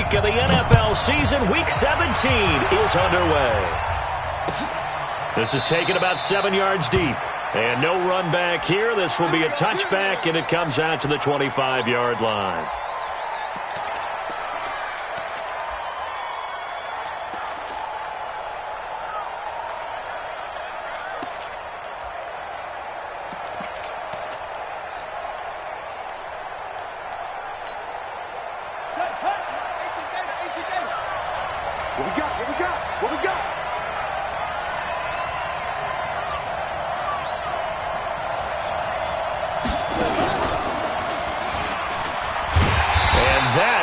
week of the NFL season. Week 17 is underway. This is taken about 7 yards deep. And no run back here. This will be a touchback, and it comes out to the 25-yard line.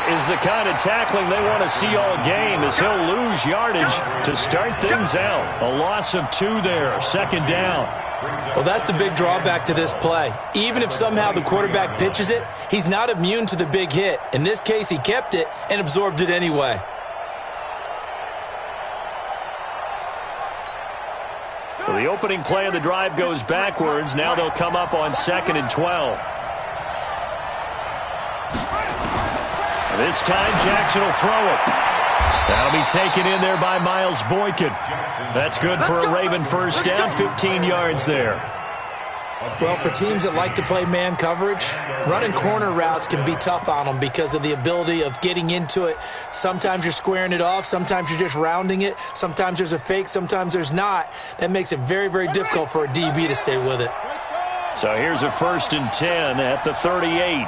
Is the kind of tackling they want to see all game, as he'll lose yardage to start things out. A loss of 2 there, second down. Well, that's the big drawback to this play. Even if somehow the quarterback pitches it, he's not immune to the big hit. In this case, he kept it and absorbed it anyway. So the opening play of the drive goes backwards. Now they'll come up on 2nd and 12. This time, Jackson will throw it. That'll be taken in there by Miles Boykin. That's good for a Raven first down, 15 yards there. Well, for teams that like to play man coverage, running corner routes can be tough on them because of the ability of getting into it. Sometimes you're squaring it off. Sometimes you're just rounding it. Sometimes there's a fake. Sometimes there's not. That makes it very, very difficult for a DB to stay with it. So here's a 1st and 10 at the 38.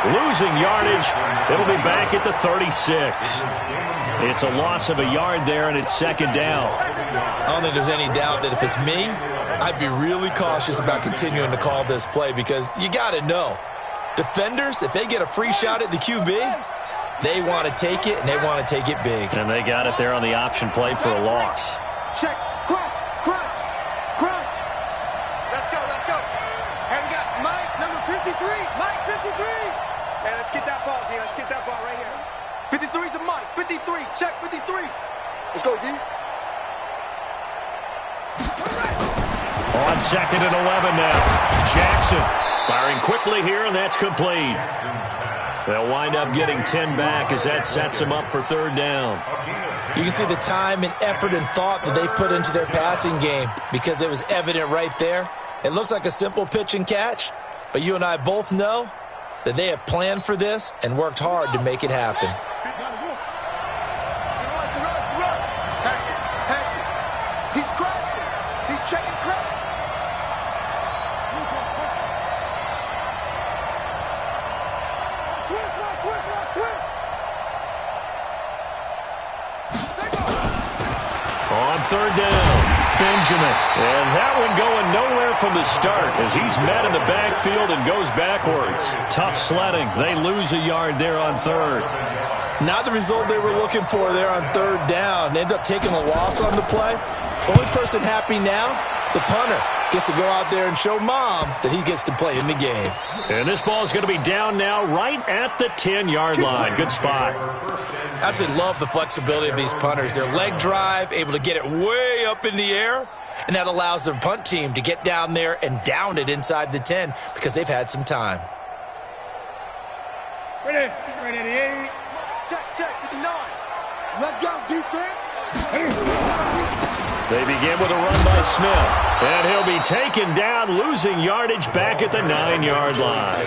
Losing yardage. It'll be back at the 36. It's a loss of a yard there, and it's second down. I don't think there's any doubt that if it's me, I'd be really cautious about continuing to call this play because you got to know, defenders, if they get a free shot at the QB, they want to take it, and they want to take it big. And they got it there on the option play for a loss. Check. Crunch. Crunch. Crunch. Let's go. Let's go. And we got Mike, number 53. Mike, 53. Hey, let's get that ball here. Let's get that ball right here. 53 is a Mike. 53. Check 53. Let's go, D. On 2nd and 11 now. Jackson firing quickly here, and that's complete. They'll wind up getting 10 back as that sets them up for 3rd down. You can see the time and effort and thought that they put into their passing game because it was evident right there. It looks like a simple pitch and catch, but you and I both know that they have planned for this and worked hard to make it happen. He's crashing. He's checking crash. On 3rd down, Benjamin. And that one going nowhere from the start as he's met in the backfield and goes backwards. Tough sledding. They lose a yard there on 3rd. Not the result they were looking for there on 3rd down. They end up taking a loss on the play. Only person happy now, the punter, gets to go out there and show Mom that he gets to play in the game. And this ball is going to be down now right at the 10-yard line. Good spot. I absolutely love the flexibility of these punters. Their leg drive, able to get it way up in the air, and that allows their punt team to get down there and down it inside the 10 because they've had some time. Ready at the 8. Check, 59. Let's go, defense. They begin with a run by Smith. And he'll be taken down, losing yardage back at the 9-yard line.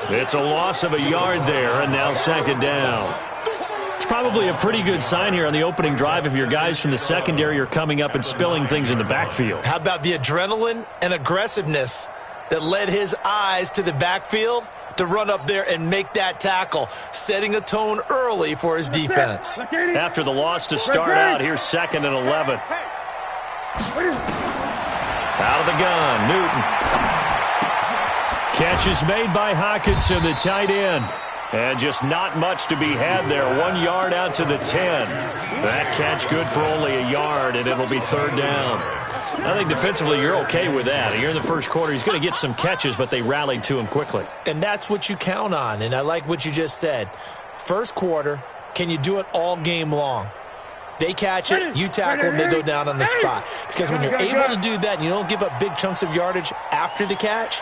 It's a loss of a yard there, and now 2nd down. It's probably a pretty good sign here on the opening drive if your guys from the secondary are coming up and spilling things in the backfield. How about the adrenaline and aggressiveness that led his eyes to the backfield to run up there and make that tackle, setting a tone early for his defense. After the loss to start out, here's 2nd and 11. Out of the gun, Newton. Catch is made by Hockenson, the tight end. And just not much to be had there. 1 yard out to the 10. That catch good for only a yard, and it'll be 3rd down. I think defensively you're okay with that. You're in the first quarter. He's going to get some catches, but they rallied to him quickly. And that's what you count on, and I like what you just said. First quarter, can you do it all game long? They catch it, you tackle them, they go down on the spot. Because when you're able to do that and you don't give up big chunks of yardage after the catch,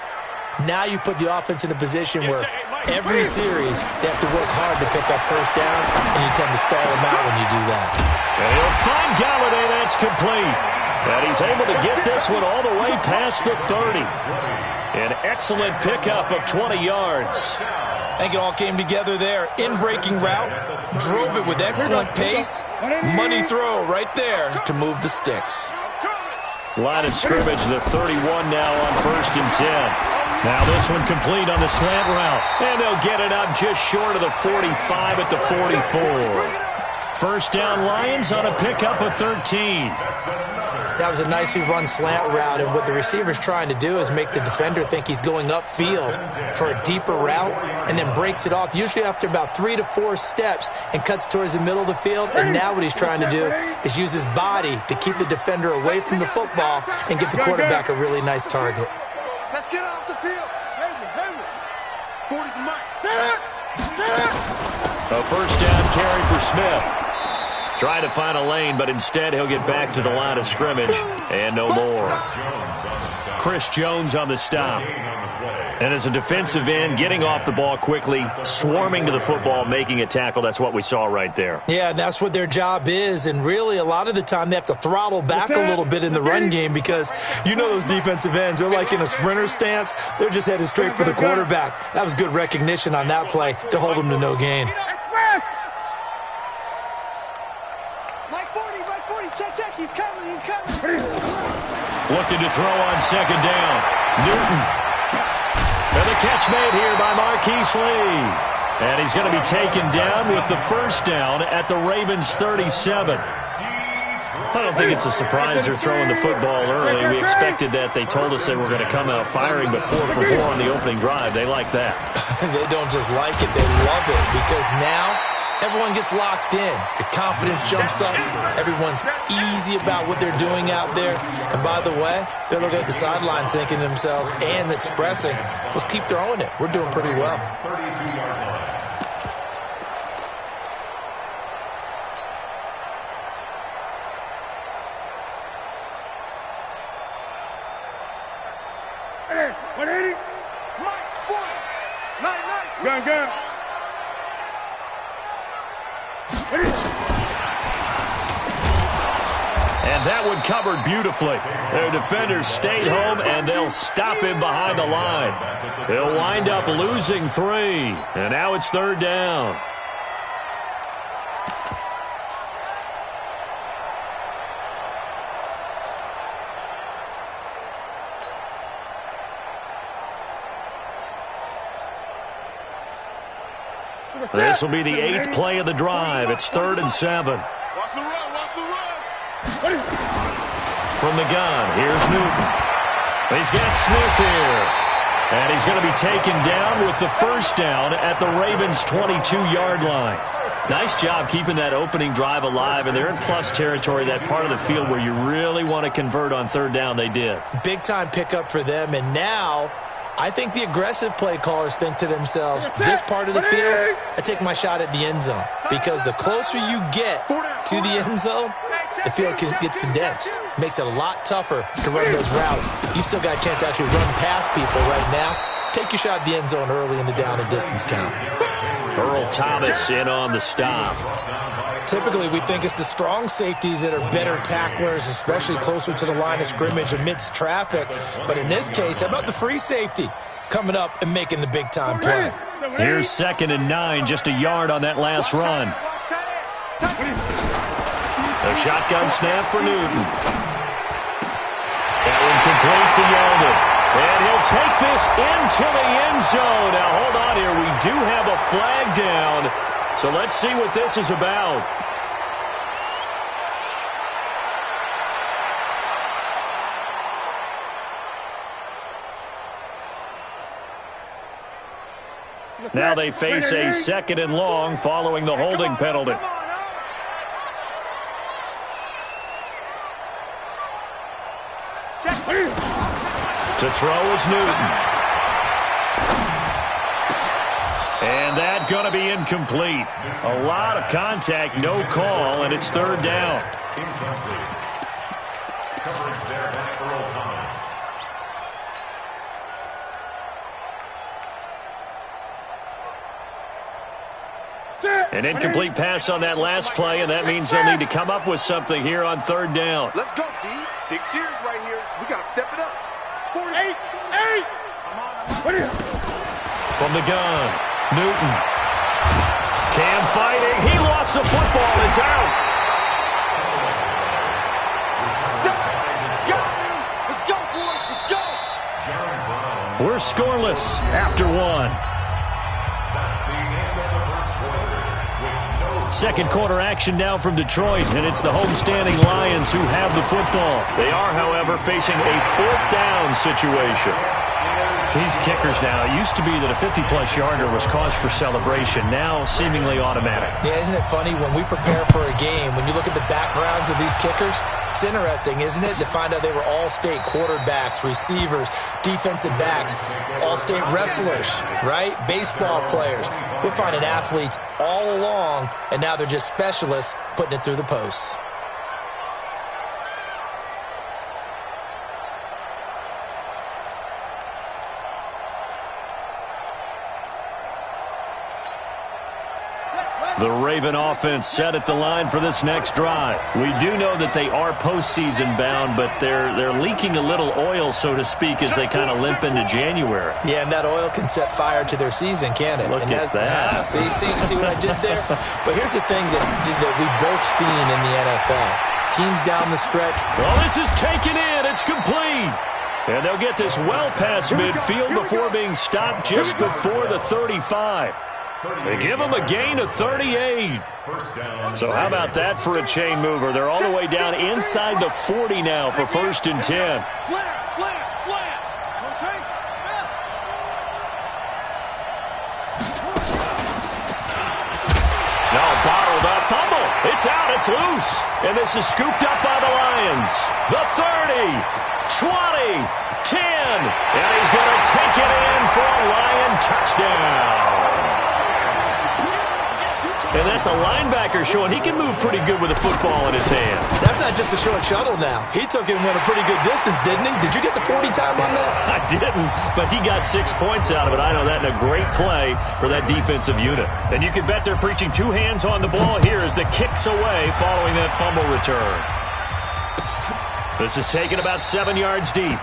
now you put the offense in a position where every series they have to work hard to pick up first downs, and you tend to stall them out when you do that. And he'll find Galladay. That's complete. And he's able to get this one all the way past the 30. An excellent pickup of 20 yards. I think it all came together there. In-breaking route, drove it with excellent pace. Money throw right there to move the sticks. Line of scrimmage, the 31 now on 1st and 10. Now this one complete on the slant route. And they'll get it up just short of the 45 at the 44. First down Lions on a pickup of 13. That was a nicely run slant route, and what the receiver's trying to do is make the defender think he's going upfield for a deeper route and then breaks it off, usually after about 3 to 4 steps, and cuts towards the middle of the field. And now what he's trying to do is use his body to keep the defender away from the football and give the quarterback a really nice target. Let's get off the field. 40's Mike. A first down carry for Smith. Trying to find a lane, but instead he'll get back to the line of scrimmage and no more. Chris Jones on the stop. And as a defensive end, getting off the ball quickly, swarming to the football, making a tackle, that's what we saw right there. Yeah, that's what their job is, and really a lot of the time they have to throttle back a little bit in the run game because you know those defensive ends, they're like in a sprinter stance. They're just headed straight for the quarterback. That was good recognition on that play to hold them to no gain. He's coming. Looking to throw on second down. Newton. And the catch made here by Marquise Lee. And he's going to be taken down with the first down at the Ravens' 37. I don't think it's a surprise they're throwing the football early. We expected that. They told us they were going to come out firing, but 4 for 4 on the opening drive. They like that. They don't just like it, they love it, because now everyone gets locked in. Your confidence jumps up. Everyone's easy about what they're doing out there. And by the way, they're looking at the sideline thinking to themselves and expressing, let's keep throwing it. We're doing pretty well. Mike's 40. Nice. Gun. And that one covered beautifully. Their defenders stayed home, and they'll stop him behind the line. They'll wind up losing 3, and now it's 3rd down. This will be the 8th play of the drive. It's 3rd and 7. Watch the run. From the gun, here's Newton. He's got Smith here. And he's going to be taken down with the first down at the Ravens' 22-yard line. Nice job keeping that opening drive alive, and they're in plus territory, that part of the field where you really want to convert on 3rd down. They did. Big-time pickup for them, and now I think the aggressive play callers think to themselves, this part of the field, I take my shot at the end zone. Because the closer you get to the end zone, the field gets condensed. Makes it a lot tougher to run those routes. You still got a chance to actually run past people right now. Take your shot at the end zone early in the down and distance count. Earl Thomas in on the stop. Typically, we think it's the strong safeties that are better tacklers, especially closer to the line of scrimmage amidst traffic. But in this case, how about the free safety coming up and making the big-time play? Here's 2nd and 9, just a yard on that last run. A shotgun snap for Newton. That one complete to Yeldon. And he'll take this into the end zone. Now, hold on here. We do have a flag down. So let's see what this is about. Now they face a 2nd and long following the holding penalty. To throw is Newton. And that going to be incomplete. A lot of contact, no call, and it's third down. Incomplete. Coverage there by Earl Thomas. An incomplete pass on that last play, and that means they'll need to come up with something here on third down. Let's go, D. Big series right here. We got to step it up. 48. From the gun, Newton. Cam fighting. He lost the football. It's out. Let's go, boys. Let's go. We're scoreless after one. Second quarter action now from Detroit, and it's the homestanding Lions who have the football. They are, however, facing a fourth down situation. These kickers now, it used to be that a 50-plus yarder was cause for celebration, now seemingly automatic. Yeah, isn't it funny when we prepare for a game, when you look at the backgrounds of these kickers, it's interesting, isn't it, to find out they were all-state quarterbacks, receivers, defensive backs, all-state wrestlers, right? Baseball players. We're finding athletes all along, and now they're just specialists putting it through the posts. The Raven offense set at the line for this next drive. We do know that they are postseason bound, but they're leaking a little oil, so to speak, as they kind of limp into January. Yeah, and that oil can set fire to their season, can't it? Look at that. See what I did there? But here's the thing that we've both seen in the NFL. Teams down the stretch. Well, this is taken in. It's complete. And they'll get this well past midfield before being stopped just before the 35. They give them a gain of 38. So how about that for a chain mover? They're all the way down inside the 40 now for first and 10. Slam. Okay. No, bottled up. Fumble. It's out. It's loose. And this is scooped up by the Lions. The 30, 20, 10. And he's going to take it in for a Lion touchdown. And that's a linebacker showing he can move pretty good with a football in his hand. That's not just a short shuttle now. He took it and went a pretty good distance, didn't he? Did you get the 40 time on that? I didn't, but he got 6 points out of it. I know that in a great play for that defensive unit. And you can bet they're preaching two hands on the ball here as the kick's away following that fumble return. This is taken about 7 yards deep.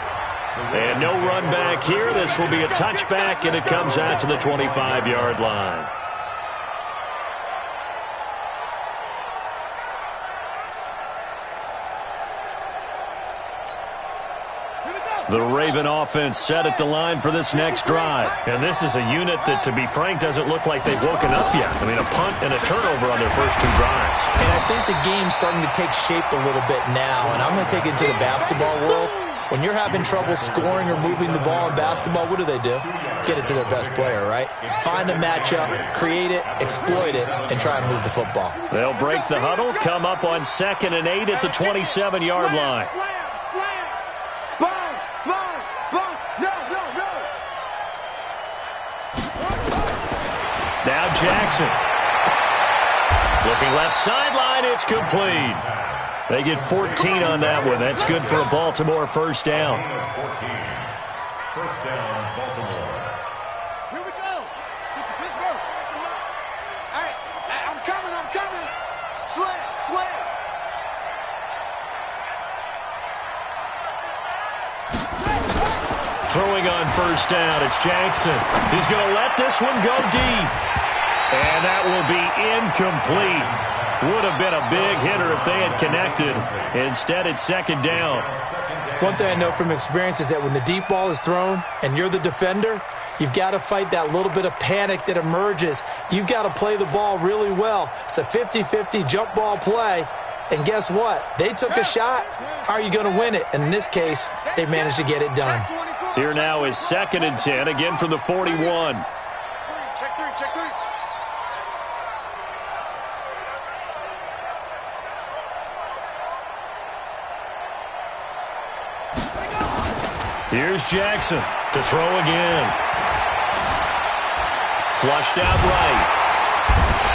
And no run back here. This will be a touchback, and it comes out to the 25-yard line. The Raven offense set at the line for this next drive. And this is a unit that, to be frank, doesn't look like they've woken up yet. I mean, a punt and a turnover on their first two drives. And I think the game's starting to take shape a little bit now. And I'm going to take it to the basketball world. When you're having trouble scoring or moving the ball in basketball, what do? Get it to their best player, right? Find a matchup, create it, exploit it, and try and move the football. They'll break the huddle, come up on 2nd and 8 at the 27-yard line. Now Jackson. Looking left sideline, it's complete. They get 14 on that one. That's good for a Baltimore first down. First down, Baltimore. Here we go. Pittsburgh. Hey, I'm coming. Slam. Throwing on first down, it's Jackson. He's going to let this one go deep. And that will be incomplete. Would have been a big hitter if they had connected. Instead, it's second down. One thing I know from experience is that when the deep ball is thrown and you're the defender, you've got to fight that little bit of panic that emerges. You've got to play the ball really well. It's a 50-50 jump ball play. And guess what? They took a shot. How are you going to win it? And in this case, they managed to get it done. Here now is 2nd and 10, again from the 41. Check three. Here's Jackson to throw again. Flushed out right.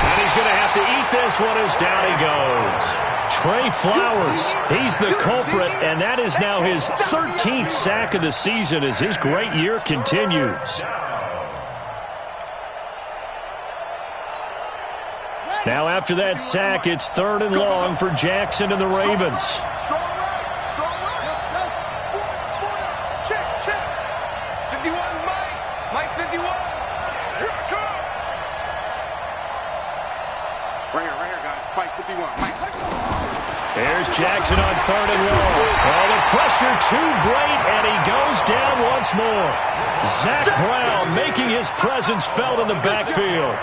And he's going to have to eat this one as down he goes. Trey Flowers, he's the culprit, and that is now his 13th sack of the season as his great year continues. Now after that sack, it's 3rd and long for Jackson and the Ravens. Strong right. Strong right. Check, check. 51, Mike. Mike 51. Here I come. Right here, guys. Mike 51. Mike. There's Jackson on 3rd and long. Oh, the pressure too great, and he goes down once more. Zach Brown making his presence felt in the backfield.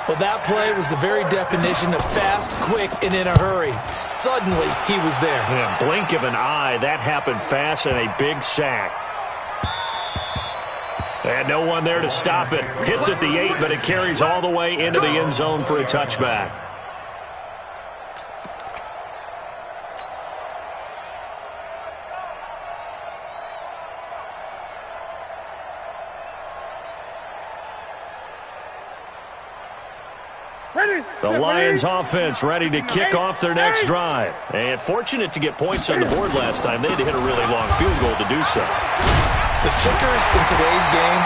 Well, that play was the very definition of fast, quick, and in a hurry. Suddenly, he was there. Yeah, blink of an eye, that happened fast and a big sack. And no one there to stop it. Hits at the 8, but it carries all the way into the end zone for a touchback. The Lions offense ready to kick off their next drive. And fortunate to get points on the board last time. They had to hit a really long field goal to do so. The kickers in today's game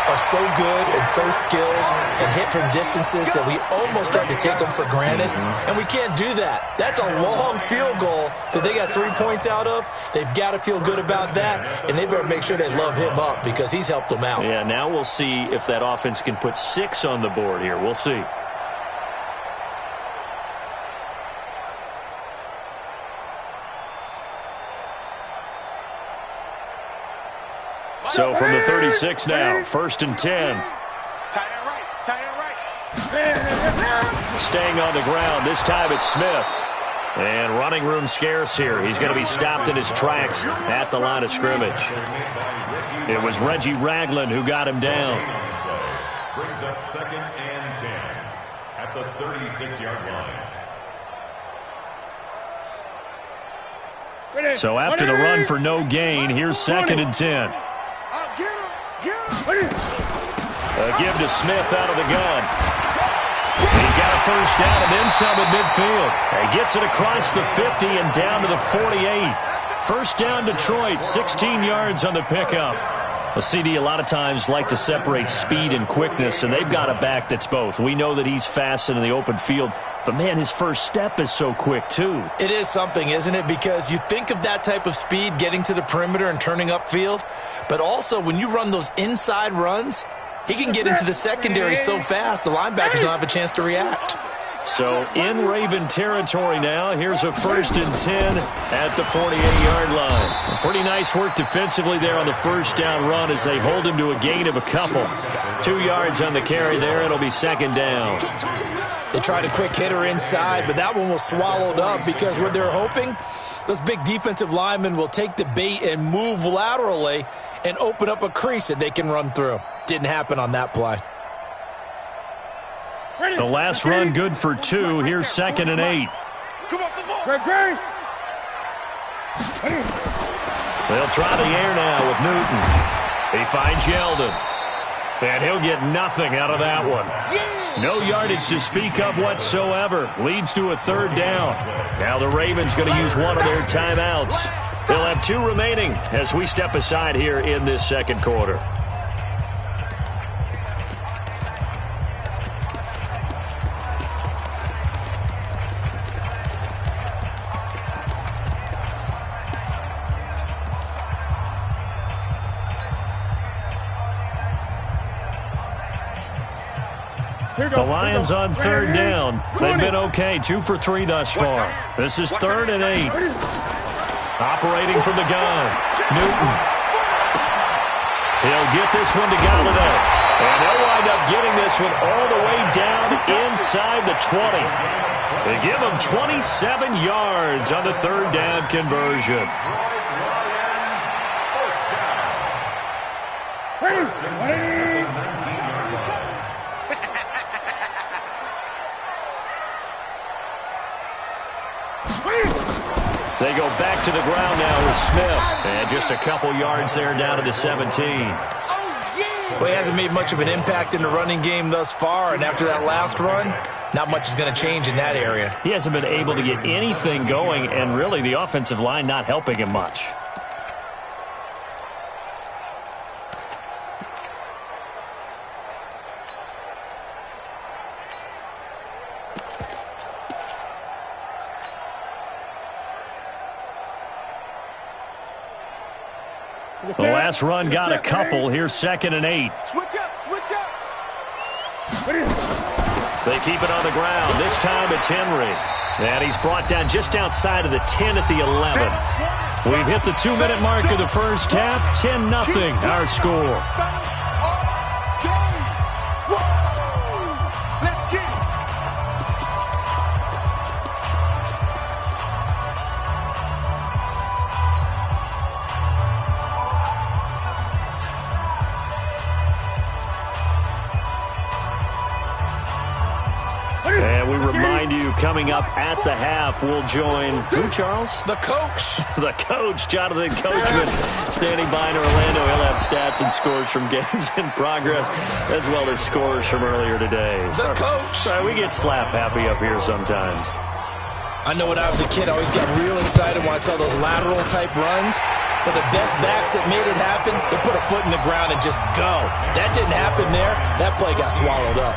are so good and so skilled and hit from distances that we almost start to take them for granted. And we can't do that. That's a long field goal that they got 3 points out of. They've got to feel good about that, and they better make sure they love him up because he's helped them out. Yeah, now we'll see if that offense can put 6 on the board here. We'll see. So from the 36 now, 1st and 10. Tight end right. Tight end right. Staying on the ground, this time it's Smith. And running room scarce here. He's going to be stopped in his tracks at the line of scrimmage. It was Reggie Ragland who got him down. Brings up 2nd and 10 at the 36-yard line. So after the run for no gain, here's 2nd and 10. A give to Smith out of the gun. He's got a 1st down and then some at midfield. He gets it across the 50 and down to the 48. 1st down Detroit, 16 yards on the pickup. Well, CD, a lot of times like to separate speed and quickness, and they've got a back that's both. We know that he's fast in the open field, but, man, his first step is so quick, too. It is something, isn't it? Because you think of that type of speed getting to the perimeter and turning upfield, but also when you run those inside runs, he can get into the secondary so fast the linebackers don't have a chance to react. So in Raven territory now, here's a 1st and 10 at the 48-yard line. Pretty nice work defensively there on the 1st down run as they hold him to a gain of a couple. 2 yards on the carry there. It'll be 2nd down. They tried a quick hitter inside, but that one was swallowed up because what they're hoping, those big defensive linemen will take the bait and move laterally and open up a crease that they can run through. Didn't happen on that play. The last run good for 2. Here's 2nd and 8. They'll try the air now with Newton. He finds Yeldon. And he'll get nothing out of that one. No yardage to speak of whatsoever. Leads to a 3rd down. Now the Ravens going to use one of their timeouts. They'll have 2 remaining as we step aside here in this 2nd quarter. The Lions on 3rd down. They've been okay, 2 for 3 thus far. This is 3rd and 8. Operating from the gun, Newton. He'll get this one to Galladay. And they'll wind up getting this one all the way down inside the 20. They give him 27 yards on the 3rd down conversion. They go back to the ground now with Smith. And just a couple yards there down to the 17. Well, he hasn't made much of an impact in the running game thus far, and after that last run, not much is going to change in that area. He hasn't been able to get anything going, and really the offensive line not helping him much. The last run got a couple. Here's 2nd and 8. Switch up, switch up. They keep it on the ground. This time it's Henry. And he's brought down just outside of the 10 at the 11. We've hit the 2-minute mark of the first half. 10-0 our score. Let's get it. And we remind you, coming up at the half, we'll join who, Charles? The coach. The coach, Jonathan Coachman, standing by in Orlando. He'll have stats and scores from games in progress, as well as scores from earlier today. The coach. Sorry, we get slap happy up here sometimes. I know when I was a kid, I always got real excited when I saw those lateral-type runs. But the best backs that made it happen, they put a foot in the ground and just go. That didn't happen there. That play got swallowed up.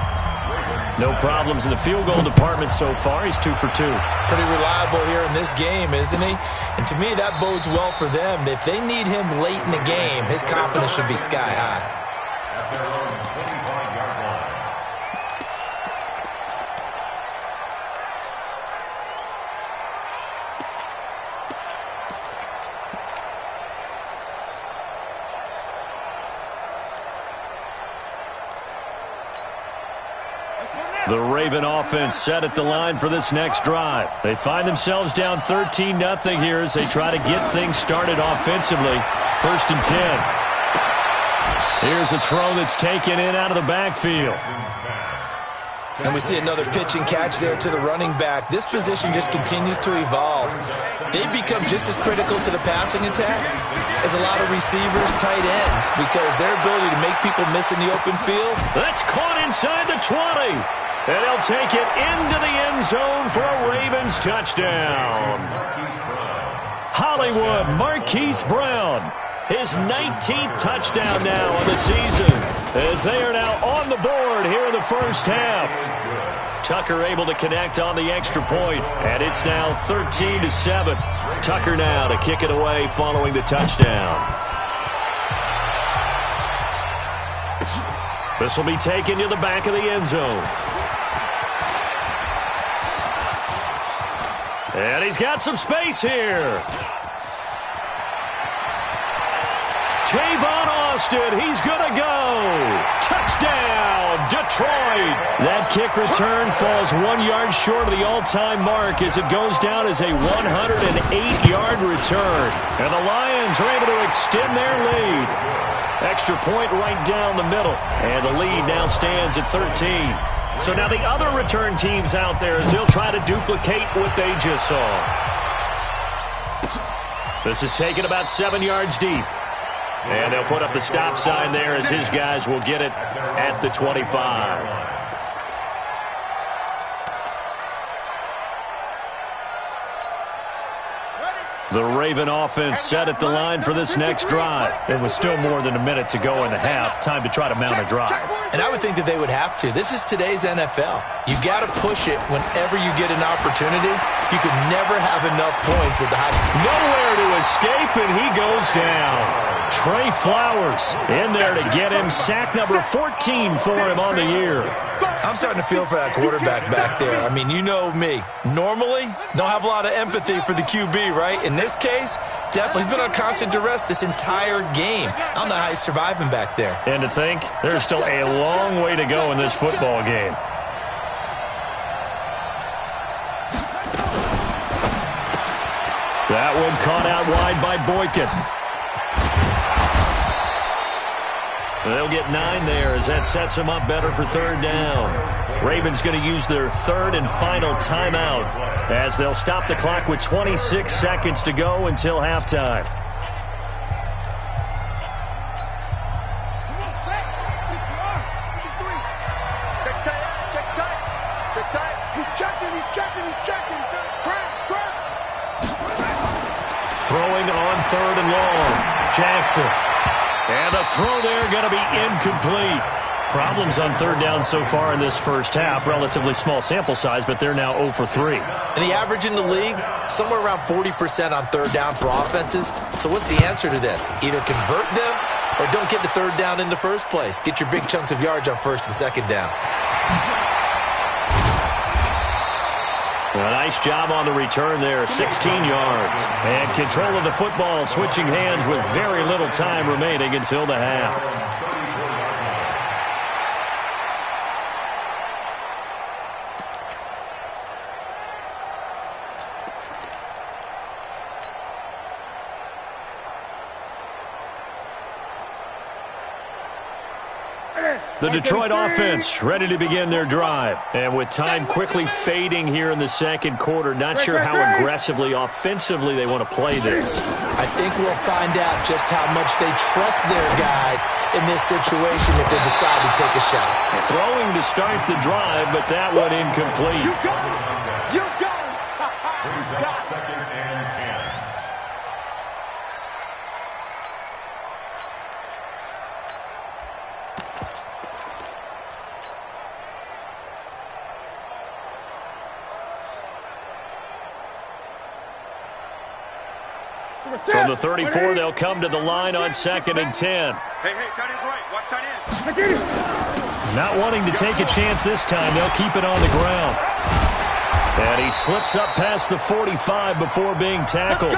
No problems in the field goal department so far. He's 2 for 2. Pretty reliable here in this game, isn't he? And to me, that bodes well for them. If they need him late in the game, his confidence should be sky high. At their own 25-yard line. The Raven offense set at the line for this next drive. They find themselves down 13-0 here as they try to get things started offensively. 1st and 10. Here's a throw that's taken in out of the backfield. And we see another pitch and catch there to the running back. This position just continues to evolve. They become just as critical to the passing attack as a lot of receivers, tight ends, because their ability to make people miss in the open field. That's caught inside the 20. And they'll take it into the end zone for a Ravens touchdown. Hollywood Marquise Brown, his 19th touchdown now of the season, as they are now on the board here in the first half. Tucker able to connect on the extra point, and it's now 13-7. Tucker now to kick it away following the touchdown. This will be taken to the back of the end zone. And he's got some space here. Tavon Austin, he's going to go. Touchdown, Detroit. That kick return falls 1 yard short of the all-time mark as it goes down as a 108-yard return. And the Lions are able to extend their lead. Extra point right down the middle. And the lead now stands at 13. So now the other return teams out there as they'll try to duplicate what they just saw. This is taken about 7 yards deep. And they'll put up the stop sign there as his guys will get it at the 25. The Raven offense set at the line for this next drive. It was still more than a minute to go in the half. Time to try to mount a drive. And I would think that they would have to. This is today's NFL. You got to push it whenever you get an opportunity. You could never have enough points with the high. Nowhere to escape, and he goes down. Trey Flowers in there to get him. Sack number 14 for him on the year. I'm starting to feel for that quarterback back there. I mean, you know me. Normally, don't have a lot of empathy for the QB, right? In this case, definitely. He's been on constant duress this entire game. I don't know how he's surviving back there. And to think, there's still a long way to go in this football game. That one caught out wide by Boykin. They'll get 9 there as that sets them up better for third down. Ravens going to use their third and final timeout as they'll stop the clock with 26 seconds to go until halftime. Throwing on third and long. Jackson. And the throw there going to be incomplete. Problems on third down so far in this first half. Relatively small sample size, but they're now 0 for 3. And the average in the league, somewhere around 40% on third down for offenses. So what's the answer to this? Either convert them or don't get to third down in the first place. Get your big chunks of yards on first and second down. A nice job on the return there, 16 yards. And control of the football, switching hands with very little time remaining until the half. The Detroit offense ready to begin their drive. And with time quickly fading here in the second quarter, not sure how aggressively, offensively they want to play this. I think we'll find out just how much they trust their guys in this situation if they decide to take a shot. Throwing to start the drive, but that one incomplete. You got it. You got it. Brings up second and 10. From the 34, they'll come to the line on second and 10. Hey, tight end's right. Watch tight end. Not wanting to take a chance this time, they'll keep it on the ground. And he slips up past the 45 before being tackled.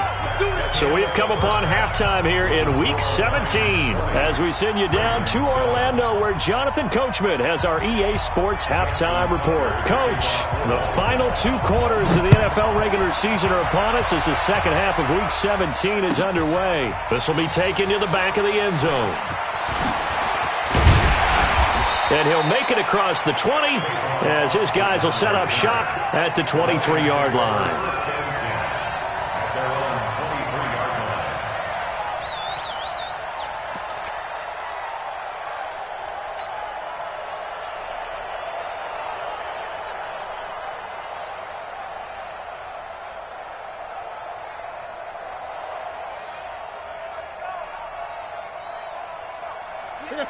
So we've come upon halftime here in Week 17 as we send you down to Orlando where Jonathan Coachman has our EA Sports Halftime Report. Coach, the final 2 quarters of the NFL regular season are upon us as the second half of Week 17 is underway. This will be taken to the back of the end zone. And he'll make it across the 20 as his guys will set up shop at the 23-yard line.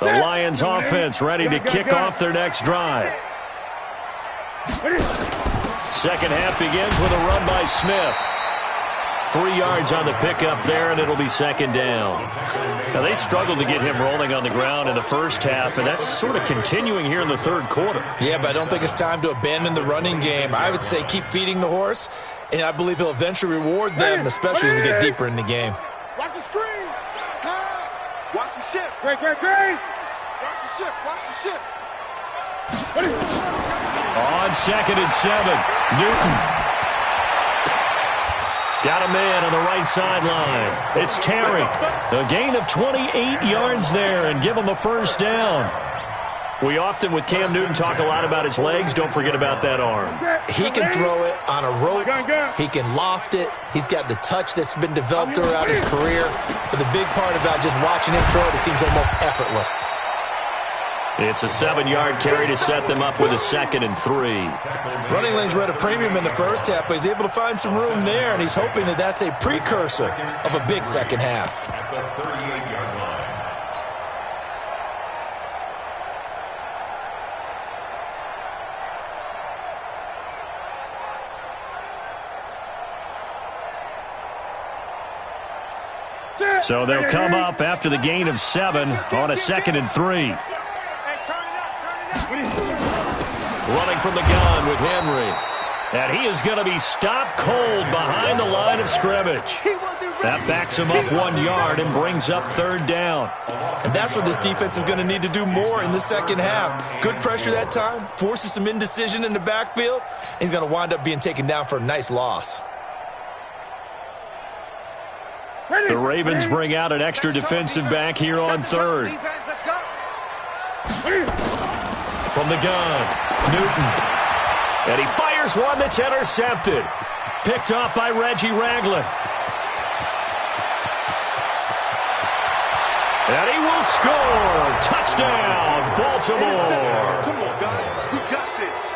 The Lions offense ready to kick off their next drive. Second half begins with a run by Smith. 3 yards on the pickup there, and it'll be second down. Now, they struggled to get him rolling on the ground in the first half, and that's sort of continuing here in the third quarter. Yeah, but I don't think it's time to abandon the running game. I would say keep feeding the horse, and I believe he'll eventually reward them, especially as we get deeper in the game. Watch the screen. Pass. Watch the ship. Great. Watch the ship. Watch the ship. On second and 7, Newton. Got a man on the right sideline. It's Terry. A gain of 28 yards there and give him a first down. We often, with Cam Newton, talk a lot about his legs. Don't forget about that arm. He can throw it on a rope. He can loft it. He's got the touch that's been developed throughout his career. But the big part about just watching him throw it, it seems almost effortless. It's a 7-yard carry to set them up with a second and 3. Running lanes were at a premium in the first half, but he's able to find some room there, and he's hoping that that's a precursor of a big second half. At the 38-yard line. So they'll come up after the gain of 7 on a second and 3. Running from the gun with Henry. And he is going to be stopped cold behind the line of scrimmage. That backs him up 1 yard and brings up third down. And that's what this defense is going to need to do more in the second half. Good pressure that time, forces some indecision in the backfield. He's going to wind up being taken down for a nice loss. The Ravens bring out an extra defensive back here on third. From the gun, Newton. And he fires one that's intercepted. Picked off by Reggie Ragland. And he will score. Touchdown, Baltimore. Come on, guys. We got this.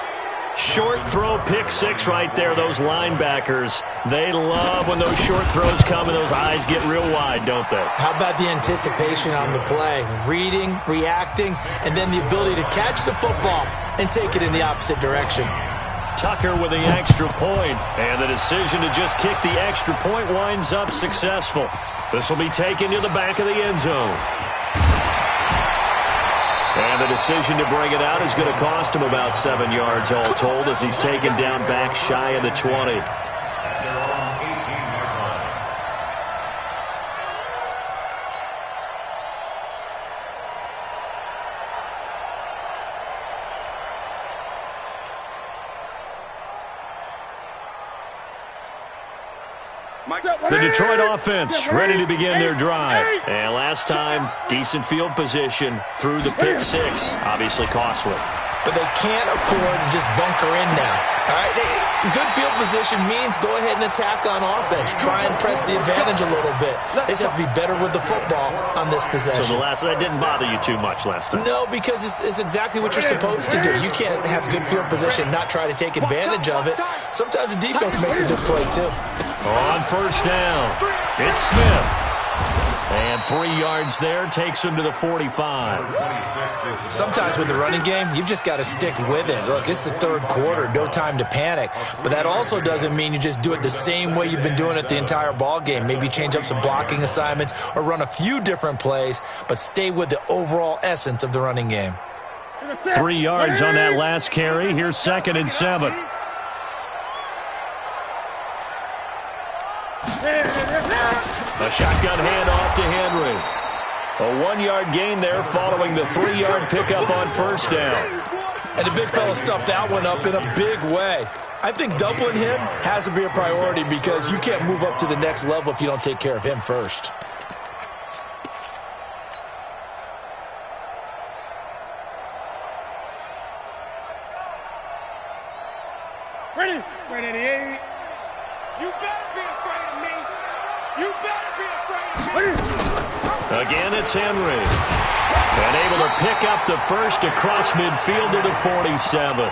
Short throw, pick six right there. Those linebackers, they love when those short throws come and those eyes get real wide, don't they? How about the anticipation on the play? Reading, reacting, and then the ability to catch the football and take it in the opposite direction. Tucker with the extra point, and the decision to just kick the extra point winds up successful. This will be taken to the back of the end zone. And the decision to bring it out is going to cost him about 7 yards all told as he's taken down back shy of the 20. The Detroit offense ready to begin their drive. And last time, decent field position through the pick six. Obviously costly. But they can't afford to just bunker in now. All right, good field position means go ahead and attack on offense. Try and press the advantage a little bit. They just have to be better with the football on this possession. So that didn't bother you too much last time? No, because it's exactly what you're supposed to do. You can't have good field position, not try to take advantage of it. Sometimes the defense makes a good play, too. On first down, it's Smith. And 3 yards there takes him to the 45. Sometimes with the running game, you've just got to stick with it. Look, it's the third quarter, no time to panic. But that also doesn't mean you just do it the same way you've been doing it the entire ball game. Maybe change up some blocking assignments or run a few different plays, but stay with the overall essence of the running game. 3 yards on that last carry. Here's 2nd and 7. A shotgun handoff to Henry. A 1-yard gain there following the 3-yard pickup on first down. And the big fella stuffed that one up in a big way. I think doubling him has to be a priority because you can't move up to the next level if you don't take care of him first. Ready? 88. You better be afraid of me. You better be afraid of me. Again, it's Henry. And able to pick up the first across midfield to the 47.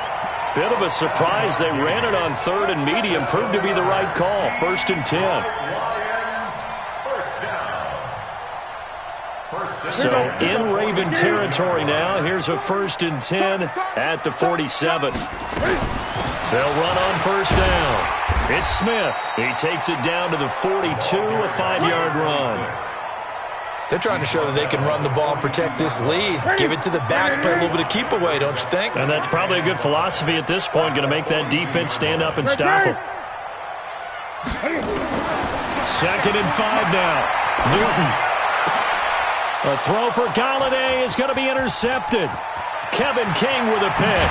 Bit of a surprise. They ran it on 3rd and medium. Proved to be the right call. 1st and 10. So in Raven territory now. Here's a 1st and 10 at the 47. They'll run on first down. It's Smith. He takes it down to the 42, a 5-yard run. They're trying to show that they can run the ball and protect this lead. Give it to the backs, play a little bit of keep away, don't you think? And that's probably a good philosophy at this point, going to make that defense stand up and stop them. 2nd and 5 now. Newton. A throw for Galladay is going to be intercepted. Kevin King with a pick.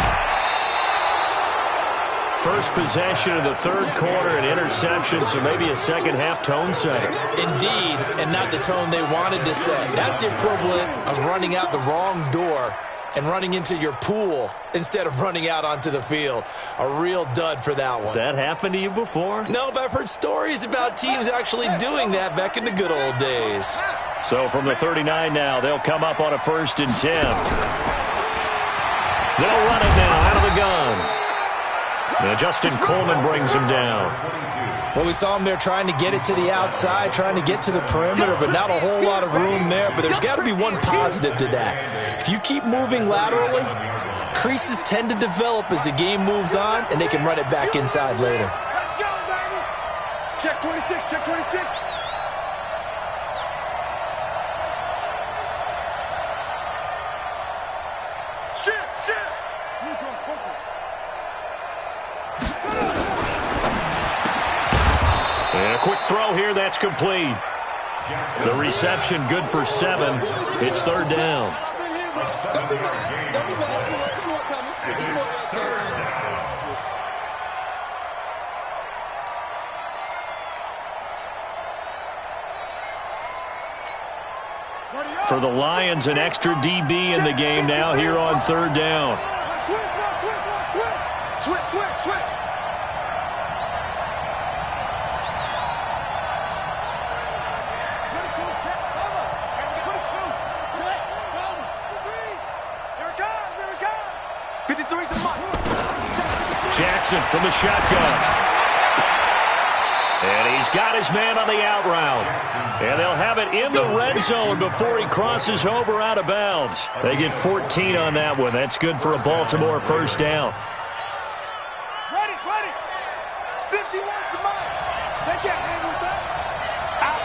First possession of the 3rd quarter, an interception, so maybe a second-half tone setter. Indeed, and not the tone they wanted to set. That's the equivalent of running out the wrong door and running into your pool instead of running out onto the field. A real dud for that one. Has that happened to you before? No, but I've heard stories about teams actually doing that back in the good old days. So from the 39 now, they'll come up on a 1st and 10. They'll run it now out of the gun. Now Justin Coleman brings him down. Well, we saw him there trying to get it to the outside, trying to get to the perimeter, but not a whole lot of room there. But there's got to be one positive to that. If you keep moving laterally, creases tend to develop as the game moves on, and they can run it back inside later. Let's go, baby. Check 26, check 26. And a quick throw here, that's complete. The reception good for 7. It's 3rd down. For the Lions, an extra DB in the game now here on third down. Switch. Jackson from the shotgun. And he's got his man on the out route. And they'll have it in the red zone before he crosses over out of bounds. They get 14 on that one. That's good for a Baltimore first down. Ready. 51 to Mike. They can't hang with us. Out.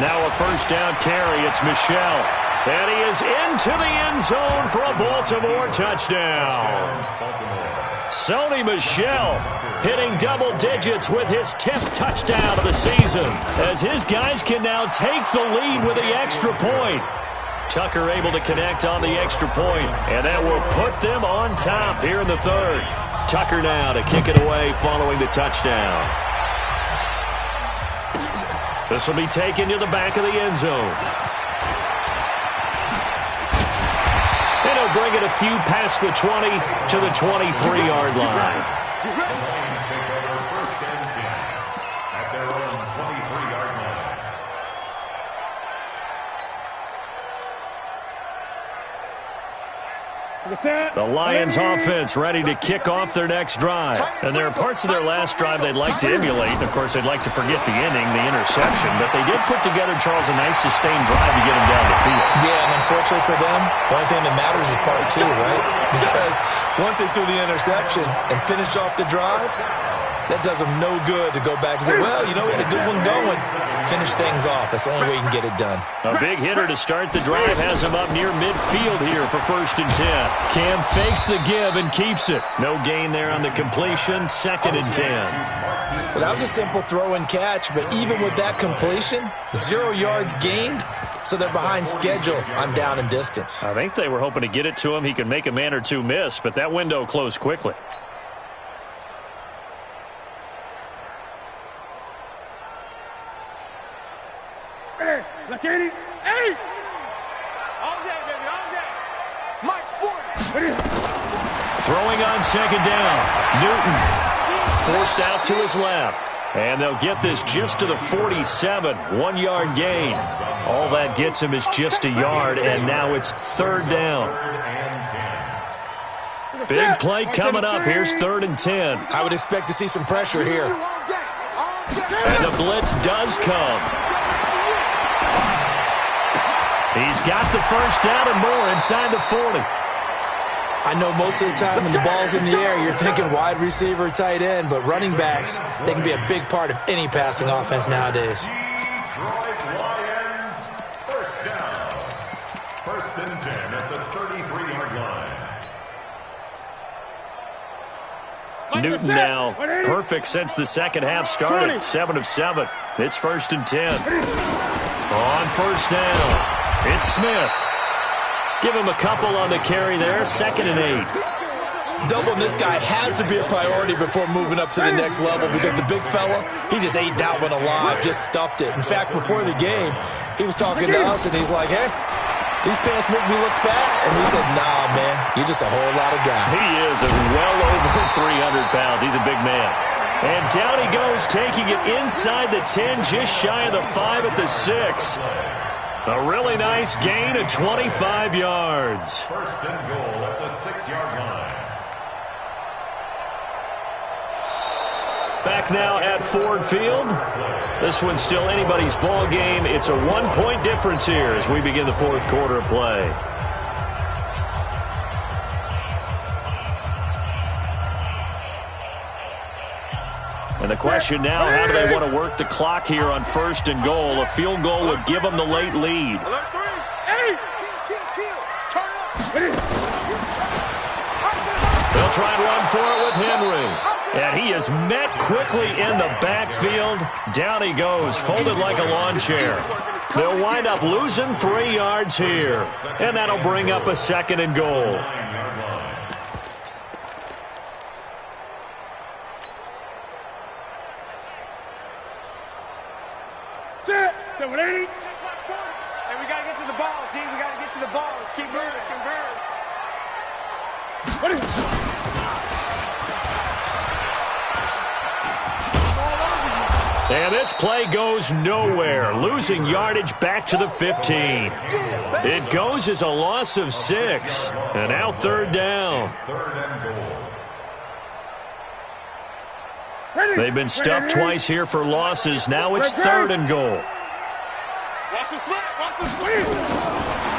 Now a first down carry. It's Michel. And he is into the end zone for a Baltimore touchdown. Sony Michel hitting double digits with his 10th touchdown of the season, as his guys can now take the lead with the extra point. Tucker able to connect on the extra point, and that will put them on top here in the third. Tucker now to kick it away following the touchdown. This will be taken to the back of the end zone. And he'll bring it a few past the 20 to the 23-yard line. The Lions offense ready to kick off their next drive. And there are parts of their last drive they'd like to emulate. And, of course, they'd like to forget the inning, the interception. But they did put together, Charles, a nice sustained drive to get them down the field. Yeah, and unfortunately for them, the only thing that matters is part two, right? Because once they threw the interception and finished off the drive, that does them no good to go back and say, well, you know, we had a good one going. Finish things off. That's the only way you can get it done. A big hitter to start the drive has him up near midfield here for 1st and 10. Cam fakes the give and keeps it. No gain there on the completion. 2nd and 10. Well, that was a simple throw and catch, but even with that completion, 0 yards gained, so they're behind schedule on down and distance. I think they were hoping to get it to him. He could make a man or two miss, but that window closed quickly. Like 80. All day, baby, all day. Mike's 40. Throwing on 2nd down. Newton forced out to his left. And they'll get this just to the 47. 1-yard gain. All that gets him is just a yard, and now it's 3rd down. Big play coming up. Here's 3rd and 10. I would expect to see some pressure here. And the blitz does come. He's got the first down and more inside the 40. I know most of the time when the ball's in the air, you're thinking wide receiver, tight end, but running backs, they can be a big part of any passing offense nowadays. Detroit Lions, first down. 1st and 10 at the 33-yard line. Newton now perfect since the second half started. 7 of 7. It's 1st and 10. On 1st down. It's Smith. Give him a couple on the carry there. 2nd and 8. Doubling this guy has to be a priority before moving up to the next level, because the big fella, he just ate that one alive, just stuffed it. In fact, before the game, he was talking to us, and he's like, hey, these pants make me look fat. And we said, nah, man, you're just a whole lot of guy. He is well over 300 pounds. He's a big man. And down he goes, taking it inside the 10, just shy of the 5 at the 6. A really nice gain of 25 yards. 1st and goal at the 6-yard line. Back now at Ford Field. This one's still anybody's ball game. It's a 1-point difference here as we begin the 4th quarter of play. And the question now, how do they want to work the clock here on 1st and goal? A field goal would give them the late lead. They'll try and run for it with Henry. And he is met quickly in the backfield. Down he goes, folded like a lawn chair. They'll wind up losing 3 yards here. And that'll bring up a 2nd and goal. Set. Double 80. Let's keep moving. And this play goes nowhere, losing yardage back to the 15. It goes as a loss of 6, and now third down. They've been stuffed twice here for losses. Now it's third and goal.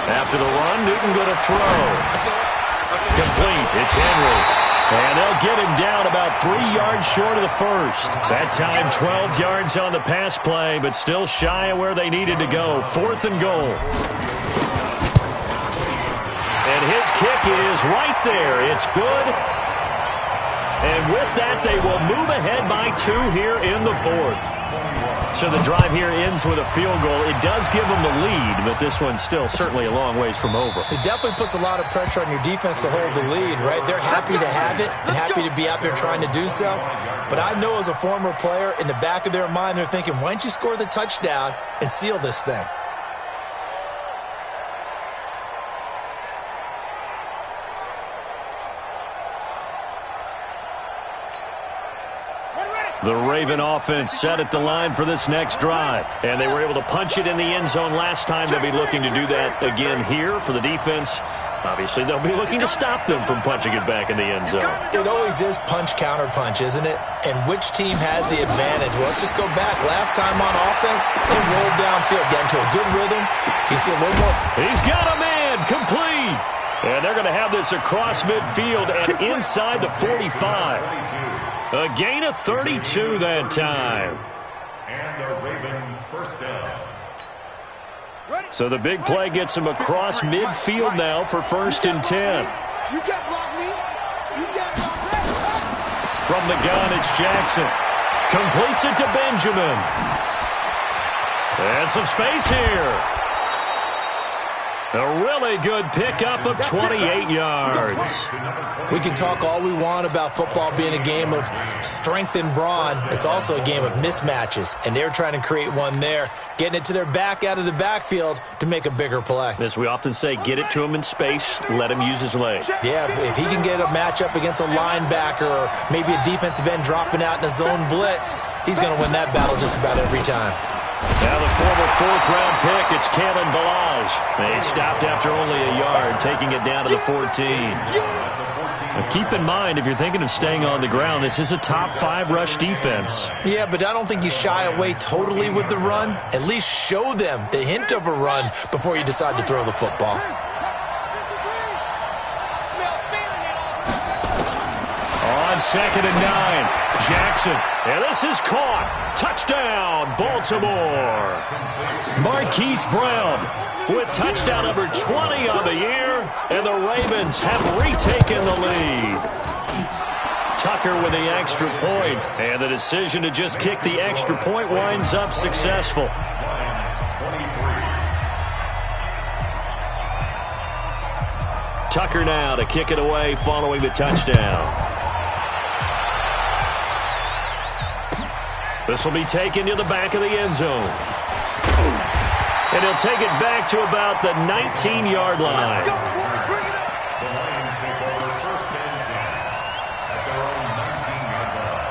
After the run, Newton going to throw. Complete. It's Henry. And they'll get him down about 3 yards short of the first. That time 12 yards on the pass play, but still shy of where they needed to go. Fourth and goal. And his kick is right there. It's good. And with that, they will move ahead by 2 here in the fourth. So the drive here ends with a field goal. It does give them the lead, but this one's still certainly a long ways from over. It definitely puts a lot of pressure on your defense to hold the lead, right? They're happy to have it and happy to be out there trying to do so. But I know as a former player, in the back of their mind, they're thinking, why don't you score the touchdown and seal this thing? The Raven offense set at the line for this next drive. And they were able to punch it in the end zone last time. They'll be looking to do that again here for the defense. Obviously, they'll be looking to stop them from punching it back in the end zone. It always is punch-counter-punch, isn't it? And which team has the advantage? Well, let's just go back. Last time on offense, they rolled downfield, got into a good rhythm. You see a little more. He's got a man, complete. And they're going to have this across midfield and inside the 45. A gain of 32 that time. And the Raven first down. So the big play gets him across midfield now for first and 10. You can't block me. You can't block me. From the gun, it's Jackson. Completes it to Benjamin. And some space here. A really good pickup of 28 yards. We can talk all we want about football being a game of strength and brawn. It's also a game of mismatches, and they're trying to create one there, getting it to their back out of the backfield to make a bigger play. As we often say, get it to him in space, let him use his leg. Yeah, if he can get a matchup against a linebacker or maybe a defensive end dropping out in a zone blitz, he's going to win that battle just about every time. Now the former fourth-round pick, it's Kalen Balaj. They stopped after only a yard, taking it down to the 14. Now keep in mind, if you're thinking of staying on the ground, this is a top-5 rush defense. Yeah, but I don't think you shy away totally with the run. At least show them the hint of a run before you decide to throw the football. On second and 9. Jackson, and this is caught. Touchdown, Baltimore. Marquise Brown with touchdown number 20 on the year, and the Ravens have retaken the lead. Tucker with the extra point, and the decision to just kick the extra point winds up successful. Tucker now to kick it away following the touchdown. This will be taken to the back of the end zone. And he'll take it back to about the 19-yard line. The Lions take over first and 10 at their own 19-yard line.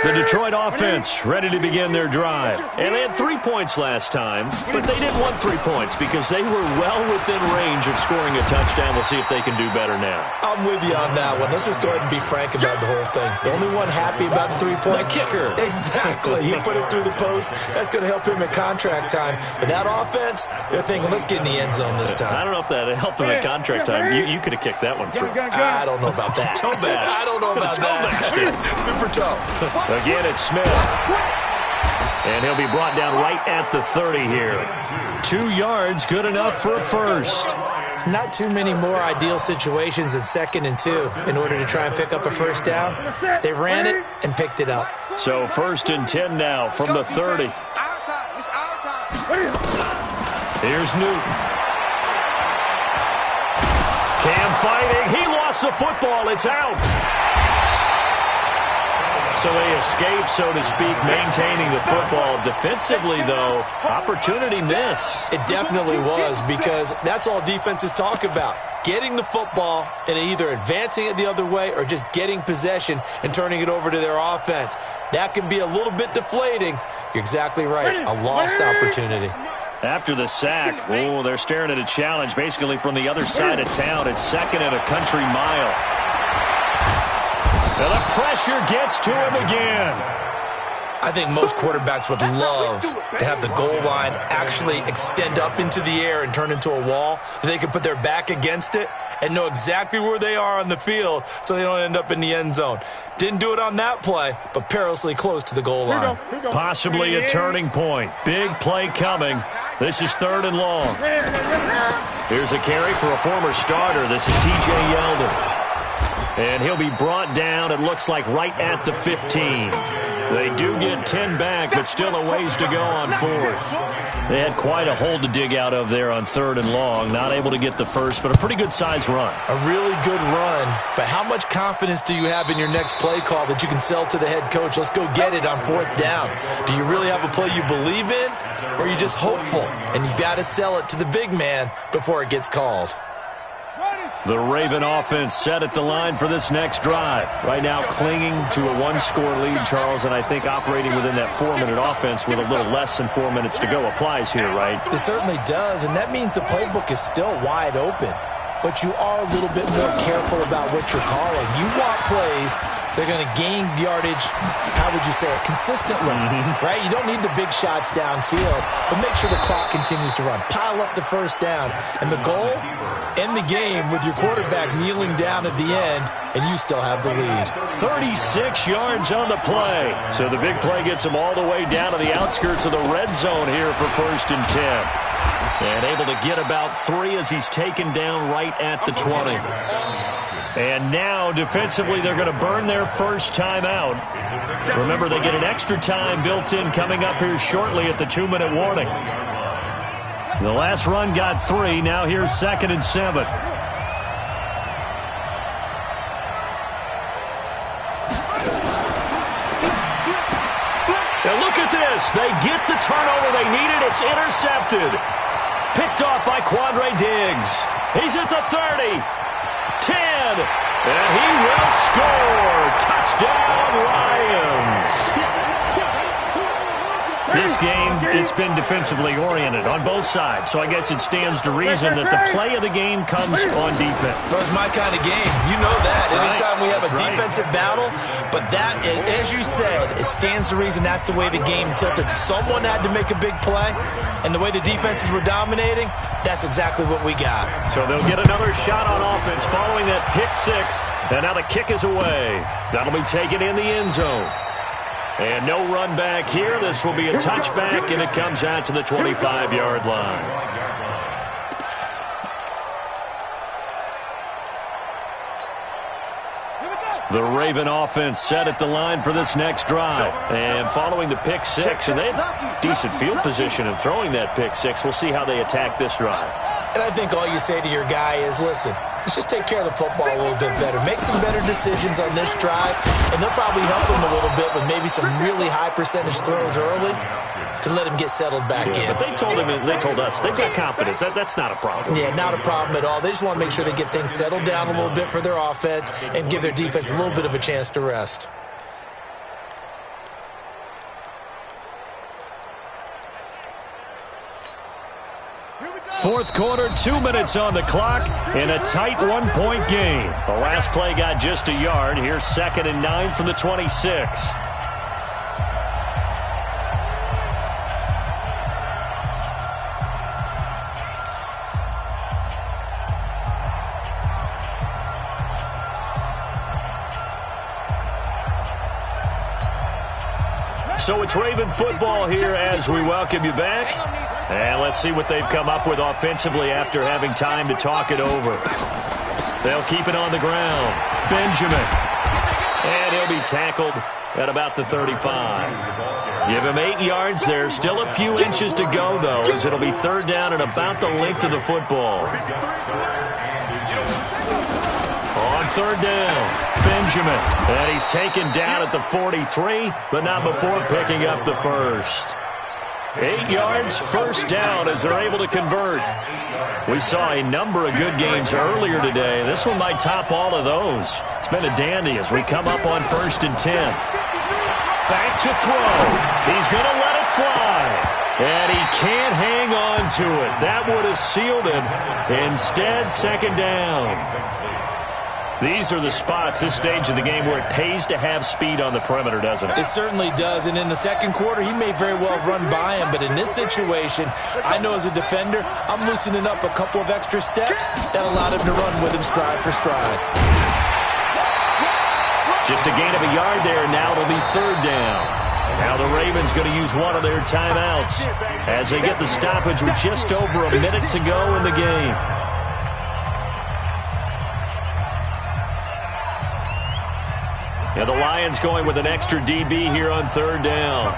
The Detroit offense ready to begin their drive. And they had 3 points last time, but they didn't want 3 points because they were well within range of scoring a touchdown. We'll see if they can do better now. I'm with you on that one. Let's just go ahead and be frank about the whole thing. The only one happy about the 3-point kicker. Exactly. He put it through the post. That's going to help him at contract time. But that offense, they're thinking, let's get in the end zone this time. I don't know if that helped him at contract time. You could have kicked that one through. I don't know about that. Toe bash. I don't know about that. Super toe. Again, it's Smith. And he'll be brought down right at the 30 here. 2 yards, good enough for a first. Not too many more ideal situations in 2nd and 2 in order to try and pick up a first down. They ran it and picked it up. So first and 10 now from the 30. Our time. It's our time. Here's Newton. Cam fighting. He lost the football. It's out. away escape, so to speak, maintaining the football. Defensively, though, opportunity miss. It definitely was, because that's all defenses talk about. Getting the football and either advancing it the other way or just getting possession and turning it over to their offense. That can be a little bit deflating. You're exactly right. A lost opportunity. After the sack, oh, they're staring at a challenge basically from the other side of town. It's second and a country mile. And the pressure gets to him again. I think most quarterbacks would love to have the goal line actually extend up into the air and turn into a wall. They could put their back against it and know exactly where they are on the field so they don't end up in the end zone. Didn't do it on that play, but perilously close to the goal line. Possibly a turning point. Big play coming. This is 3rd and long. Here's a carry for a former starter. This is T.J. Yeldon. And he'll be brought down, it looks like, right at the 15. They do get 10 back, but still a ways to go on 4th. They had quite a hole to dig out of there on 3rd and long. Not able to get the first, but a pretty good-sized run. A really good run, but how much confidence do you have in your next play call that you can sell to the head coach? Let's go get it on 4th down. Do you really have a play you believe in, or are you just hopeful? And you got to sell it to the big man before it gets called. The Raven offense set at the line for this next drive. Right now clinging to a 1-score lead, Charles, and I think operating within that 4-minute offense with a little less than 4 minutes to go applies here, right? It certainly does, and that means the playbook is still wide open. But you are a little bit more careful about what you're calling. You want plays they're going to gain yardage, how would you say it, consistently, right? You don't need the big shots downfield, but make sure the clock continues to run. Pile up the first downs. And the goal, end the game with your quarterback kneeling down at the end, and you still have the lead. 36 yards on the play. So the big play gets him all the way down to the outskirts of the red zone here for 1st and 10. And able to get about 3 as he's taken down right at the 20. And now, defensively, they're going to burn their first time out. Remember, they get an extra time built in coming up here shortly at the 2-minute warning. The last run got 3. Now here's 2nd and 7. Now look at this. They get the turnover they needed. It's intercepted. Picked off by Quandre Diggs. He's at the 30. 10. And he will score. Touchdown, Lions. This game, it's been defensively oriented on both sides, so I guess it stands to reason that the play of the game comes on defense. So it's my kind of game. You know that. Anytime we have a defensive battle, but that, as you said, it stands to reason that's the way the game tilted. Someone had to make a big play, and the way the defenses were dominating, that's exactly what we got. So they'll get another shot on offense following that pick 6, and now the kick is away. That'll be taken in the end zone. And no run back here. This will be a touchback, and it comes out to the 25-yard line. The Raven offense set at the line for this next drive. And following the pick 6, and they had decent field position in throwing that pick 6. We'll see how they attack this drive. And I think all you say to your guy is, listen, let's just take care of the football a little bit better. Make some better decisions on this drive, and they'll probably help him a little bit with maybe some really high percentage throws early to let him get settled back in. But they told us, they've got confidence. That's not a problem. Yeah, not a problem at all. They just want to make sure they get things settled down a little bit for their offense and give their defense a little bit of a chance to rest. Fourth quarter, 2 minutes on the clock in a tight 1-point game. The last play got just a yard. Here's 2nd and 9 from the 26. So it's Raven football here as we welcome you back. And let's see what they've come up with offensively after having time to talk it over. They'll keep it on the ground. Benjamin. And he'll be tackled at about the 35. Give him 8 yards. There's still a few inches to go, though, as it'll be 3rd down and about the length of the football. On 3rd down, Benjamin. And he's taken down at the 43, but not before picking up the first. 8 yards, first down as they're able to convert. We saw a number of good games earlier today. This one might top all of those. It's been a dandy as we come up on 1st and 10. Back to throw. He's going to let it fly. And he can't hang on to it. That would have sealed it. Instead, second down. These are the spots, this stage of the game, where it pays to have speed on the perimeter, doesn't it? It certainly does. And in the second quarter, he may very well run by him. But in this situation, I know as a defender, I'm loosening up a couple of extra steps that allowed him to run with him stride for stride. Just a gain of a yard there. Now it'll be third down. Now the Ravens going to use one of their timeouts as they get the stoppage with just over a minute to go in the game. And the Lions going with an extra DB here on third down.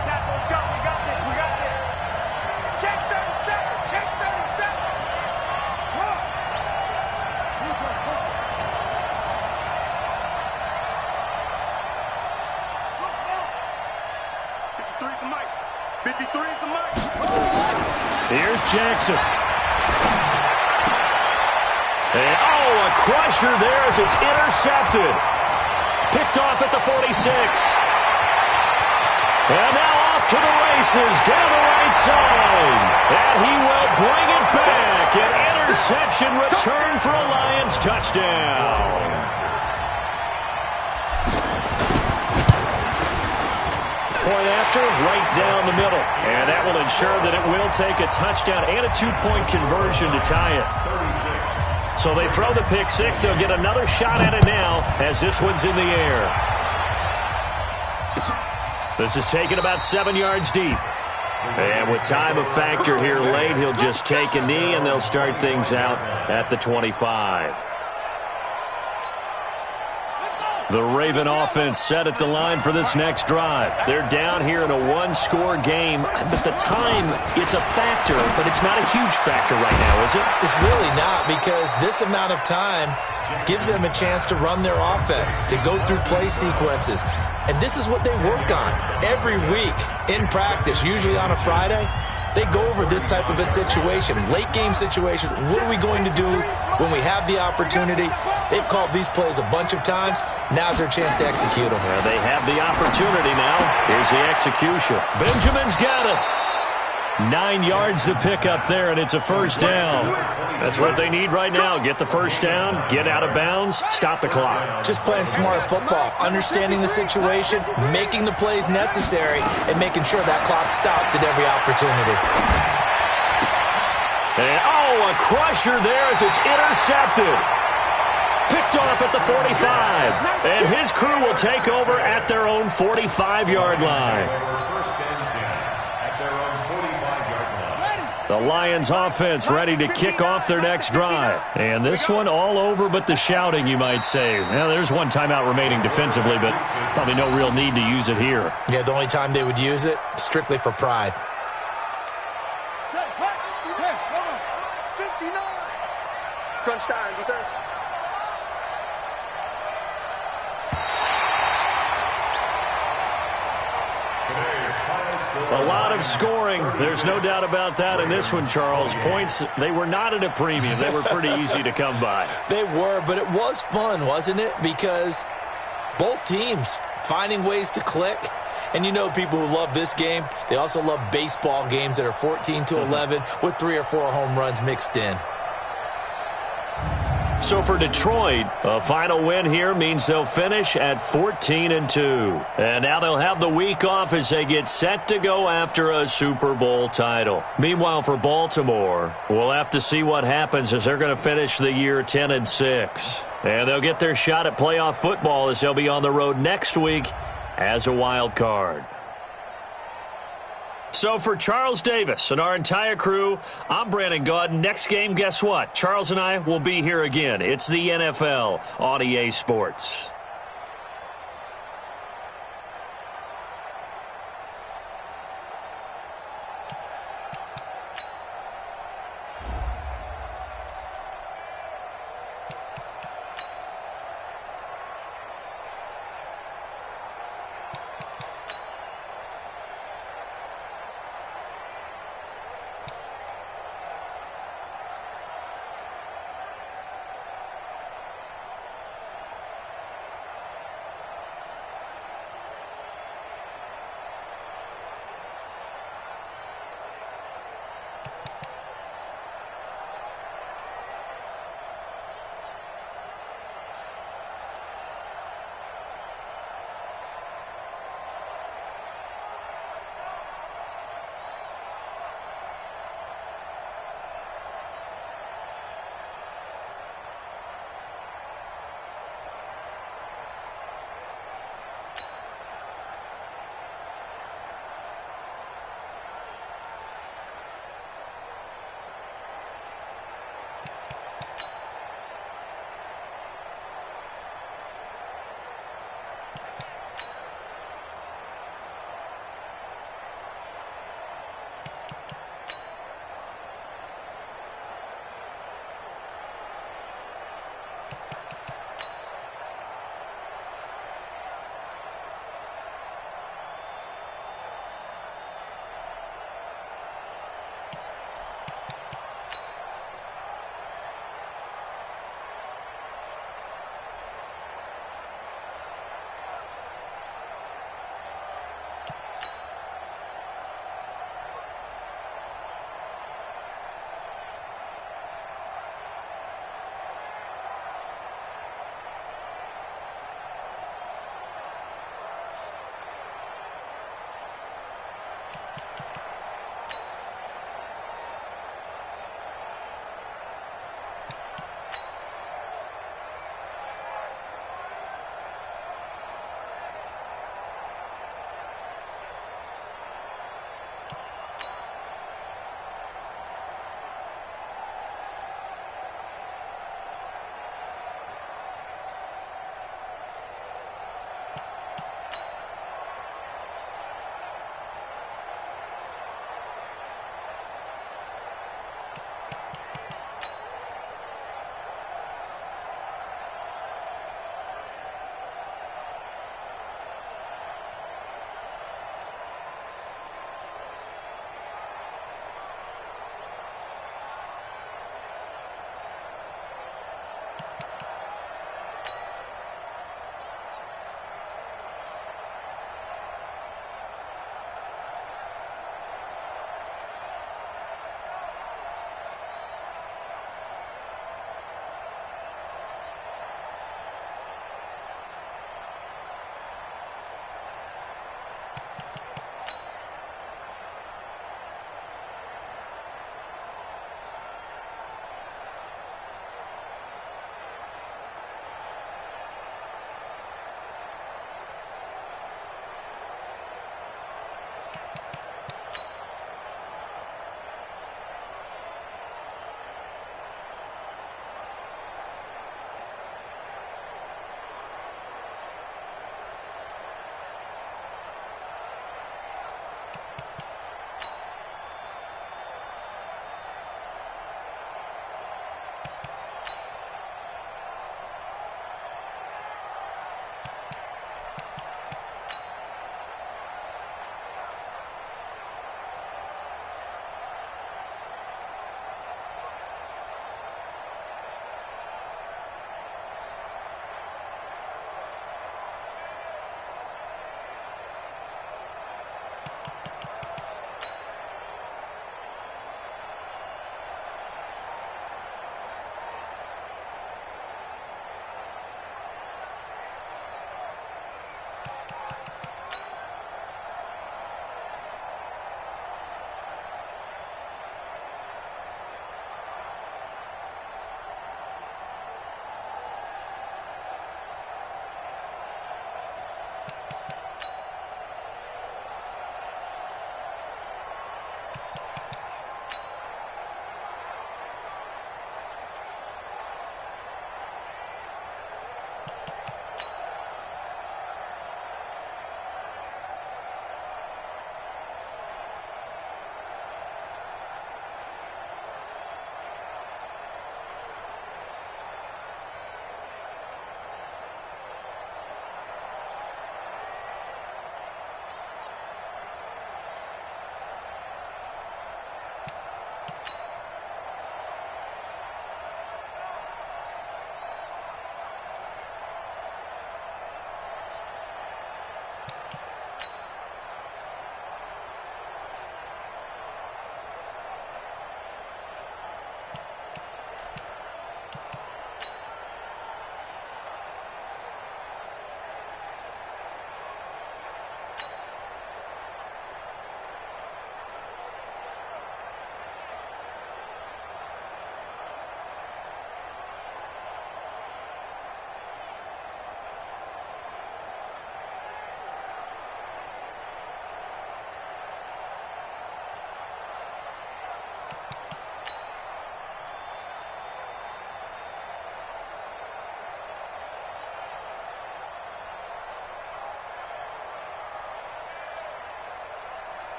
Here's Jackson. And, a crusher there as it's intercepted. Picked off at the 46. And now off to the races down the right side. And he will bring it back. An interception return for a Lions touchdown. Point after, right down the middle. And that will ensure that it will take a touchdown and a 2-point conversion to tie it. So they throw the pick six. They'll get another shot at it now as this one's in the air. This is taken about 7 yards deep. And with time a factor here late, he'll just take a knee and they'll start things out at the 25. The Raven offense set at the line for this next drive. They're down here in a one-score game. But the time, it's a factor, but it's not a huge factor right now, is it? It's really not, because this amount of time gives them a chance to run their offense, to go through play sequences. And this is what they work on every week in practice, usually on a Friday. They go over this type of a situation, late game situation. What are we going to do when we have the opportunity? They've called these plays a bunch of times. Now's their chance to execute them. Well, they have the opportunity now. Here's the execution. Benjamin's got it. 9 yards to pick up there, and it's a first down. That's what they need right now. Get the first down, get out of bounds, stop the clock. Just playing smart football, understanding the situation, making the plays necessary, and making sure that clock stops at every opportunity. And, a crusher there as it's intercepted. Picked off at the 45. And his crew will take over at their own 45-yard line. The Lions offense ready to kick off their next drive. And this one all over but the shouting, you might say. Well, there's one timeout remaining defensively, but probably no real need to use it here. Yeah, the only time they would use it, strictly for pride. Crunch time, defense. A lot of scoring. There's no doubt about that in this one, Charles. Points, they were not at a premium. They were pretty easy to come by. They were, but it was fun, wasn't it? Because both teams finding ways to click. And you know people who love this game, they also love baseball games that are 14-11 with 3 or 4 home runs mixed in. So for Detroit, a final win here means they'll finish at 14-2. And now they'll have the week off as they get set to go after a Super Bowl title. Meanwhile, for Baltimore, we'll have to see what happens as they're going to finish the year 10-6. And they'll get their shot at playoff football as they'll be on the road next week as a wild card. So for Charles Davis and our entire crew, I'm Brandon Gaudin. Next game, guess what? Charles and I will be here again. It's the NFL on EA Sports.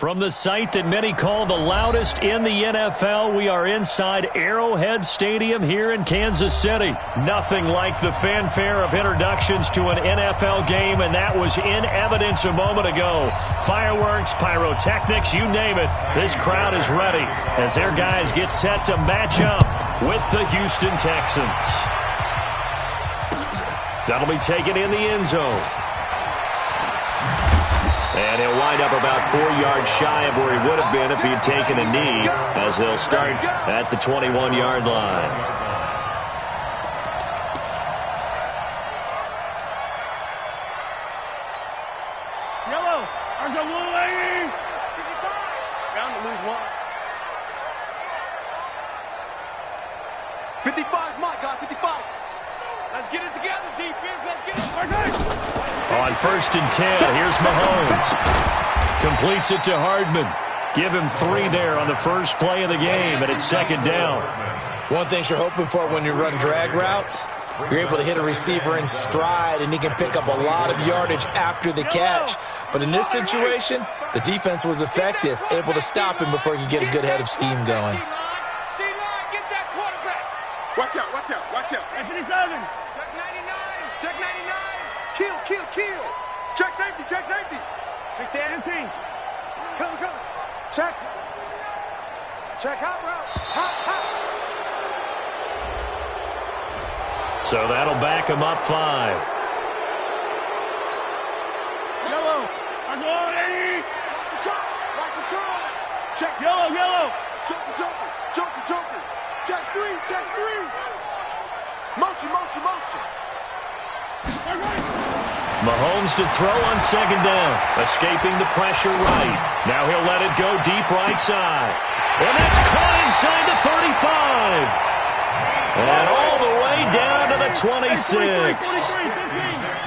From the site that many call the loudest in the NFL, we are inside Arrowhead Stadium here in Kansas City. Nothing like the fanfare of introductions to an NFL game, and that was in evidence a moment ago. Fireworks, pyrotechnics, you name it. This crowd is ready as their guys get set to match up with the Houston Texans. That'll be taken in the end zone. And he'll wind up about 4 yards shy of where he would have been if he had taken a knee, as they'll start at the 21-yard line. Yellow, there's a blue lady. Bound to lose one. 55 is mine, guys, 55. Let's get it together, defense. Let's get it. On 1st and 10, here's Mahomes. Completes it to Hardman. Give him 3 there on the first play of the game, and it's 2nd down. One thing you're hoping for when you run drag routes, you're able to hit a receiver in stride, and he can pick up a lot of yardage after the catch. But in this situation, the defense was effective, able to stop him before he could get a good head of steam going. Get that quarterback. Watch out, watch out, watch out. Anthony Sullivan. Check 99. Check 99. Kill, kill, kill. Check safety, check safety. Big Dad team. Come, come. Check. Check hot route. Hot, hot. So that'll back him up 5. Yellow. I'm going, Eddie. Watch the curl. Check. Yellow, yellow. Joker, joker. Joker, joker. Check 3, check 3. Motion, motion, motion. Mahomes to throw on 2nd down. Escaping the pressure right. Now he'll let it go deep right side. And that's caught inside the 35. And all the way down to the 26.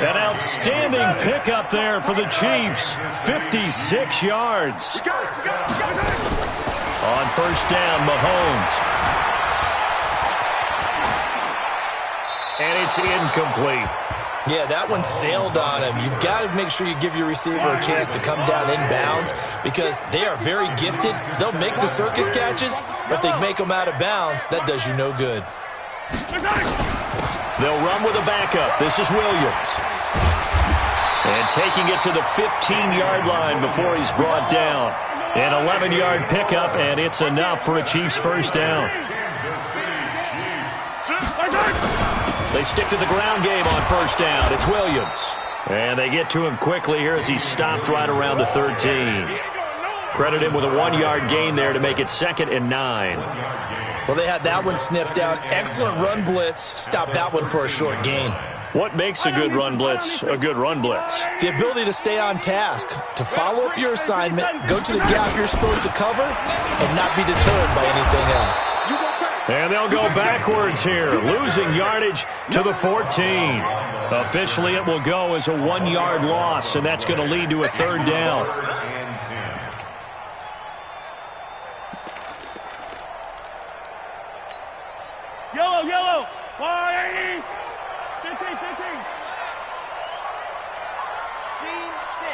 An outstanding pickup there for the Chiefs. 56 yards. On 1st down, Mahomes. And it's incomplete. Yeah, that one sailed on him. You've got to make sure you give your receiver a chance to come down inbounds because they are very gifted. They'll make the circus catches, but if they make them out of bounds, that does you no good. They'll run with a backup. This is Williams. And taking it to the 15-yard line before he's brought down. An 11-yard pickup, and it's enough for a Chiefs 1st down. They stick to the ground game on 1st down. It's Williams. And they get to him quickly here as he stopped right around the 13. Credit him with a 1-yard gain there to make it 2nd and 9. Well, they had that one sniffed out. Excellent run blitz. Stopped that one for a short gain. What makes a good run blitz a good run blitz? The ability to stay on task, to follow up your assignment, go to the gap you're supposed to cover, and not be deterred by anything else. And they'll go backwards here, losing yardage to the 14. Officially, it will go as a 1-yard loss, and that's going to lead to a 3rd down. Yellow, yellow. 180. 15, 15. Scene 6.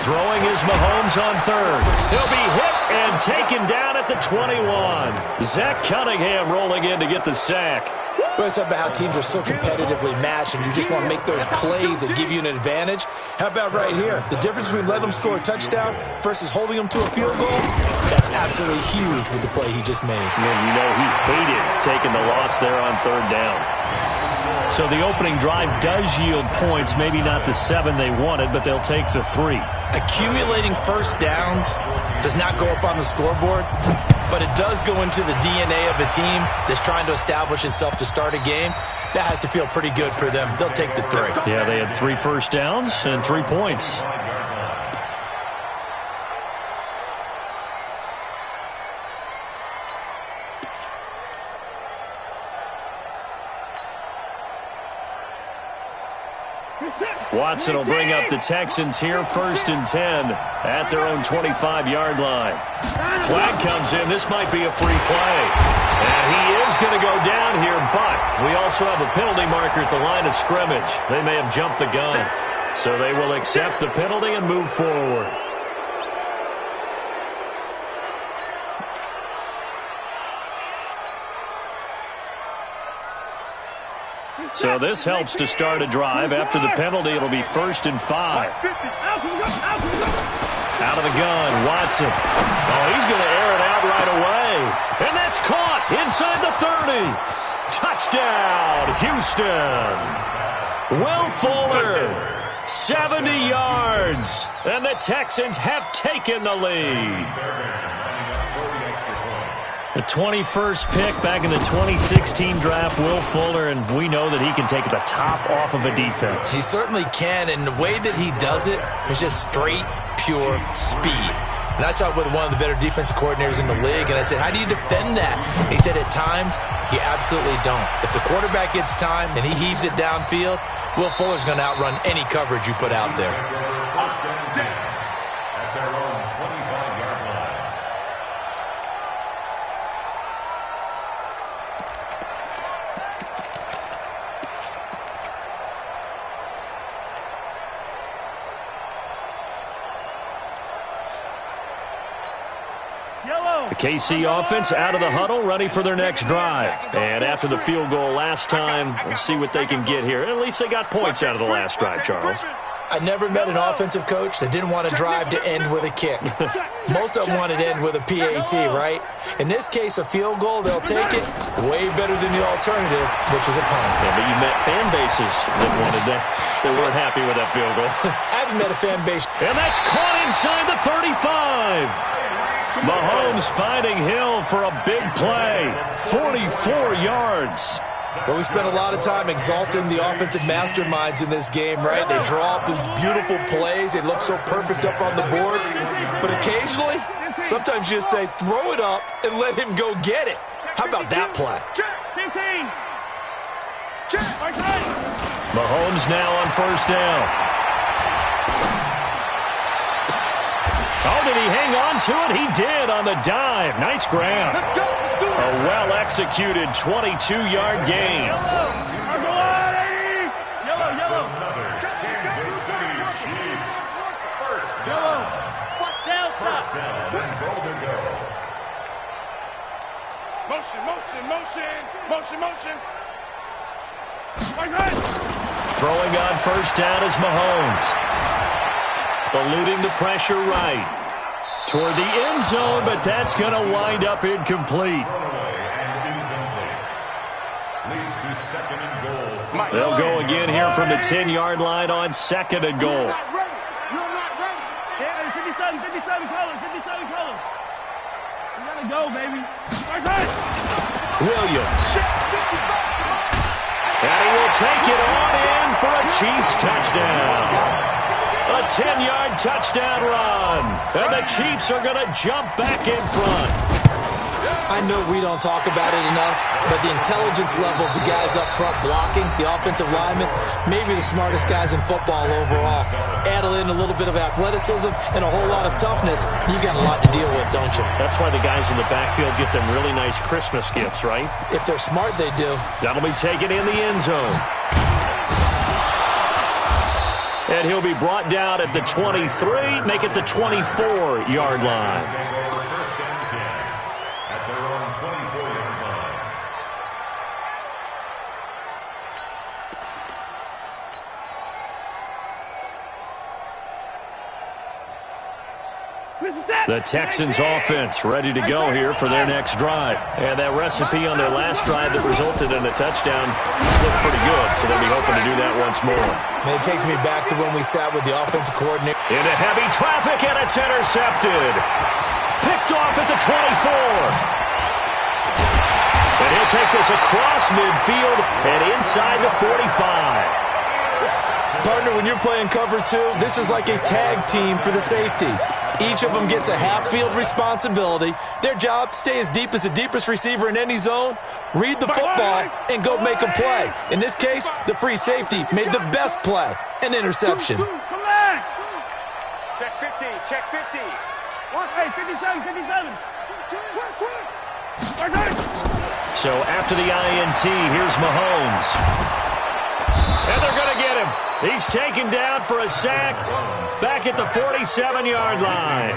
Throwing is Mahomes on 3rd. He'll be hit and taken down at the 21. Zach Cunningham rolling in to get the sack. Well, it's about how teams are so competitively matched, and you just want to make those plays that give you an advantage. How about right here? The difference between letting them score a touchdown versus holding them to a field goal, that's absolutely huge with the play he just made. And you know he hated taking the loss there on 3rd down. So the opening drive does yield points, maybe not the 7 they wanted, but they'll take the 3. Accumulating 1st downs does not go up on the scoreboard, but it does go into the DNA of a team that's trying to establish itself to start a game. That has to feel pretty good for them. They'll take the 3. Yeah, they had 3 first downs and 3 points. Watson will bring up the Texans here 1st and 10 at their own 25-yard line. Flag comes in. This might be a free play. And he is going to go down here, but we also have a penalty marker at the line of scrimmage. They may have jumped the gun. So they will accept the penalty and move forward. So this helps to start a drive. After the penalty, it'll be 1st and 5. Out of the gun, Watson. Oh, he's going to air it out right away. And that's caught inside the 30. Touchdown, Houston. Will Fuller, 70 yards. And the Texans have taken the lead. The 21st pick back in the 2016 draft, Will Fuller, and we know that he can take the top off of a defense. He certainly can, and the way that he does it is just straight, pure speed. And I saw it with one of the better defensive coordinators in the league, and I said, how do you defend that? And he said, at times, you absolutely don't. If the quarterback gets time and he heaves it downfield, Will Fuller's going to outrun any coverage you put out there. At their own 25-yard line. The KC offense out of the huddle, ready for their next drive. And after the field goal last time, we'll see what they can get here. At least they got points out of the last drive, Charles. I never met an offensive coach that didn't want to drive to end with a kick. Most of them wanted to end with a PAT, right? In this case, a field goal, they'll take it way better than the alternative, which is a punt. Yeah, but you met fan bases that wanted that. They weren't happy with that field goal. I haven't met a fan base. And that's caught inside the 35. Mahomes finding Hill for a big play. 44 yards. Well, we spent a lot of time exalting the offensive masterminds in this game, right? They draw up these beautiful plays. They look so perfect up on the board. But occasionally, sometimes you just say, throw it up and let him go get it. How about that play? 15. Mahomes now on 1st down. Oh, did he hang on to it? He did on the dive. Nice grab. A well-executed 22-yard gain. Yellow. Another Kansas City Chiefs. First down. First down and goal to go. Motion. Throwing on 1st down is Mahomes. Eluding the pressure right. Toward the end zone, but that's going to wind up incomplete. Leads to 2nd and goal. They'll go again here from the 10-yard line on 2nd and goal. You're not ready. 57 colors. You gotta go, baby. Williams. And he will take it on in for a Chiefs touchdown. A 10-yard touchdown run. And the Chiefs are going to jump back in front. I know we don't talk about it enough, but the intelligence level of the guys up front blocking, the offensive linemen, maybe the smartest guys in football overall. Add in a little bit of athleticism and a whole lot of toughness, you got a lot to deal with, don't you? That's why the guys in the backfield get them really nice Christmas gifts, right? If they're smart, they do. That'll be taken in the end zone. And he'll be brought down at the 23, make it the 24-yard line. First and 10 at their own 24-yard line. The Texans offense ready to go here for their next drive. And that recipe on their last drive that resulted in a touchdown looked pretty good, so they'll be hoping to do that once more. Man, it takes me back to when we sat with the offensive coordinator. Into heavy traffic, and it's intercepted. Picked off at the 24. And he'll take this across midfield and inside the 45. Partner, when you're playing cover two, this is like a tag team for the safeties. Each of them gets a half-field responsibility. Their job, stay as deep as the deepest receiver in any zone, read the football, and go make a play. In this case, the free safety made the best play, an interception. Come back. Check 50. Hey, 57. So after the INT, here's Mahomes. And they're going to get him. He's taken down for a sack back at the 47-yard line.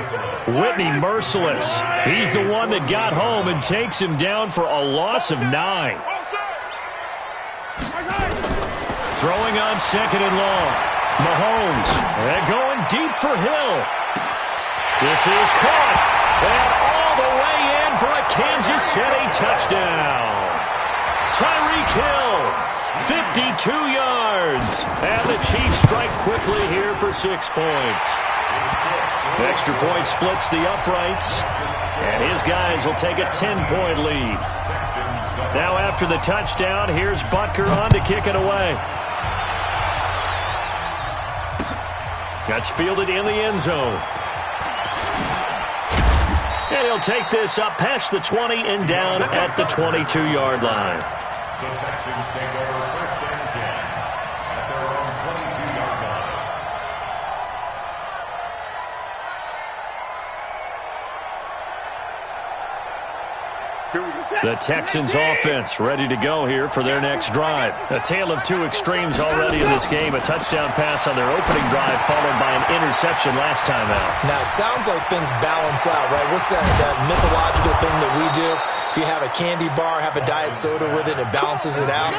Whitney merciless. He's the one that got home and takes him down for a loss of 9. Throwing on 2nd and long. Mahomes, and going deep for Hill. This is caught, and all the way in for a Kansas City touchdown. Tyreek Hill, 52 yards, and the Chiefs strike quickly here for 6 points. Extra point splits the uprights, and his guys will take a 10-point lead. Now after the touchdown, here's Butker on to kick it away. That's fielded in the end zone. And he'll take this up past the 20 and down at the 22-yard line. The Texans take over 1st and 10 at their own 22-yard line. The Texans offense ready to go here for their next drive. A tale of two extremes already in this game. A touchdown pass on their opening drive followed by an interception last time out. Now, it sounds like things balance out, right? What's that mythological thing that we do? If you have a candy bar, have a diet soda with it, it balances it out.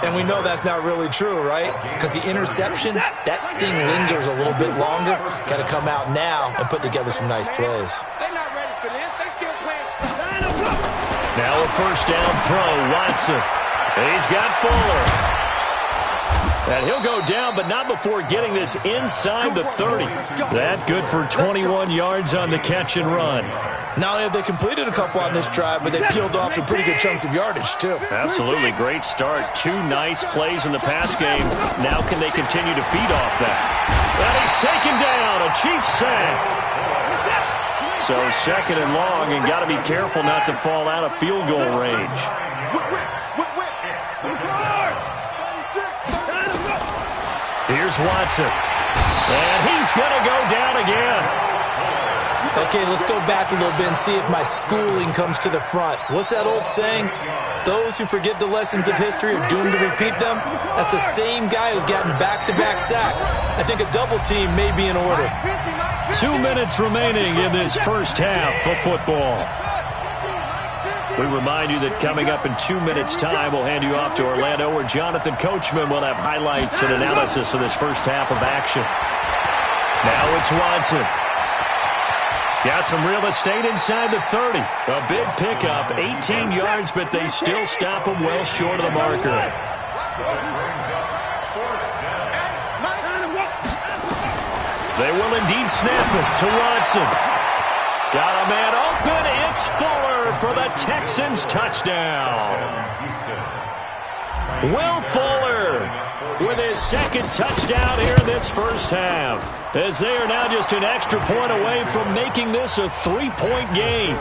And we know that's not really true, right? Because the interception, that sting lingers a little bit longer. Got to come out now and put together some nice plays. They're not ready for this. They still playing something. Now a first down throw, Watson. He's got Fuller. And he'll go down, but not before getting this inside the 30. That good for 21 yards on the catch and run. Not only have they completed a couple on this drive, but they peeled off some pretty good chunks of yardage, too. Absolutely. Great start. 2 nice plays in the pass game. Now can they continue to feed off that? And he's taken down. A Chiefs sack. So 2nd and long, and got to be careful not to fall out of field goal range. Here's Watson. And he's going to go down again. Okay, let's go back a little bit and see if my schooling comes to the front. What's that old saying? Those who forget the lessons of history are doomed to repeat them. That's the same guy who's gotten back-to-back sacks. I think a double team may be in order. 2 minutes remaining in this first half of football. We remind you that coming up in 2 minutes' time, we'll hand you off to Orlando, where Jonathan Coachman will have highlights and analysis of this first half of action. Now it's Watson. Got some real estate inside the 30. A big pickup, 18 yards, but they still stop him well short of the marker. They will indeed snap it to Watson. Got a man open. It's Fuller for the Texans touchdown. Will Fuller with his 2nd touchdown here in this first half, as they are now just an extra point away from making this a 3-point game.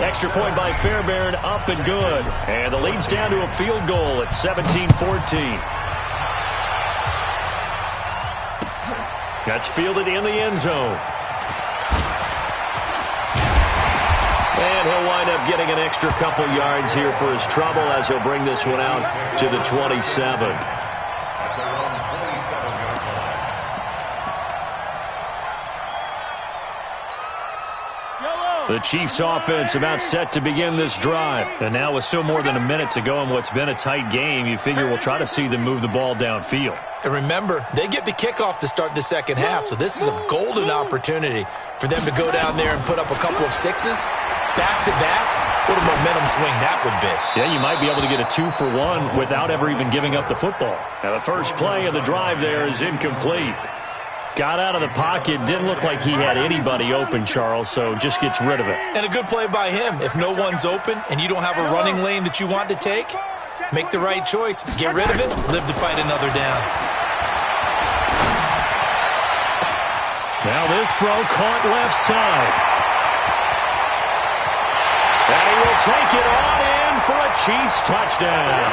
Extra point by Fairbairn, up and good. And the lead's down to a field goal at 17-14. That's fielded in the end zone. And he'll wind up getting an extra couple yards here for his trouble as he'll bring this one out to the 27. The Chiefs offense about set to begin this drive. And now with still more than a minute to go in what's been a tight game, you figure we'll try to see them move the ball downfield. And remember, they get the kickoff to start the second half, so this is a golden opportunity for them to go down there and put up a couple of sixes back-to-back. What a momentum swing that would be. Yeah, you might be able to get a 2-for-1 without ever even giving up the football. Now, the first play of the drive there is incomplete. Got out of the pocket, didn't look like he had anybody open, Charles, so just gets rid of it. And a good play by him. If no one's open and you don't have a running lane that you want to take, make the right choice. Get rid of it, live to fight another down. Now this throw caught left side. And he will take it on in for a Chiefs touchdown.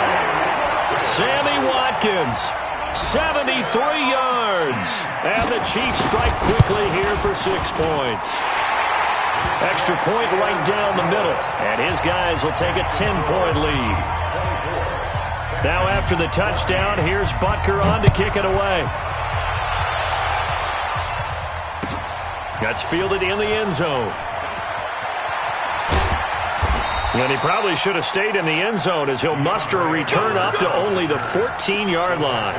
Sammy Watkins, 73 yards. And the Chiefs strike quickly here for 6 points. Extra point right down the middle. And his guys will take a 10-point lead. Now after the touchdown, here's Butker on to kick it away. That's fielded in the end zone. And he probably should have stayed in the end zone as he'll muster a return up to only the 14-yard line.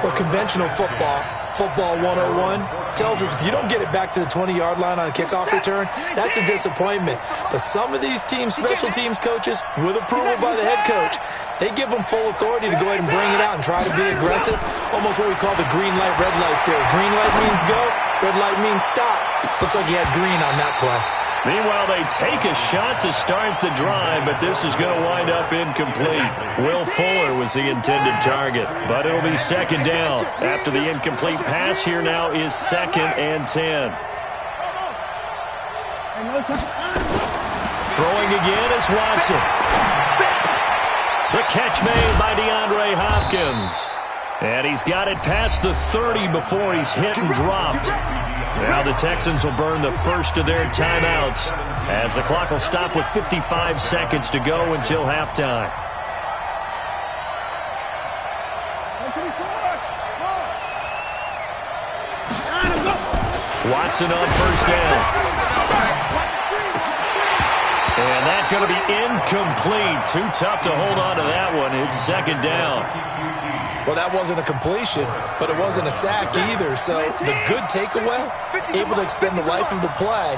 Well, conventional football 101, tells us if you don't get it back to the 20-yard line on a kickoff return, that's a disappointment. But some of these teams, special teams coaches, with approval by the head coach, they give them full authority to go ahead and bring it out and try to be aggressive. Almost what we call the green light, red light theory. Green light means go, red light means stop. Looks like he had green on that play. Meanwhile, they take a shot to start the drive, but this is going to wind up incomplete. Will Fuller was the intended target, but it'll be second down. After the incomplete pass, here now is 2nd and 10. Throwing again is Watson. The catch made by DeAndre Hopkins. And he's got it past the 30 before he's hit and dropped. Now the Texans will burn the first of their timeouts as the clock will stop with 55 seconds to go until halftime. Watson on first down. And that's going to be incomplete. Too tough to hold on to that one. It's second down. Well, that wasn't a completion, but it wasn't a sack either. So the good takeaway, able to extend the life of the play.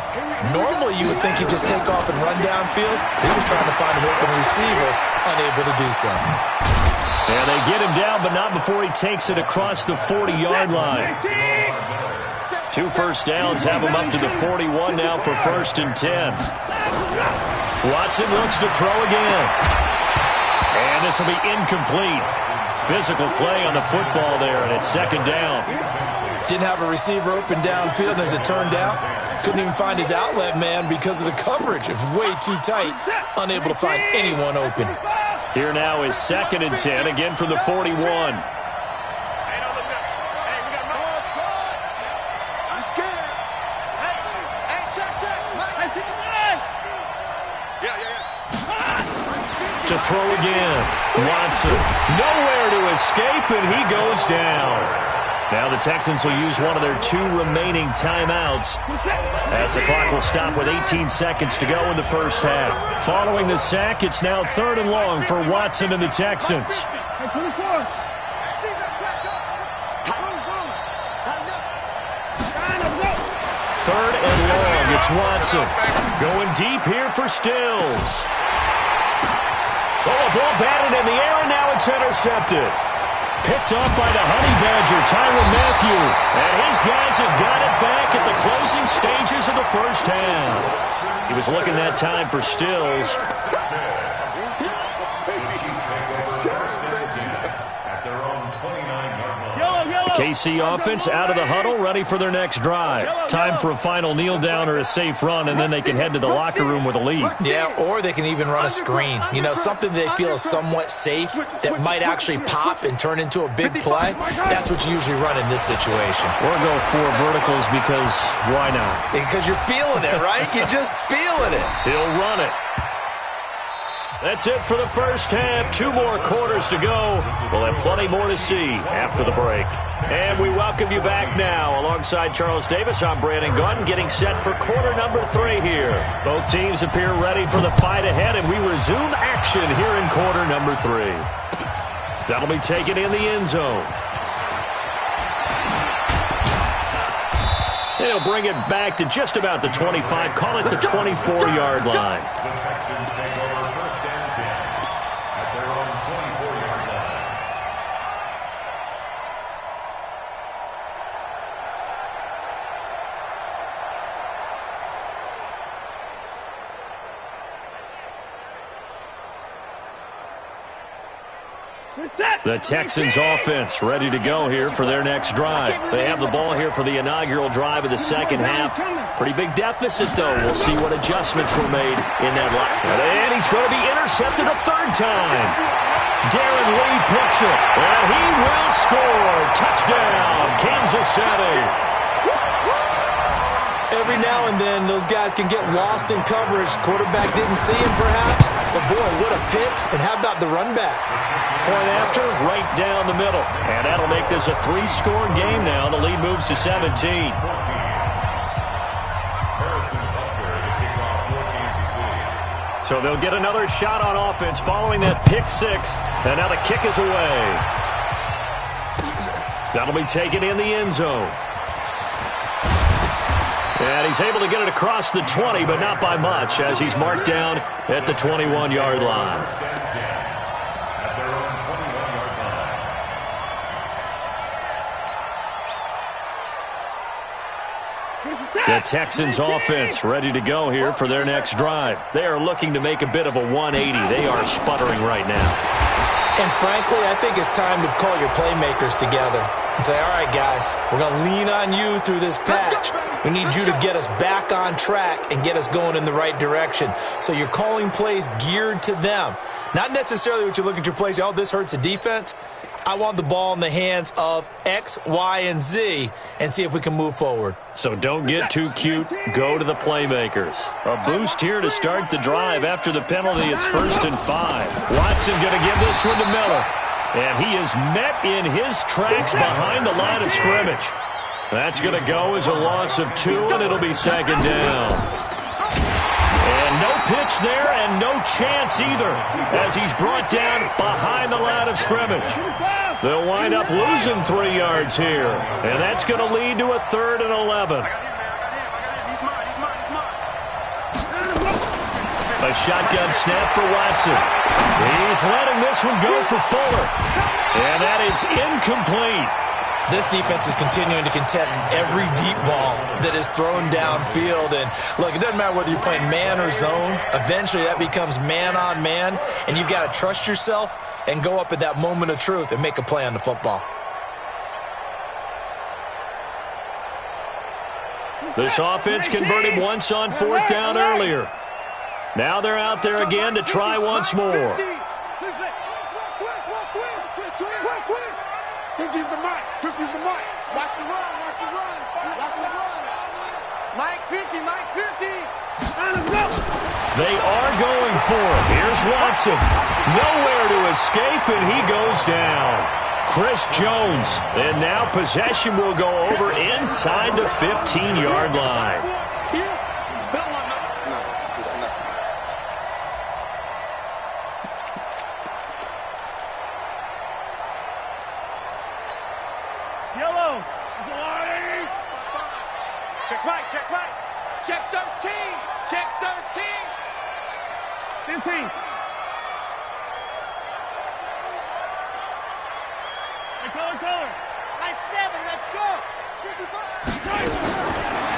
Normally you would think he'd just take off and run downfield. He was trying to find an open receiver, unable to do so. And they get him down, but not before he takes it across the 40-yard line. 2 first downs have him up to the 41 now for 1st and 10. Watson looks to throw again. And this will be incomplete. Physical play on the football there, and it's second down. Didn't have a receiver open downfield, and as it turned out, couldn't even find his outlet man because of the coverage. It was way too tight, unable to find anyone open. Here now is 2nd and 10, again from the 41. To throw again. Watson nowhere to escape, and he goes down. Now the Texans will use one of their 2 remaining timeouts as the clock will stop with 18 seconds to go in the first half. Following the sack, it's now 3rd and long for Watson and the Texans. 3rd and long. It's Watson going deep here for Stills. Oh, a ball batted in the air, and now it's intercepted. Picked up by the Honey Badger, Tyrann Mathieu. And his guys have got it back at the closing stages of the first half. He was looking that time for Stills. KC offense out of the huddle, ready for their next drive. Time for a final kneel down or a safe run, and then they can head to the locker room with a lead. Yeah, or they can even run a screen. You know, something they feel is somewhat safe that might actually pop and turn into a big play. That's what you usually run in this situation. Or go 4 verticals because why not? Because you're feeling it, right? You're just feeling it. He'll run it. That's it for the first half. 2 more quarters to go. We'll have plenty more to see after the break. And we welcome you back now. Alongside Charles Davis, I'm Brandon Gunn, getting set for quarter number 3 here. Both teams appear ready for the fight ahead, and we resume action here in quarter number 3. That'll be taken in the end zone. They'll bring it back to just about the 25, call it the 24-yard line. The Texans offense ready to go here for their next drive. They have the ball here for the inaugural drive of the second half. Pretty big deficit, though. We'll see what adjustments were made in that line. And he's going to be intercepted a 3rd time. Darren Lee picks it, and he will score. Touchdown, Kansas City. And every now and then those guys can get lost in coverage. Quarterback didn't see him perhaps, but boy, what a pick. And how about the run back? Point after, right down the middle. And that'll make this a 3-score game now. The lead moves to 17. So they'll get another shot on offense following that pick six. And now the kick is away. That'll be taken in the end zone. And he's able to get it across the 20, but not by much, as he's marked down at the 21-yard line. The Texans offense ready to go here for their next drive. They are looking to make a bit of a 180. They are sputtering right now. And frankly, I think it's time to call your playmakers together and say, all right, guys, we're going to lean on you through this patch. We need you to get us back on track and get us going in the right direction. So you're calling plays geared to them. Not necessarily what you look at your plays, oh, this hurts the defense. I want the ball in the hands of X, Y, and Z and see if we can move forward. So don't get too cute. Go to the playmakers. A boost here to start the drive after the penalty. It's 1st and 5. Watson going to give this one to Miller. And he is met in his tracks behind the line of scrimmage. That's going to go as a loss of 2, and it'll be 2nd down. And no pitch there and no chance either as he's brought down behind the line of scrimmage. They'll wind up losing 3 yards here, and that's going to lead to a 3rd and 11. A shotgun snap for Watson. He's letting this one go for Fuller, and that is incomplete. This defense is continuing to contest every deep ball that is thrown downfield. And, look, it doesn't matter whether you're playing man or zone. Eventually, that becomes man-on-man, and you've got to trust yourself and go up at that moment of truth and make a play on the football. This offense converted once on 4th down earlier. Now they're out there again to try once more. 50's the mark. 50's the mark. Watch the run. Watch the run. Watch the run. Mike 50. Mike 50. They are going for it. Here's Watson. Nowhere to escape, and he goes down. Chris Jones. And now possession will go over inside the 15-yard line. Check right, check right. Check 13. Check 13. 15. Color. Nice 7. Let's go. 55.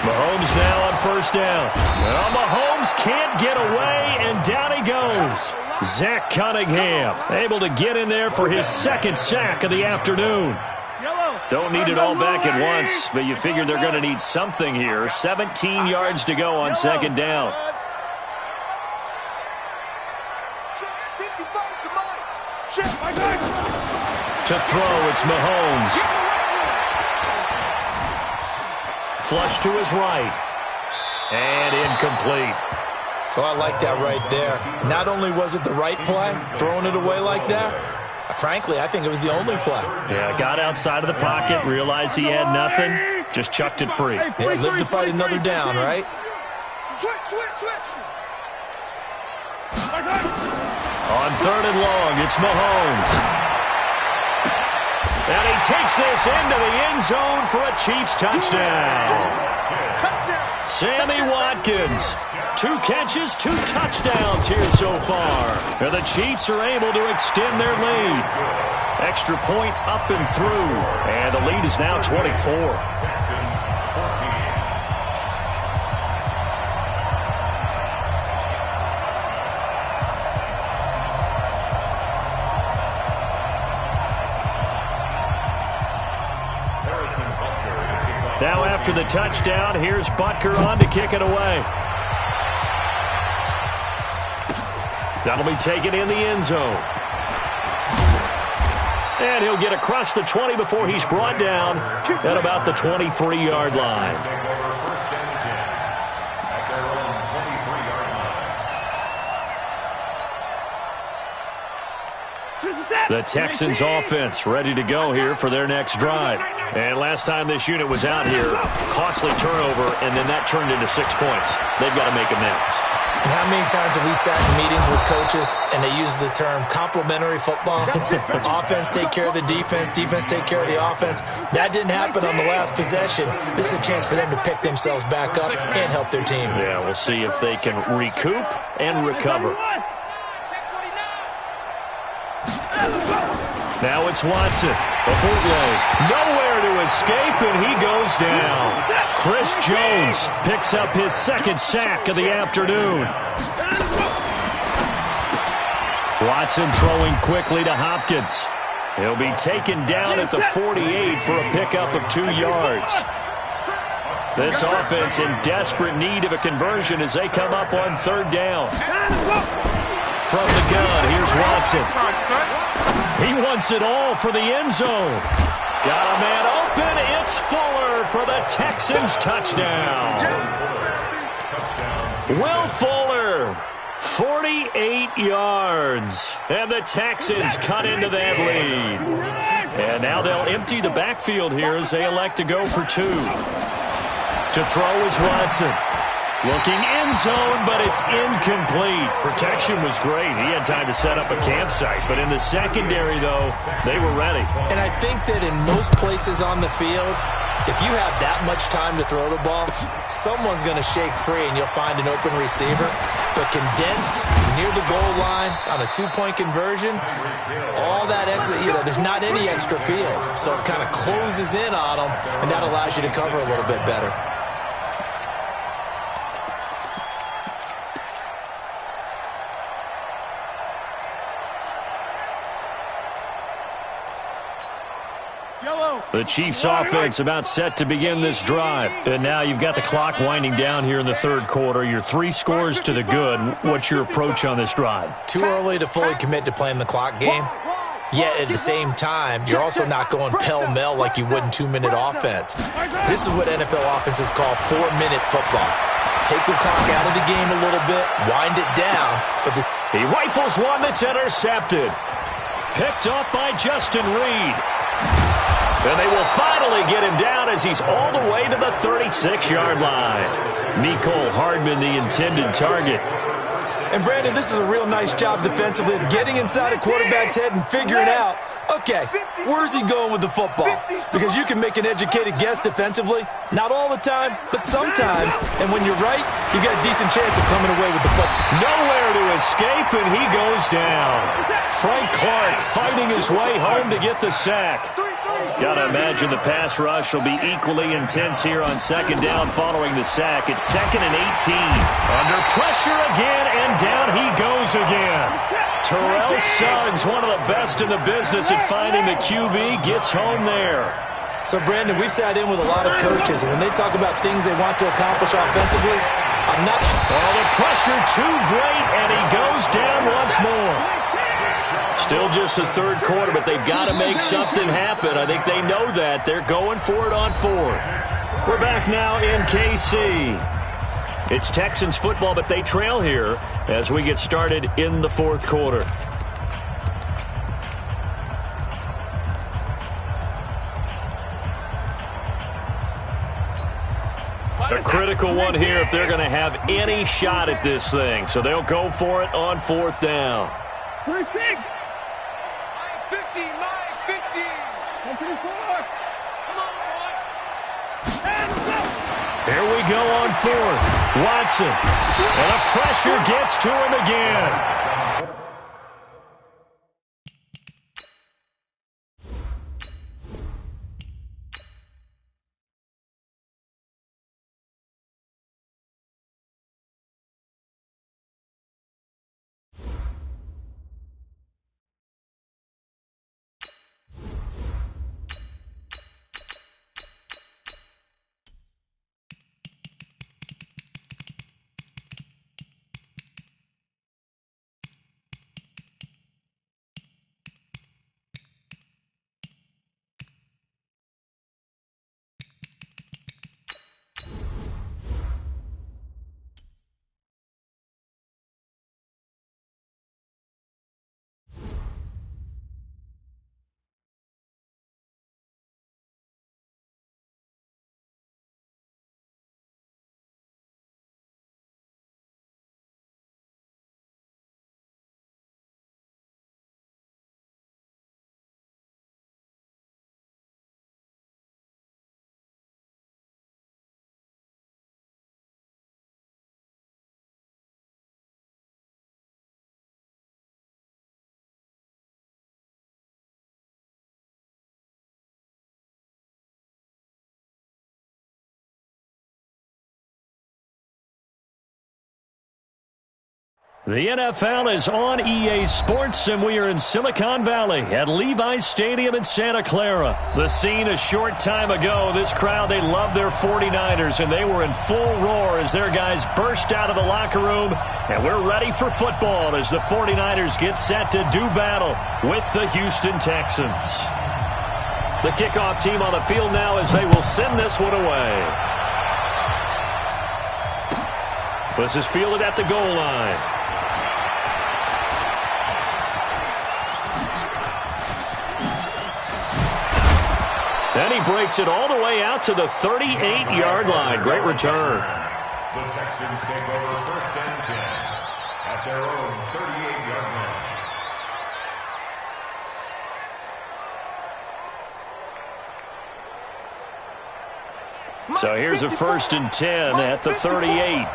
Mahomes now on 1st down. Well, Mahomes can't get away, and down he goes. Zach Cunningham able to get in there for his 2nd sack of the afternoon. Don't need it all back at once, but you figure they're going to need something here. 17 yards to go on 2nd down. To throw, it's Mahomes. Flush to his right. And incomplete. Oh, I like that right there. Not only was it the right play, throwing it away like that, frankly, I think it was the only play. Yeah, got outside of the pocket, realized he had nothing, just chucked it free. Yeah, live to fight another down, right? Switch. On 3rd and long, it's Mahomes. And he takes this into the end zone for a Chiefs touchdown. Sammy Watkins. 2 catches, 2 touchdowns here so far. And the Chiefs are able to extend their lead. Extra point up and through. And the lead is now 24. Now after the touchdown, here's Butker on to kick it away. That'll be taken in the end zone. And he'll get across the 20 before he's brought down at about the 23-yard line. The Texans offense ready to go here for their next drive. And last time this unit was out here, costly turnover, and then that turned into 6 points. They've got to make amends. And how many times have we sat in meetings with coaches and they use the term complementary football? Offense take care of the defense, defense take care of the offense. That didn't happen on the last possession. This is a chance for them to pick themselves back up and help their team. Yeah, we'll see if they can recoup and recover. Now it's Watson. A bootleg. Nowhere to escape, and he goes down. Chris Jones picks up his second sack of the afternoon. Watson throwing quickly to Hopkins. He'll be taken down at the 48 for a pickup of 2 yards. This offense in desperate need of a conversion as they come up on 3rd down. From the gun, here's Watson. He wants it all for the end zone. Got a man open. It's Fuller for the Texans touchdown. Will Fuller, 48 yards. And the Texans cut into that lead. And now they'll empty the backfield here as they elect to go for 2. To throw is Watson. Looking end zone, but it's incomplete. Protection was great. He had time to set up a campsite. But in the secondary, though, they were ready. And I think that in most places on the field, if you have that much time to throw the ball, someone's going to shake free and you'll find an open receiver. But condensed near the goal line on a 2-point conversion, all that extra, there's not any extra field. So it kind of closes in on them, and that allows you to cover a little bit better. The Chiefs offense about set to begin this drive. And now you've got the clock winding down here in the 3rd quarter. You're 3 scores to the good. What's your approach on this drive? Too early to fully commit to playing the clock game. Yet at the same time, you're also not going pell-mell like you would in 2-minute offense. This is what NFL offenses call 4-minute football. Take the clock out of the game a little bit, wind it down. But he rifles one that's intercepted. Picked up by Justin Reed. And they will finally get him down as he's all the way to the 36-yard line. Mecole Hardman, the intended target. And, Brandon, this is a real nice job defensively of getting inside a quarterback's head and figuring out, okay, where's he going with the football? Because you can make an educated guess defensively. Not all the time, but sometimes. And when you're right, you've got a decent chance of coming away with the football. Nowhere to escape, and he goes down. Frank Clark fighting his way home to get the sack. Got to imagine the pass rush will be equally intense here on 2nd down following the sack. It's 2nd and 18. Under pressure again, and down he goes again. Terrell Suggs, one of the best in the business at finding the QB, gets home there. So, Brandon, we sat in with a lot of coaches, and when they talk about things they want to accomplish offensively, I'm not sure. Oh, the pressure too great, and he goes down once more. Still just the 3rd quarter, but they've got to make something happen. I think they know that. They're going for it on 4th. We're back now in KC. It's Texans football, but they trail here as we get started in the 4th quarter. A critical one here if they're going to have any shot at this thing. So they'll go for it on 4th down. Here we go on 4th. Watson. And the pressure gets to him again. The NFL is on EA Sports, and we are in Silicon Valley at Levi's Stadium in Santa Clara. The scene a short time ago. This crowd, they love their 49ers, and they were in full roar as their guys burst out of the locker room. And we're ready for football as the 49ers get set to do battle with the Houston Texans. The kickoff team on the field now as they will send this one away. This is fielded at the goal line. And he breaks it all the way out to the 38-yard line. Great return. The Texans take over first and 10 at their own 38-yard line. So here's a first and 10 at the 38.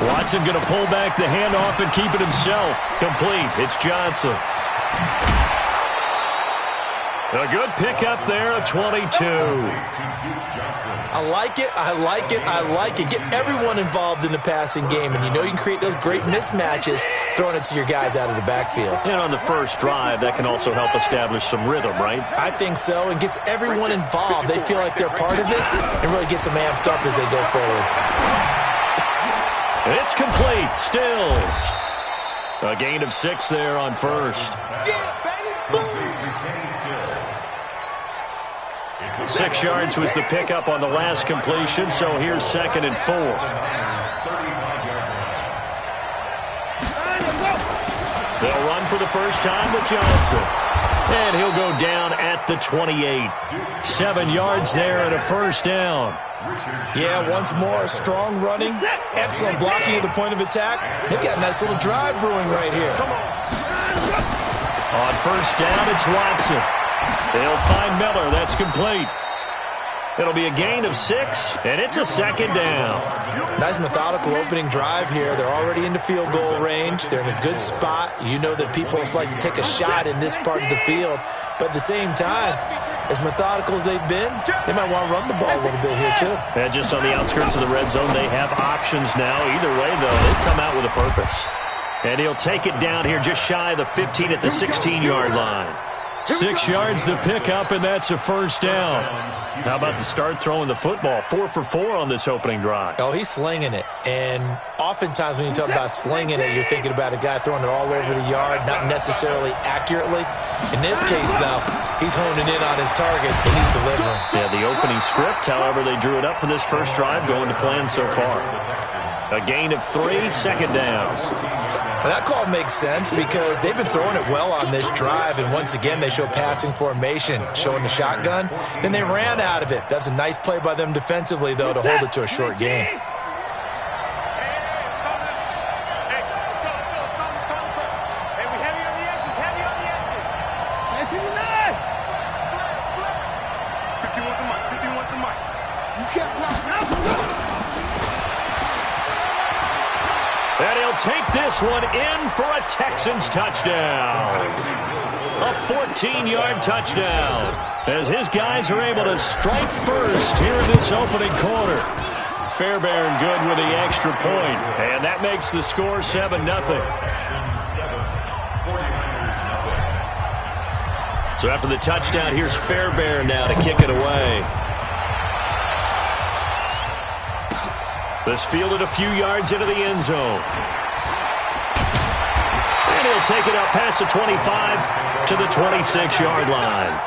Watson going to pull back the handoff and keep it himself. Complete. It's Johnson. A good pickup there at 22. I like it. I like it. I like it. Get everyone involved in the passing game, and you know you can create those great mismatches throwing it to your guys out of the backfield. And on the first drive, that can also help establish some rhythm, right? I think so, and gets everyone involved. They feel like they're part of it and really gets them amped up as they go forward. It's complete. Stills. A gain of 6 there on first. 6 yards was the pickup on the last completion, so here's 2nd and 4. They'll run for the first time with Johnson. And he'll go down at the 28. 7 yards there and a first down. Yeah, once more, strong running, excellent blocking at the point of attack. They've got a nice little drive brewing right here. On first down, it's Watson. They'll find Miller. That's complete. It'll be a gain of 6, and it's a 2nd down. Nice methodical opening drive here. They're already into field goal range. They're in a good spot. You know that people like to take a shot in this part of the field. But at the same time, as methodical as they've been, they might want to run the ball a little bit here, too. And just on the outskirts of the red zone, they have options now. Either way, though, they've come out with a purpose. And he'll take it down here just shy of the 15 at the 16-yard line. 6 yards the pickup, and that's a first down. How about the start throwing the football? 4 for 4 on this opening drive. Oh, he's slinging it. And oftentimes when you talk about slinging it, you're thinking about a guy throwing it all over the yard, not necessarily accurately. In this case, though, he's honing in on his targets, and he's delivering. Yeah, the opening script, however, they drew it up for this first drive, going to plan so far. A gain of 3, 2nd down. Well, that call makes sense because they've been throwing it well on this drive, and once again they show passing formation, showing the shotgun. Then they ran out of it. That's a nice play by them defensively, though, to hold it to a short game. And he'll take this one in for a Texans touchdown. A 14-yard touchdown as his guys are able to strike first here in this opening quarter. Fairbairn good with the extra point, and that makes the score 7-0. So after the touchdown, here's Fairbairn now to kick it away. This fielded a few yards into the end zone. And he'll take it up past the 25 to the 26-yard line.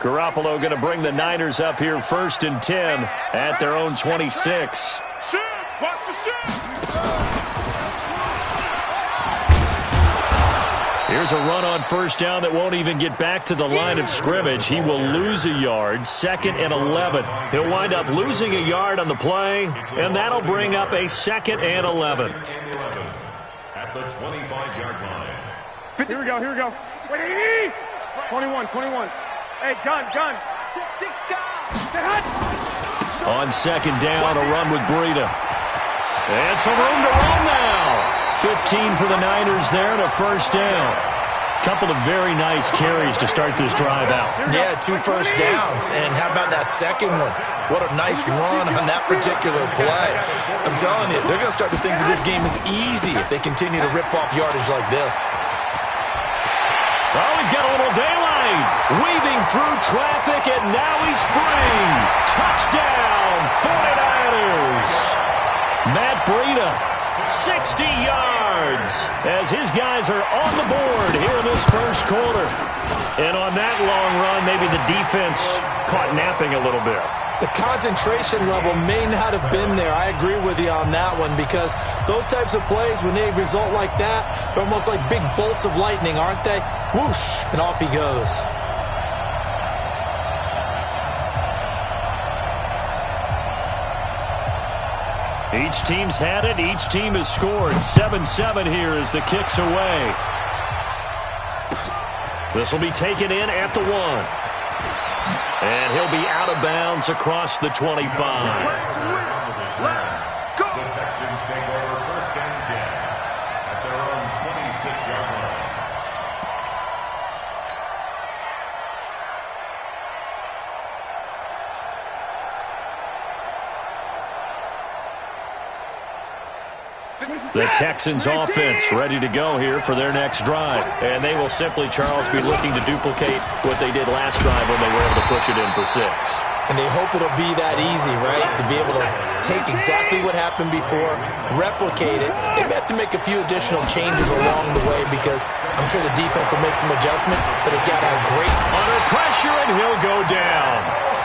Garoppolo going to bring the Niners up here 1st and 10 at their own 26. Here's a run on 1st down that won't even get back to the line of scrimmage. He will lose a yard, 2nd and 11. He'll wind up losing a yard on the play, and that'll bring up a 2nd and 11. At the 25-yard line. Here we go. Wait, 21. Hey, gun. On 2nd down, a run with Breida. And some room to run now. 15 for the Niners there and a 1st down. Couple of very nice carries to start this drive out. Yeah, 2 first downs. And how about that second one? What a nice run on that particular play. I'm telling you, they're going to start to think that this game is easy if they continue to rip off yardage like this. Oh, he's got a little daylight. Weaving through traffic, and now he's free. Touchdown, 49ers. Matt Breida, 60 yards, as his guys are on the board here in this 1st quarter. And on that long run, maybe the defense caught napping a little bit. The concentration level may not have been there. I agree with you on that one, because those types of plays, when they result like that, they're almost like big bolts of lightning, aren't they? Whoosh, and off he goes. Each team's had it. Each team has scored. 7-7 here as the kick's away. This will be taken in at the 1. And he'll be out of bounds across the 25. The Texans take over 1st and 10 at their own 26-yard line. The Texans offense ready to go here for their next drive. And they will simply, Charles, be looking to duplicate what they did last drive when they were able to push it in for 6. And they hope it'll be that easy, right? To be able to take exactly what happened before, replicate it. They may have to make a few additional changes along the way, because I'm sure the defense will make some adjustments, but it got a great under pressure, and he'll go down.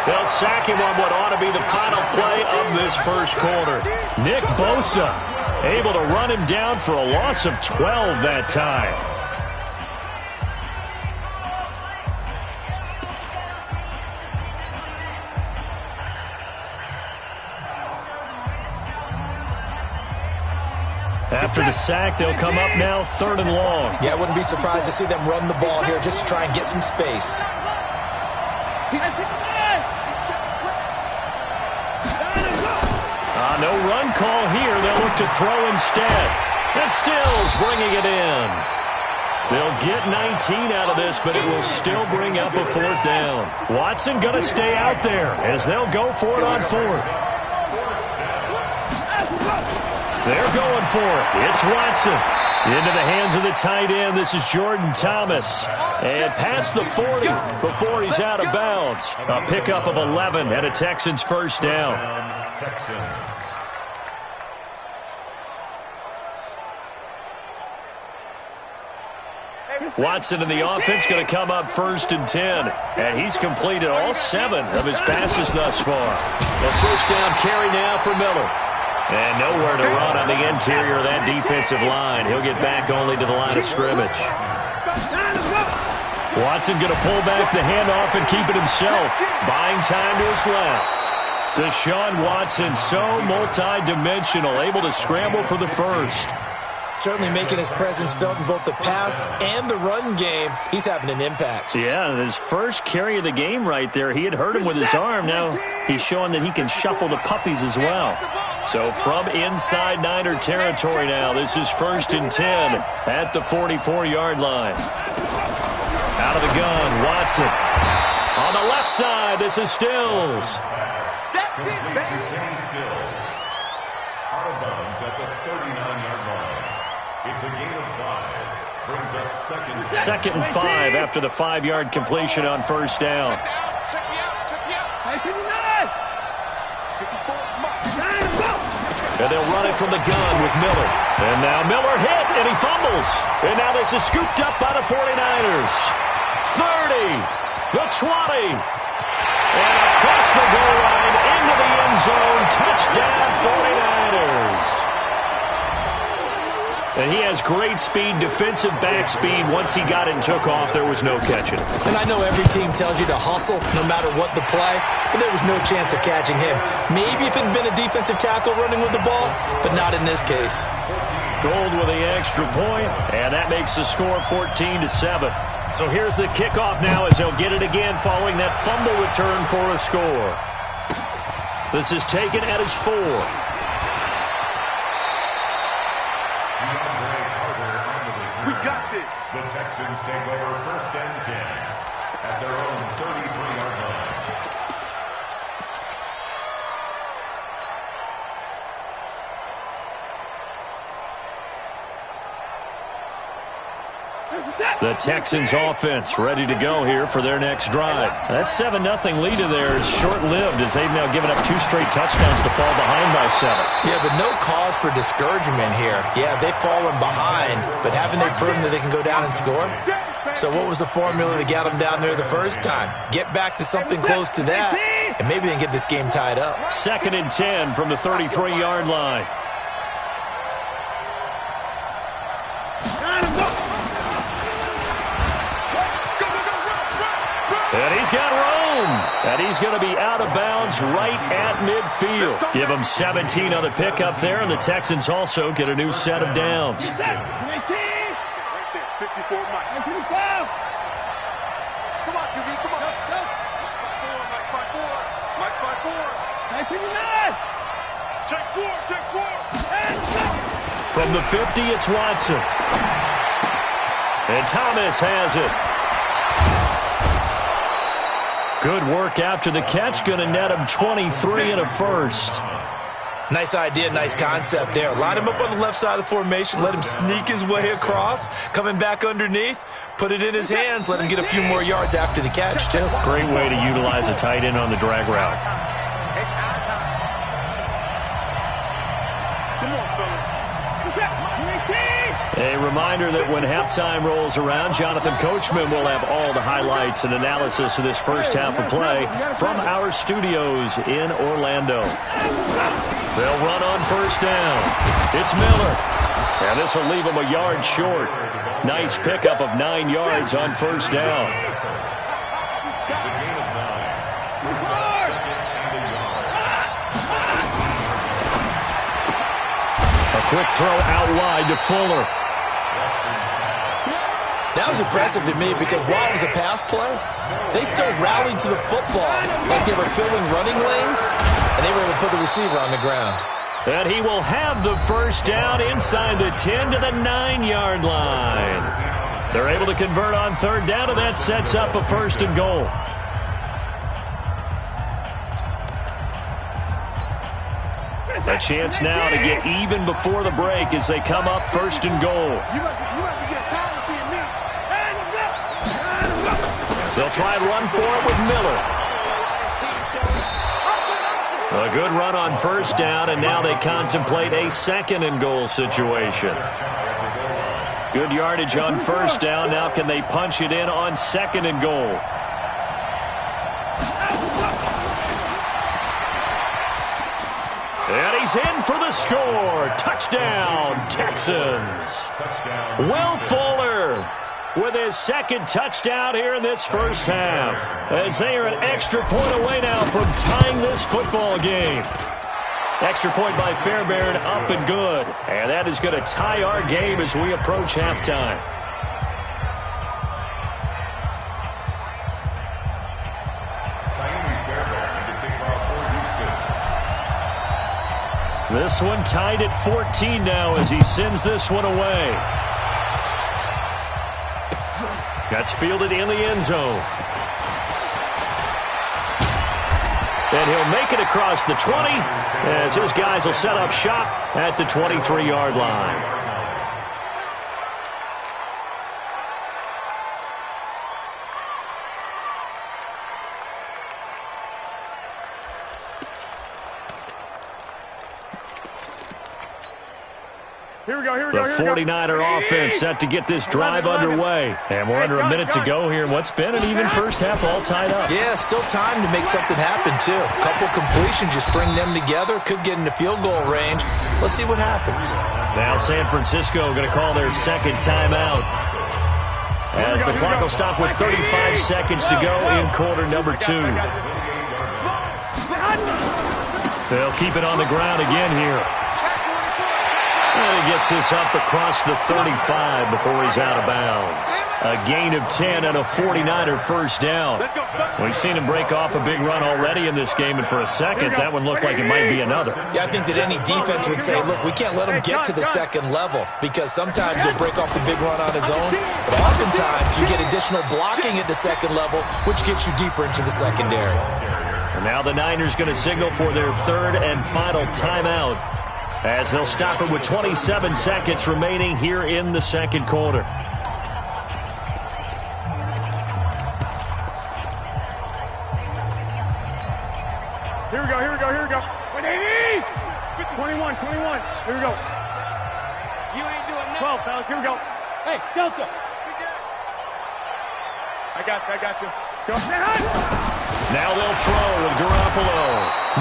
They'll sack him on what ought to be the final play of this 1st quarter. Nick Bosa able to run him down for a loss of 12 that time. After the sack, they'll come up now 3rd and long. Yeah, I wouldn't be surprised to see them run the ball here just to try and get some space. No run call here. They'll look to throw instead. And Stills bringing it in. They'll get 19 out of this, but it will still bring up a 4th down. Watson going to stay out there as they'll go for it on 4th. They're going for it. It's Watson. Into the hands of the tight end. This is Jordan Thomas. And past the 40 before he's out of bounds. A pickup of 11 and a Texans 1st down. Watson in the offense going to come up 1st and 10. And he's completed all 7 of his passes thus far. A 1st down carry now for Miller. And nowhere to run on the interior of that defensive line. He'll get back only to the line of scrimmage. Watson going to pull back the handoff and keep it himself. Buying time to his left. Deshaun Watson, so multi-dimensional, able to scramble for the 1st. Certainly making his presence felt in both the pass and the run game. He's having an impact. Yeah, his first carry of the game right there. He had hurt him with his arm. Now he's showing that he can shuffle the puppies as well. So from inside Niner territory now, this is 1st and 10 at the 44-yard line. Out of the gun, Watson. On the left side, this is Stills. That's it, baby. Out of bounds at the 39-yard line. It's a gain of 5. Brings up 2nd and 2nd and 5 after the 5-yard completion on 1st down. Check me out. And they'll run it from the gun with Miller. And now Miller hit, and he fumbles. And now this is scooped up by the 49ers. 30, the 20, and across the goal line into the end zone. Touchdown, 49ers. And he has great speed, defensive back speed. Once he got it and took off, there was no catching. And I know every team tells you to hustle no matter what the play, but there was no chance of catching him. Maybe if it had been a defensive tackle running with the ball, but not in this case. Gold with the extra point, and that makes the score 14-7. So here's the kickoff now as they'll get it again following that fumble return for a score. This is taken at his 4. We got this. The Texans take over 1st and 10 at their own 33-yard line. The Texans offense ready to go here for their next drive. That 7-0 lead of theirs is short-lived as they've now given up 2 straight touchdowns to fall behind by 7. Yeah, but no cause for discouragement here. Yeah, they've fallen behind, but haven't they proven that they can go down and score? So what was the formula that got them down there the first time? Get back to something close to that, and maybe they can get this game tied up. 2nd and 10 from the 33-yard line. And he's got room. And he's going to be out of bounds right at midfield. Give him 17 on the pickup there, and the Texans also get a new set of downs. 54, Mike. Come on, QB, come on. Go. 5-4, Mike 5-4. Check 4, check 4. And go. From the 50, it's Watson. And Thomas has it. Good work after the catch. Going to net him 23 and a first. Nice idea, nice concept there. Line him up on the left side of the formation. Let him sneak his way across. Coming back underneath. Put it in his hands. Let him get a few more yards after the catch, too. Great way to utilize a tight end on the drag route. It's our time. Come on, fellas. A reminder that when halftime rolls around, Jonathan Coachman will have all the highlights and analysis of this first half of play from our studios in Orlando. They'll run on first down. It's Miller. And this will leave him a yard short. Nice pickup of 9 yards on first down. It's a gain of 9. It's a 2nd and a yard. A quick throw out wide to Fuller. That was impressive to me because while it was a pass play, they still rallied to the football like they were filling running lanes, and they were able to put the receiver on the ground. And he will have the first down inside the 10 to the 9-yard line. They're able to convert on third down, and that sets up a 1st and goal. A chance now to get even before the break as they come up 1st and goal. You must be getting tired of seeing me. They'll try and run for it with Miller. A good run on first down, and now they contemplate a 2nd and goal situation. Good yardage on first down. Now can they punch it in on 2nd and goal? And he's in for the score. Touchdown, Texans. Will Fuller with his 2nd touchdown here in this first half, as they are an extra point away now from tying this football game. Extra point by Fairbairn, up and good. And that is going to tie our game as we approach halftime. This one tied at 14 now as he sends this one away. That's fielded in the end zone. And he'll make it across the 20 as his guys will set up shop at the 23-yard line. Here we go, here we The go, here we go. 49er offense set to get this drive underway. And we're under a minute to go here in what's been an even first half, all tied up. Yeah, still time to make something happen, too. A couple completions, you string them together, could get into field goal range. Let's see what happens. Now San Francisco going to call their second timeout, as the clock will stop with 35 seconds to go in quarter number 2. They'll keep it on the ground again here. And he gets this up across the 35 before he's out of bounds. A gain of 10 and a 49er first down. We've seen him break off a big run already in this game, and for a second, that one looked like it might be another. Yeah, I think that any defense would say, look, we can't let him get to the second level, because sometimes he'll break off the big run on his own, but oftentimes you get additional blocking at the second level, which gets you deeper into the secondary. And now the Niners going to signal for their third and final timeout, as they'll stop it with 27 seconds remaining here in the second quarter. Here we go, here we go, here we go. 180! 21, 21. Here we go. You ain't doing nothing. 12, fellas, here we go. Hey, Delta. I got you. Go. Now they'll throw with Garoppolo.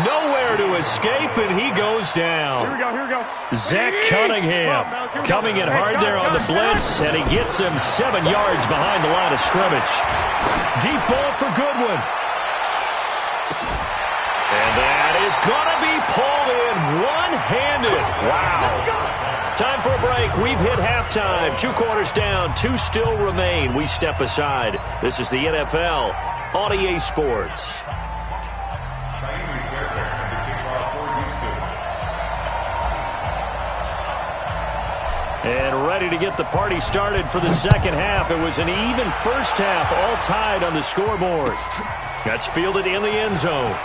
Nowhere to escape, and he goes down. Here we go. Zach Cunningham coming in hard there on the blitz, and he gets him 7 yards behind the line of scrimmage. Deep ball for Goodwin. And that is going to be pulled in one-handed. Wow. Time for a break. We've hit halftime. 2 quarters down. 2 still remain. We step aside. This is the NFL on EA Sports. And ready to get the party started for the second half. It was an even first half, all tied on the scoreboard. That's fielded in the end zone.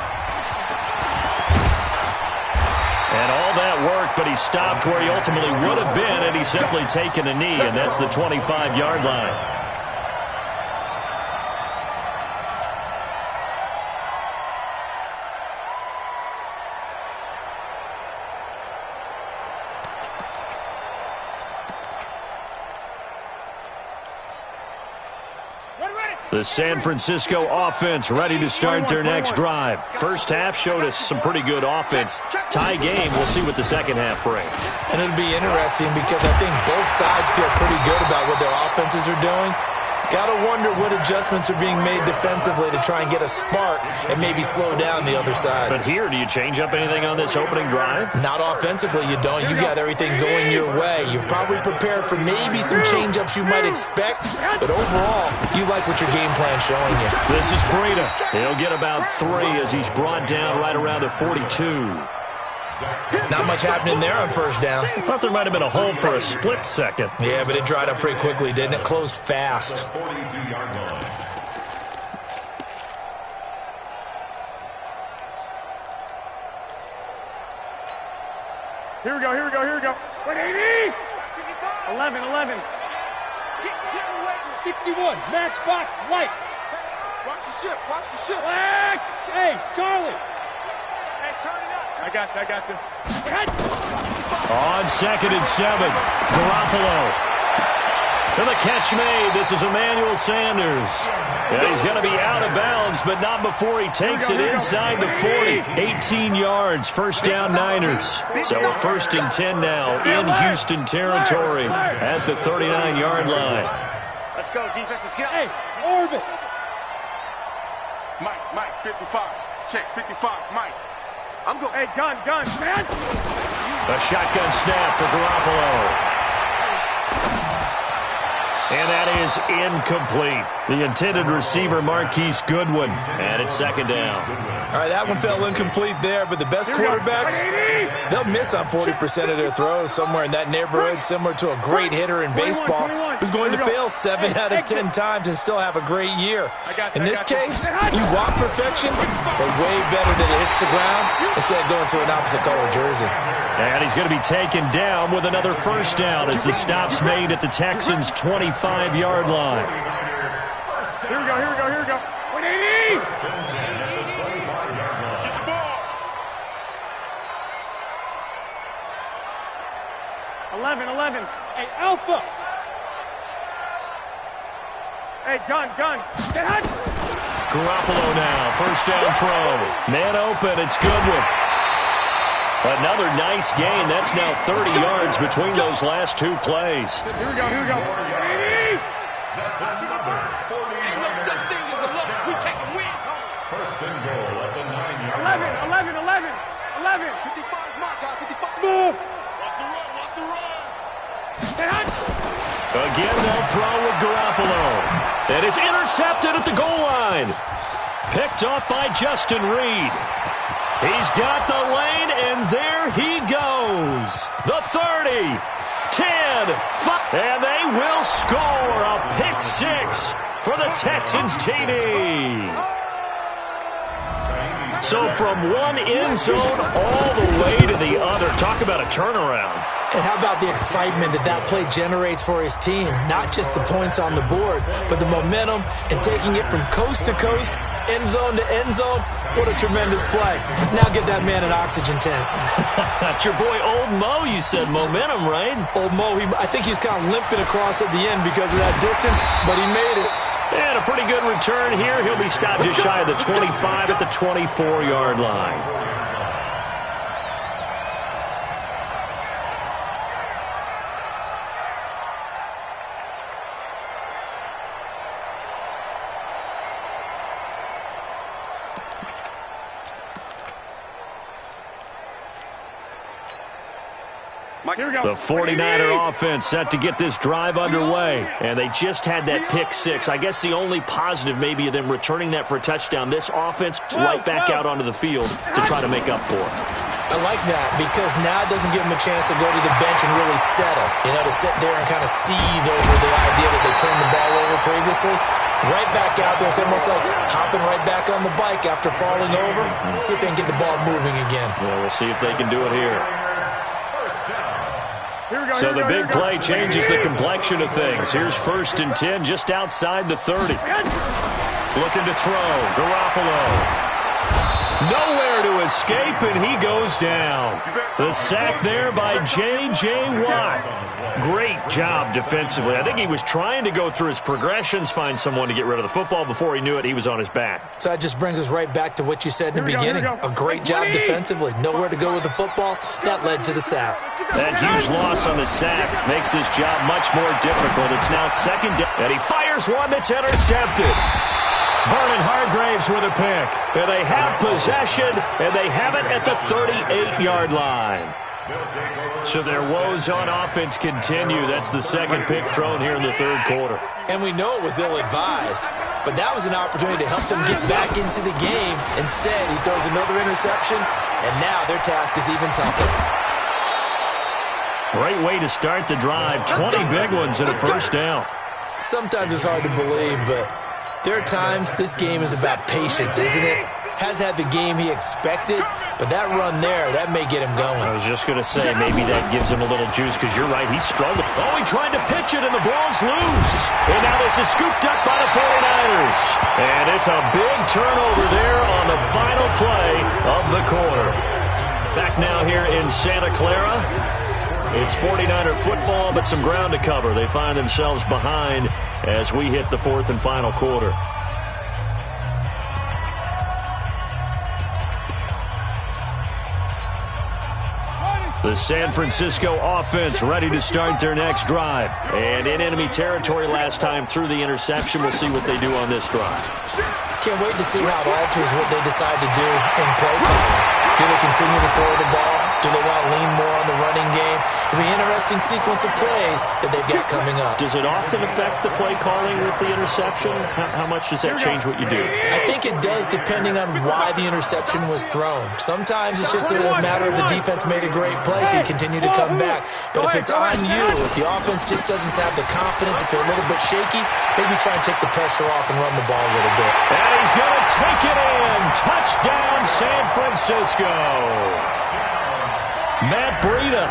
And all that work, but he stopped where he ultimately would have been, and he's simply taken a knee, and that's the 25-yard line. The San Francisco offense ready to start their next drive. First half showed us some pretty good offense. Tie game, we'll see what the second half brings. And it'll be interesting because I think both sides feel pretty good about what their offenses are doing. Got to wonder what adjustments are being made defensively to try and get a spark and maybe slow down the other side. But here, do you change up anything on this opening drive? Not offensively, you don't. You got everything going your way. You've probably prepared for maybe some change-ups you might expect, but overall, you like what your game plan's showing you. This is Breida. He'll get about 3 as he's brought down right around the 42. Not much happening there on first down. I thought there might have been a hole for a split second. Yeah, but it dried up pretty quickly, didn't it? Closed fast. Here we go. 180! 11. 61, matchbox, lights. Watch the ship. Hey, Charlie. Hey, turn it up. I got you. On 2nd and 7, Garoppolo. And the catch made. This is Emmanuel Sanders. Yeah, he's going to be out of bounds, but not before he takes it inside the 40. 18 yards, first down Niners. So we're 1st and 10 now in Houston territory at the 39-yard line. Let's go, defense. Let's get up. Hey, orbit. Mike, 55. Check, 55, Mike. I'm going. Hey, gun, man. A shotgun snap for Garoppolo. And that is incomplete. The intended receiver, Marquise Goodwin. And it's 2nd down. All right, that one fell incomplete there, but the best quarterbacks, they'll miss on 40% of their throws, somewhere in that neighborhood, similar to a great hitter in baseball who's going to fail 7 out of 10 times and still have a great year. In this case, you want perfection, but way better that it hits the ground instead of going to an opposite color jersey. And he's going to be taken down with another first down as the stop's made at the Texans' 25-yard line. Here we go. 180! Get the ball. 11. Alpha. Hey, gun. Get hot. Garoppolo now, first down throw. Man open, it's Goodwin. Another nice gain. That's now 30 yards between those last two plays. Here we go. That's another 40 Ain't no such thing as a loss. We take a win. First and goal at the 9-yard line. 11. 55 mark, guys. 55. Smooth. Watch the run. Get hot. Again, they'll throw with Garoppolo. And it's intercepted at the goal line. Picked off by Justin Reed. He's got the lane, and there he goes. The 30, 10, 5, and they will score a pick six for the Texans TD. So from one end zone all the way to the other. Talk about a turnaround. And how about the excitement that play generates for his team? Not just the points on the board, but the momentum and taking it from coast to coast, end zone to end zone. What a tremendous play. Now get that man an oxygen tank. That's your boy Old Mo, you said. Momentum, right? Old Mo, I think he's kind of limping across at the end because of that distance, but he made it. And a pretty good return here. He'll be stopped just shy of the 25 at the 24-yard line. The 49er offense set to get this drive underway, and they just had that pick six. I guess the only positive maybe of them returning that for a touchdown. This offense right back out onto the field to try to make up for it. I like that because now it doesn't give them a chance to go to the bench and really settle, to sit there and kind of seethe over the idea that they turned the ball over previously. Right back out there. It's almost like hopping right back on the bike after falling over. See if they can get the ball moving again. Well, we'll see if they can do it here. So the big play changes the complexion of things. Here's 1st and 10 just outside the 30. Looking to throw. Garoppolo. Nowhere to escape, and he goes down. The sack there by J.J. Watt. Great job defensively. I think he was trying to go through his progressions, find someone to get rid of the football. Before he knew it, he was on his back. So that just brings us right back to what you said in the beginning. A great job defensively. Nowhere to go with the football. That led to the sack. That huge loss on the sack makes this job much more difficult. It's now 2nd down, and he fires one that's intercepted. Vernon Hargraves with a pick. And they have possession, and they have it at the 38-yard line. So their woes on offense continue. That's the 2nd pick thrown here in the 3rd quarter. And we know it was ill-advised, but that was an opportunity to help them get back into the game. Instead, he throws another interception, and now their task is even tougher. Great way to start the drive. 20 big ones and a 1st down. Sometimes it's hard to believe, but there are times this game is about patience, isn't it? Has had the game he expected, but that run there, that may get him going. I was just going to say, maybe that gives him a little juice, because you're right, he's struggled. Oh, he tried to pitch it, and the ball's loose. And now this is scooped up by the 49ers. And it's a big turnover there on the final play of the quarter. Back now here in Santa Clara. It's 49er football, but some ground to cover. They find themselves behind as we hit the 4th and final quarter. The San Francisco offense ready to start their next drive. And in enemy territory last time through the interception. We'll see what they do on this drive. Can't wait to see how it alters what they decide to do in play calling. Do they continue to throw the ball? Do they want to lean more on the running game? It'll be an interesting sequence of plays that they've got coming up. Does it often affect the play calling with the interception? How much does that change what you do? I think it does, depending on why the interception was thrown. Sometimes it's just a matter of the defense made a great play, so you continue to come back. But if it's on you, if the offense just doesn't have the confidence, if they're a little bit shaky, maybe try and take the pressure off and run the ball a little bit. And he's going to take it in. Touchdown, San Francisco. Matt Breida,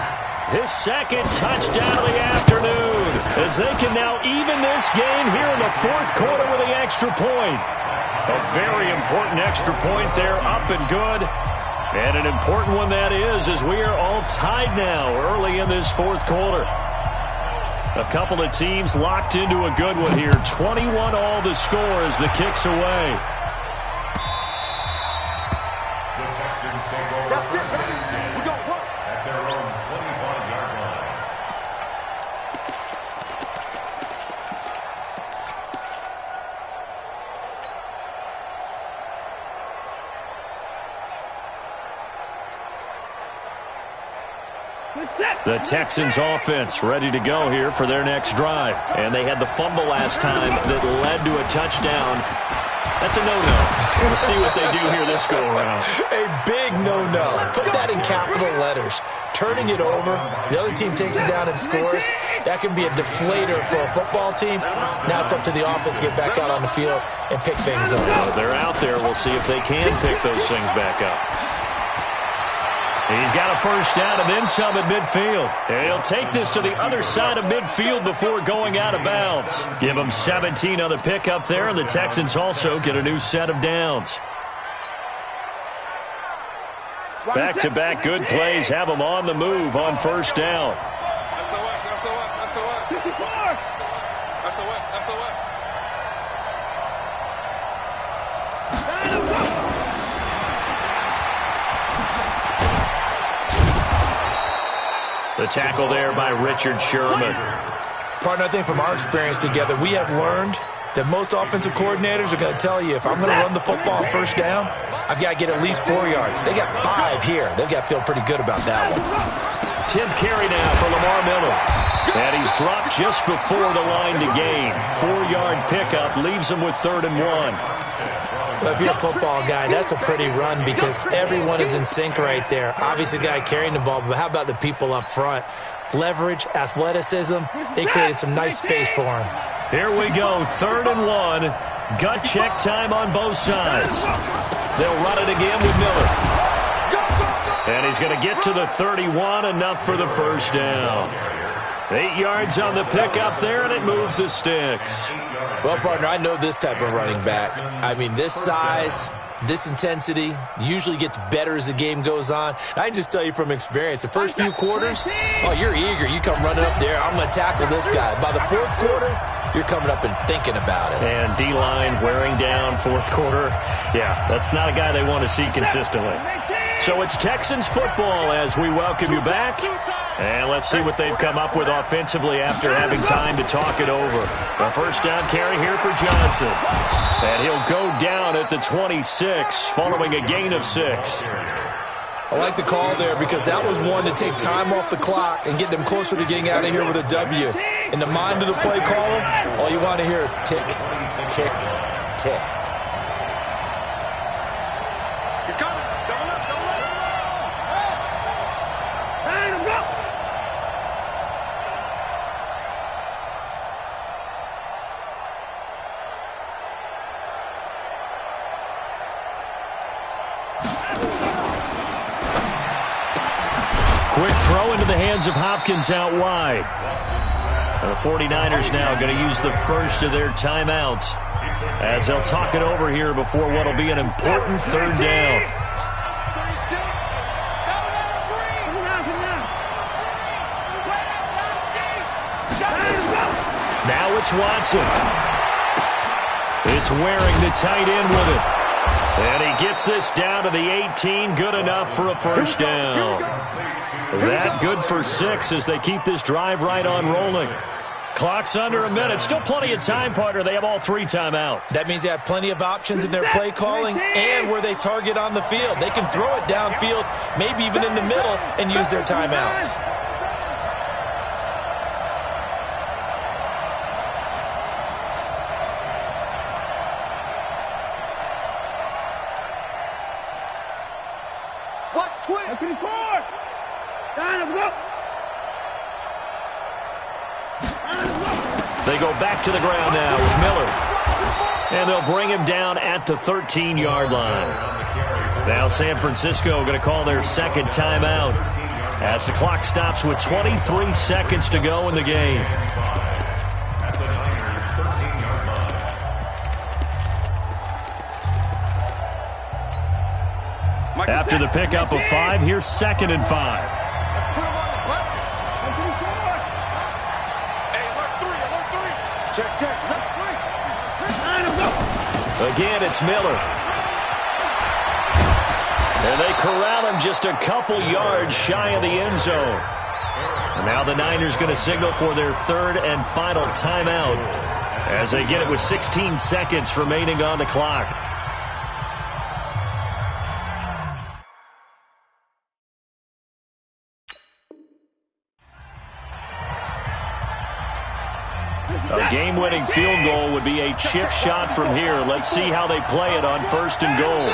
his 2nd touchdown of the afternoon, as they can now even this game here in the 4th quarter with the extra point. A very important extra point there, up and good. And an important one that is, as we are all tied now early in this 4th quarter. A couple of teams locked into a good one here. 21 all the score as the kick's away. The Texans take over first and 10 at their own 25-yard line. The Texans offense ready to go here for their next drive. And they had the fumble last time that led to a touchdown. That's a no-no. We'll see what they do here this go-around. A big no-no. Put that in capital letters. Turning it over, the other team takes it down and scores. That can be a deflator for a football team. Now it's up to the offense to get back out on the field and pick things up. Well, they're out there. We'll see if they can pick those things back up. He's got a first down and then some at midfield. And he'll take this to the other side of midfield before going out of bounds. Give him 17 on the pickup there, and the Texans also get a new set of downs. Back-to-back good plays have them on the move on first down. The tackle there by Richard Sherman. Partner, I think from our experience together, we have learned that most offensive coordinators are going to tell you, if I'm going to run the football on first down, I've got to get at least 4 yards. They got 5 here. They've got to feel pretty good about that one. 10th carry now for Lamar Miller. And he's dropped just before the line to gain. 4-yard pickup leaves him with 3rd and 1. Well, if you're a football guy, that's a pretty run because everyone is in sync right there. Obviously, the guy carrying the ball, but how about the people up front? Leverage, athleticism, they created some nice space for him. Here we go, 3rd and 1. Gut check time on both sides. They'll run it again with Miller. And he's going to get to the 31, enough for the first down. 8 yards on the pickup there, and it moves the sticks. Well, partner, I know this type of running back. I mean, this size, this intensity usually gets better as the game goes on. And I can just tell you from experience, the first few quarters, oh, you're eager. You come running up there, I'm going to tackle this guy. By the 4th quarter, you're coming up and thinking about it. And D-line wearing down 4th quarter. Yeah, that's not a guy they want to see consistently. So it's Texans football as we welcome you back. And let's see what they've come up with offensively after having time to talk it over. A first down carry here for Johnson. And he'll go down at the 26 following a gain of 6. I like the call there because that was one to take time off the clock and get them closer to getting out of here with a W. In the mind of the play caller, all you want to hear is tick, tick, tick. Quick throw into the hands of Hopkins out wide. And the 49ers now going to use the first of their timeouts as they'll talk it over here before what will be an important 3rd down. Now it's Watson. It's Waring, the tight end, with it. And he gets this down to the 18, good enough for a first down. That good for 6 as they keep this drive right on rolling. Clock's under a minute. Still plenty of time, partner. They have all 3 timeout. That means they have plenty of options in their play calling and where they target on the field. They can throw it downfield, maybe even in the middle, and use their timeouts. They go back to the ground now with Miller. And they'll bring him down at the 13-yard line. Now San Francisco going to call their 2nd timeout as the clock stops with 23 seconds to go in the game. After the pickup of 5, here's 2nd and 5. Let's put him on the buses. Hey, Check. Again, it's Miller. And they corral him just a couple yards shy of the end zone. And now the Niners going to signal for their third and final timeout as they get it with 16 seconds remaining on the clock. A game-winning field goal would be a chip shot from here. Let's see how they play it on 1st and goal.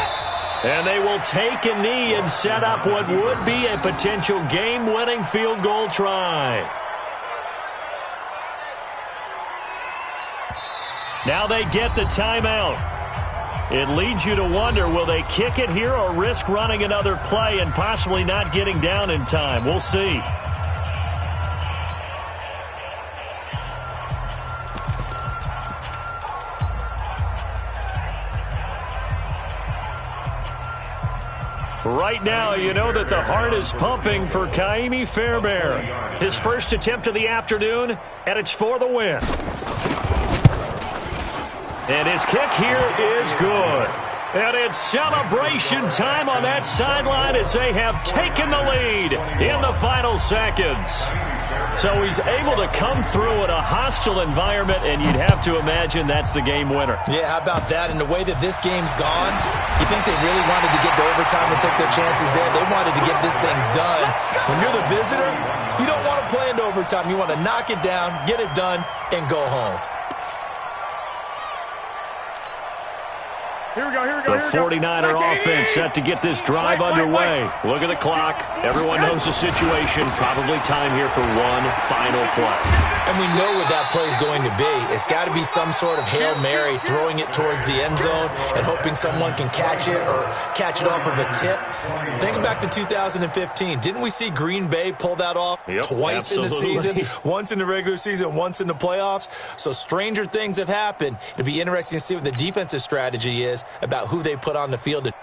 And they will take a knee and set up what would be a potential game-winning field goal try. Now they get the timeout. It leads you to wonder, will they kick it here or risk running another play and possibly not getting down in time? We'll see. Right now, you know that the heart is pumping for Kaimi Fairbairn. His first attempt of the afternoon, and it's for the win. And his kick here is good. And it's celebration time on that sideline as they have taken the lead in the final seconds. So he's able to come through in a hostile environment, and you'd have to imagine that's the game winner. Yeah, how about that? And the way that this game's gone, you think they really wanted to get to overtime and take their chances there? They wanted to get this thing done. When you're the visitor, you don't want to play into overtime. You want to knock it down, get it done, and go home. Here we go. The 49er offense set to get this drive underway. Look at the clock. Everyone knows the situation. Probably time here for one final play. And we know what that play is going to be. It's got to be some sort of Hail Mary, throwing it towards the end zone and hoping someone can catch it or catch it off of a tip. Think back to 2015. Didn't we see Green Bay pull that off twice in the season? Once in the regular season, once in the playoffs. So stranger things have happened. It'll be interesting to see what the defensive strategy is about who they put on the field to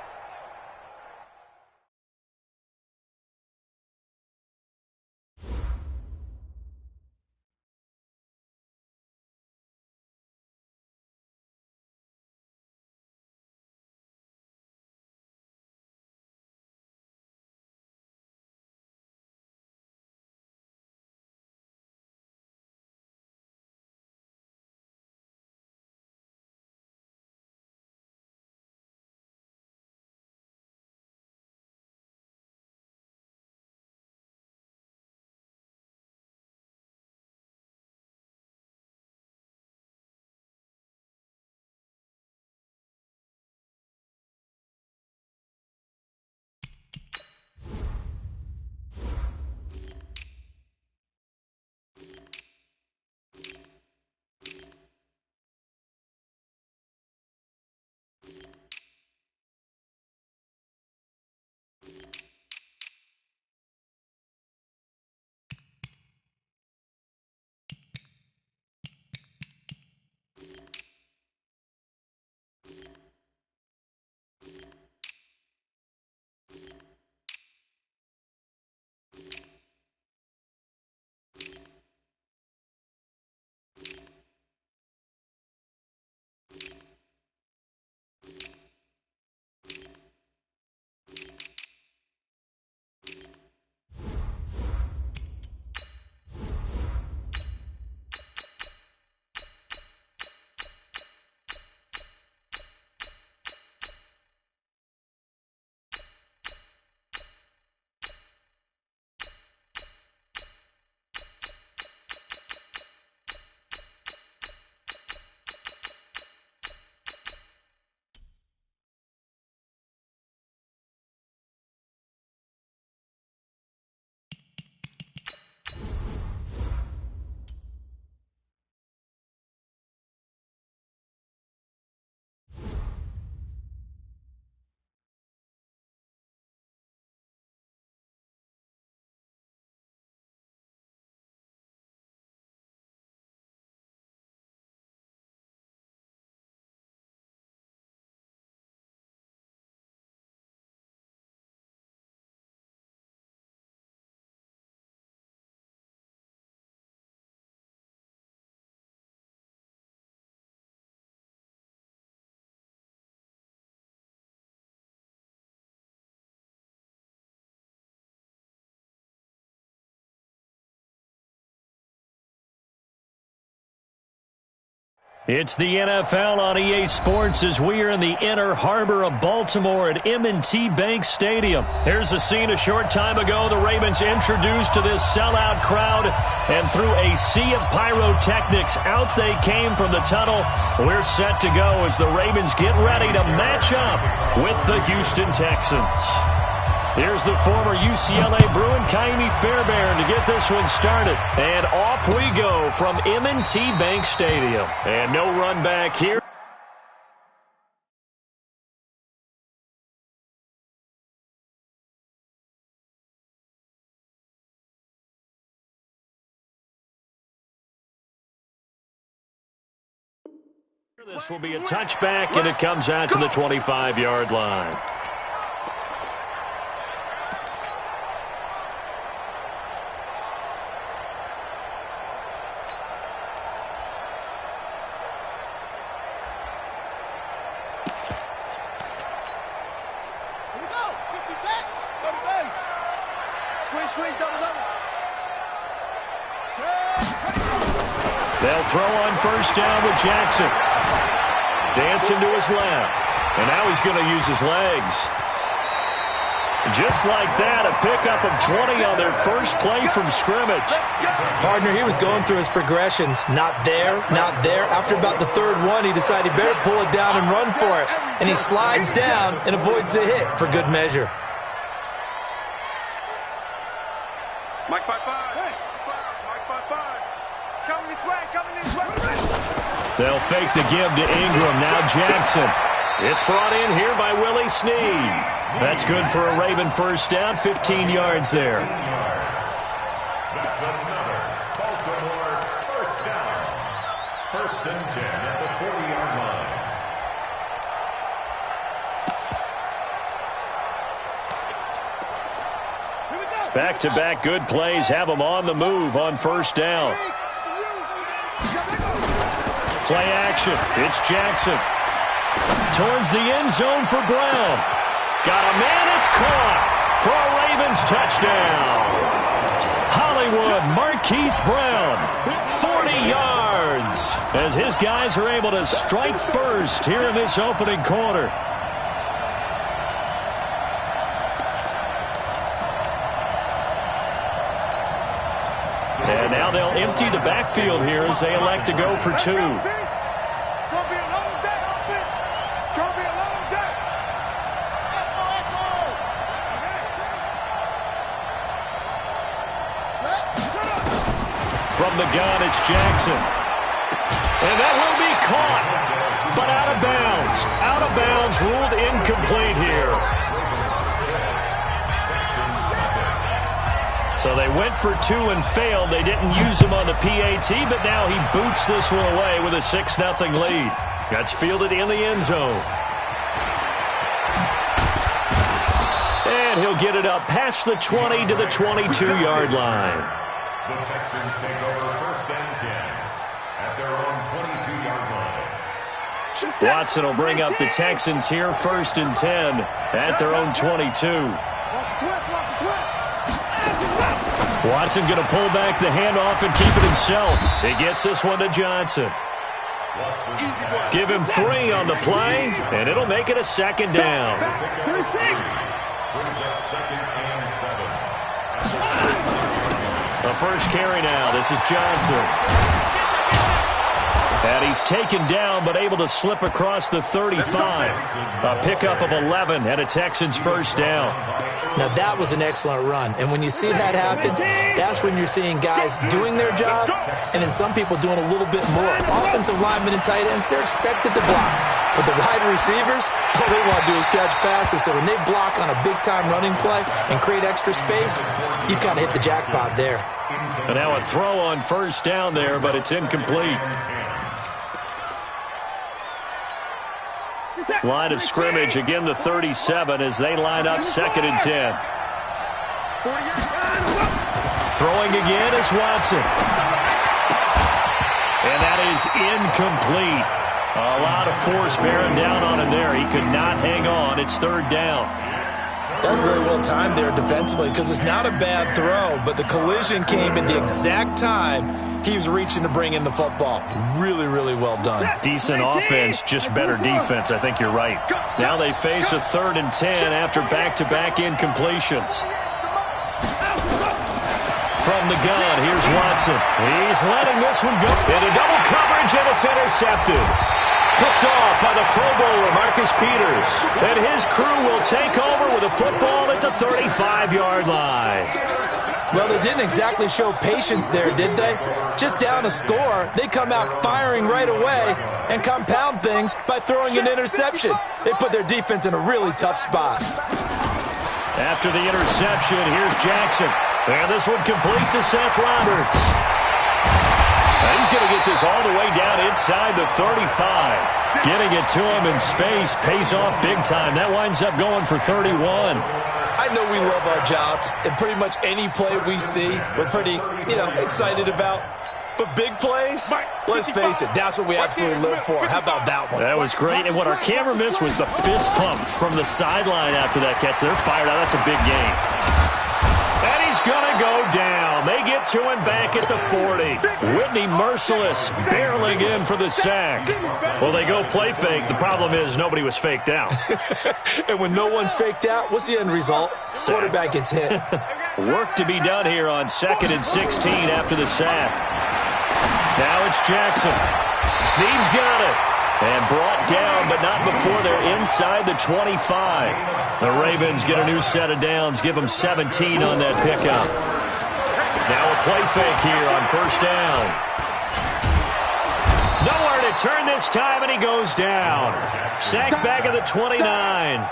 It's the NFL on EA Sports as we are in the inner harbor of Baltimore at M&T Bank Stadium. Here's a scene a short time ago. The Ravens introduced to this sellout crowd, and through a sea of pyrotechnics, out they came from the tunnel. We're set to go as the Ravens get ready to match up with the Houston Texans. Here's the former UCLA Bruin, Kaimi Fairbairn, to get this one started. And off we go from M&T Bank Stadium. And no run back here. This will be a touchback, and it comes out to the 25-yard line. They'll throw on first down with Jackson. Dancing to his left. And now he's going to use his legs. Just like that, a pickup of 20 on their first play from scrimmage. Partner, he was going through his progressions. Not there, not there. After about the third one, he decided he better pull it down and run for it. And he slides down and avoids the hit for good measure. Mike 5-5. Mike 5-5. It's coming this way, coming this way. They'll fake the give to Ingram. Now Jackson. It's brought in here by Willie Snead. That's good for a Raven first down, 15 yards there. That's another Baltimore first down. First and 10 at the 40-yard line. Back-to-back good plays have them on the move on first down. Play action. It's Jackson. Towards the end zone for Brown. Got a man. It's caught for a Ravens touchdown. Hollywood Marquise Brown, 40 yards, as his guys are able to strike first here in this opening quarter. And now they'll empty the backfield here as they elect to go for two. From the gun, it's Jackson. And that will be caught, but out of bounds. Out of bounds, ruled incomplete here. So they went for two and failed. They didn't use him on the PAT, but now he boots this one away with a 6-0 lead. That's fielded in the end zone. And he'll get it up past the 20 to the 22-yard line. The Texans take over first and 10 at their own 22-yard line. Watson will bring up the Texans here first and 10 at their own 22. Watson going to pull back the handoff and keep it himself. He gets this one to Johnson. Give him 3 on the play, and it'll make it a second down. Brings up second and 7. The first carry now. This is Johnson. And he's taken down but able to slip across the 35. A pickup of 11 and a Texans first down. Now, that was an excellent run. And when you see that happen, that's when you're seeing guys doing their job and then some people doing a little bit more. Offensive linemen and tight ends, they're expected to block. But the wide receivers, all they want to do is catch passes. So when they block on a big-time running play and create extra space, you've kind of hit the jackpot there. And now a throw on first down there, but it's incomplete. Line of scrimmage, again the 37 as they line up second and 10. Throwing again is Watson. And that is incomplete. A lot of force bearing down on him there. He could not hang on. It's third down. That's very well timed there defensively because it's not a bad throw, but the collision came at the exact time he was reaching to bring in the football. Really, really well done. Decent offense, just better defense. I think you're right. Now they face a 3rd and 10 after back-to-back incompletions. From the gun, here's Watson. He's letting this one go into double coverage, and it's intercepted. Picked off by the Pro Bowler, Marcus Peters. And his crew will take over with a football at the 35-yard line. Well, they didn't exactly show patience there, did they? Just down a score, they come out firing right away and compound things by throwing an interception. They put their defense in a really tough spot. After the interception, here's Jackson. And this one complete to Seth Roberts. Now he's going to get this all the way down inside the 35. Getting it to him in space pays off big time. That winds up going for 31. I know we love our jobs, and pretty much any play we see, we're pretty, excited about. But big plays, let's face it, that's what we absolutely live for. How about that one? That was great. And what our camera missed was the fist pump from the sideline after that catch. They're fired out. That's a big game. And he's going to go down. They get to him back at the 40. Whitney Merciless barreling in for the sack. Well, they go play fake. The problem is nobody was faked out. And when no one's faked out, what's the end result? Sack. Quarterback gets hit. Work to be done here on 2nd and 16 after the sack. Now it's Jackson. Snead's got it. And brought down, but not before they're inside the 25. The Ravens get a new set of downs, give them 17 on that pickup. Now a play fake here on 1st down. Nowhere to turn this time, and he goes down. Sacked back at the 29.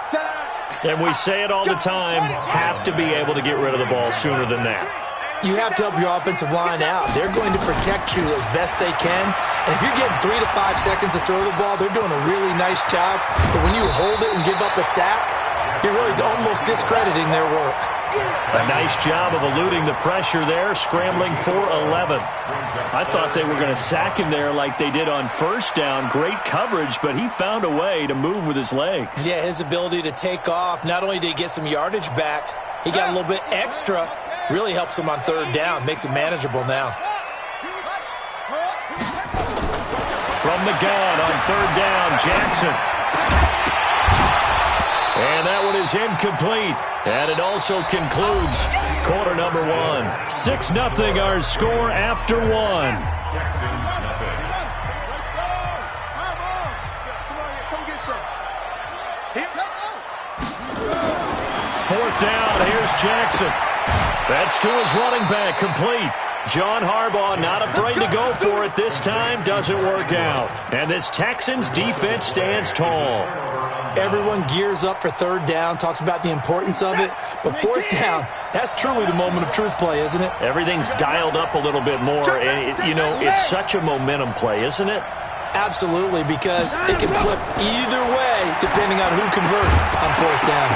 And we say it all the time, have to be able to get rid of the ball sooner than that. You have to help your offensive line out. They're going to protect you as best they can. And if you're getting 3 to 5 seconds to throw the ball, they're doing a really nice job. But when you hold it and give up a sack, you're really almost discrediting their work. A nice job of eluding the pressure there, scrambling for 11. I thought they were going to sack him there like they did on 1st down. Great coverage, but he found a way to move with his legs. Yeah, his ability to take off, not only did he get some yardage back, he got a little bit extra. Really helps him on 3rd down, makes it manageable now. From the gun on 3rd down, Jackson. And that one is incomplete. And it also concludes quarter number 1. 6-0 our score after 1. 4th down, here's Jackson. That's to his running back, complete. John Harbaugh not afraid to go for it this time. Doesn't work out. And this Texans defense stands tall. Everyone gears up for 3rd down, talks about the importance of it. But 4th down, that's truly the moment of truth play, isn't it? Everything's dialed up a little bit more. And it's such a momentum play, isn't it? Absolutely, because it can flip either way depending on who converts on 4th down.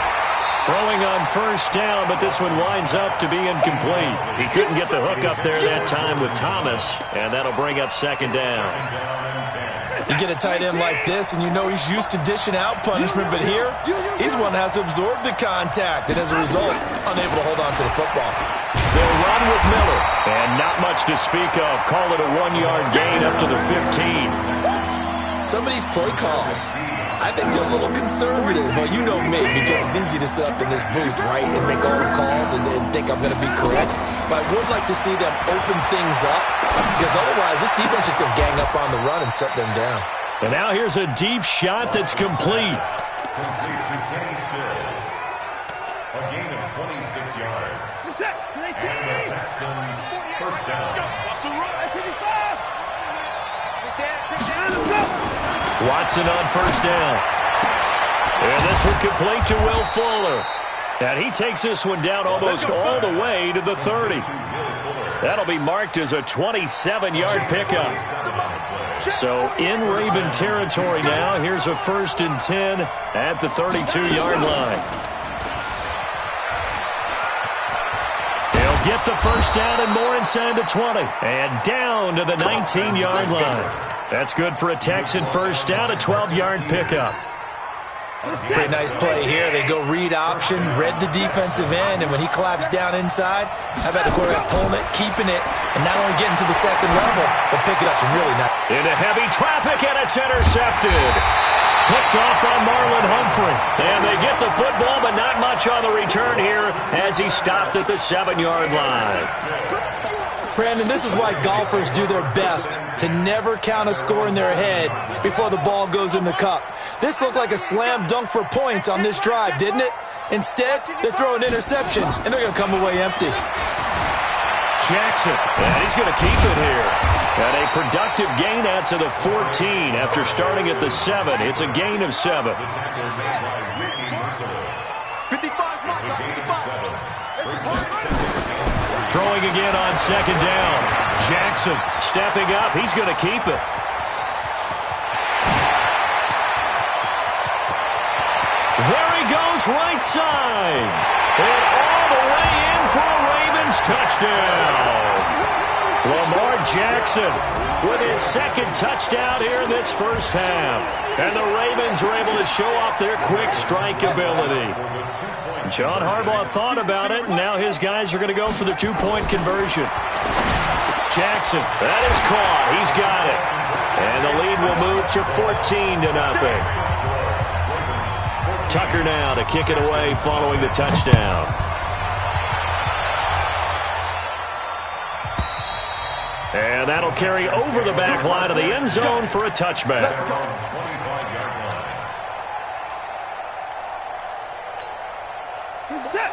Throwing on 1st down, but this one winds up to be incomplete. He couldn't get the hook up there that time with Thomas, and that'll bring up 2nd down. You get a tight end like this, and you know he's used to dishing out punishment, but here, he's the one that has to absorb the contact, and as a result, unable to hold on to the football. They'll run with Miller, and not much to speak of. Call it a 1-yard gain up to the 15. Some of these play calls, I think they're a little conservative. Well, you know me, because it's easy to sit up in this booth, right, and make all the calls and think I'm going to be correct. But I would like to see them open things up, because otherwise this defense is going to gang up on the run and shut them down. And now here's a deep shot that's complete. Complete to Kenny Stills. A gain of 26 yards. And the Texans 1st down. Watson on 1st down. And this one complete to Will Fuller. And he takes this one down almost all the way to the 30. That'll be marked as a 27-yard pickup. So in Raven territory now. Here's a 1st and 10 at the 32-yard line. He'll get the 1st down and more inside the 20. And down to the 19-yard line. That's good for a Texan 1st down, a 12-yard pickup. Pretty nice play here. They go read option, read the defensive end, and when he collapsed down inside, how about the quarterback pulling it, keeping it, and not only getting to the second level, but picking up some really nice. Into heavy traffic, and it's intercepted. Picked off by Marlon Humphrey. And they get the football, but not much on the return here as he stopped at the 7-yard line. Brandon, this is why golfers do their best to never count a score in their head before the ball goes in the cup. This looked like a slam dunk for points on this drive, didn't it? Instead, they throw an interception, and they're going to come away empty. Jackson, and he's going to keep it here. And a productive gain out to the 14 after starting at the 7. It's a gain of 7. 55. Throwing again on second down. Jackson stepping up. He's going to keep it. There he goes, right side. And all the way in for a Ravens touchdown. Lamar Jackson with his second touchdown here in this first half. And the Ravens were able to show off their quick strike ability. John Harbaugh thought about it, and now his guys are going to go for the two-point conversion. Jackson, that is caught. He's got it. And the lead will move to 14-0. Tucker now to kick it away following the touchdown. And that'll carry over the back line of the end zone for a touchback.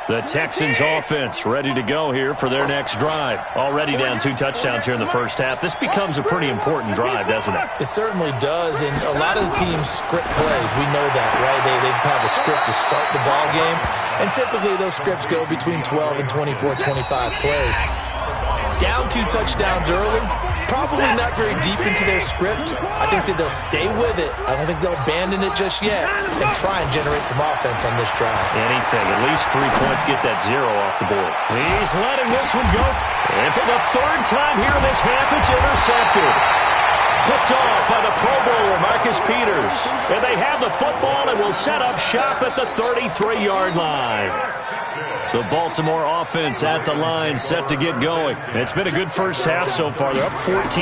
The Texans offense ready to go here for their next drive. Already down 2 touchdowns here in the first half. This becomes a pretty important drive, doesn't it? It certainly does, and a lot of the teams script plays. We know that, right? They have a script to start the ball game, and typically those scripts go between 12 and 24, 25 plays. Down 2 touchdowns early, probably not very deep into their script. I think that they'll stay with it. I don't think they'll abandon it just yet and try and generate some offense on this drive. Anything, at least 3 points, get that 0 off the board. He's letting this one go. And for the 3rd time here in this half, it's intercepted. Picked off by the Pro Bowler, Marcus Peters. And they have the football and will set up shop at the 33-yard line. The Baltimore offense at the line, set to get going. It's been a good first half so far. They're up 14-0.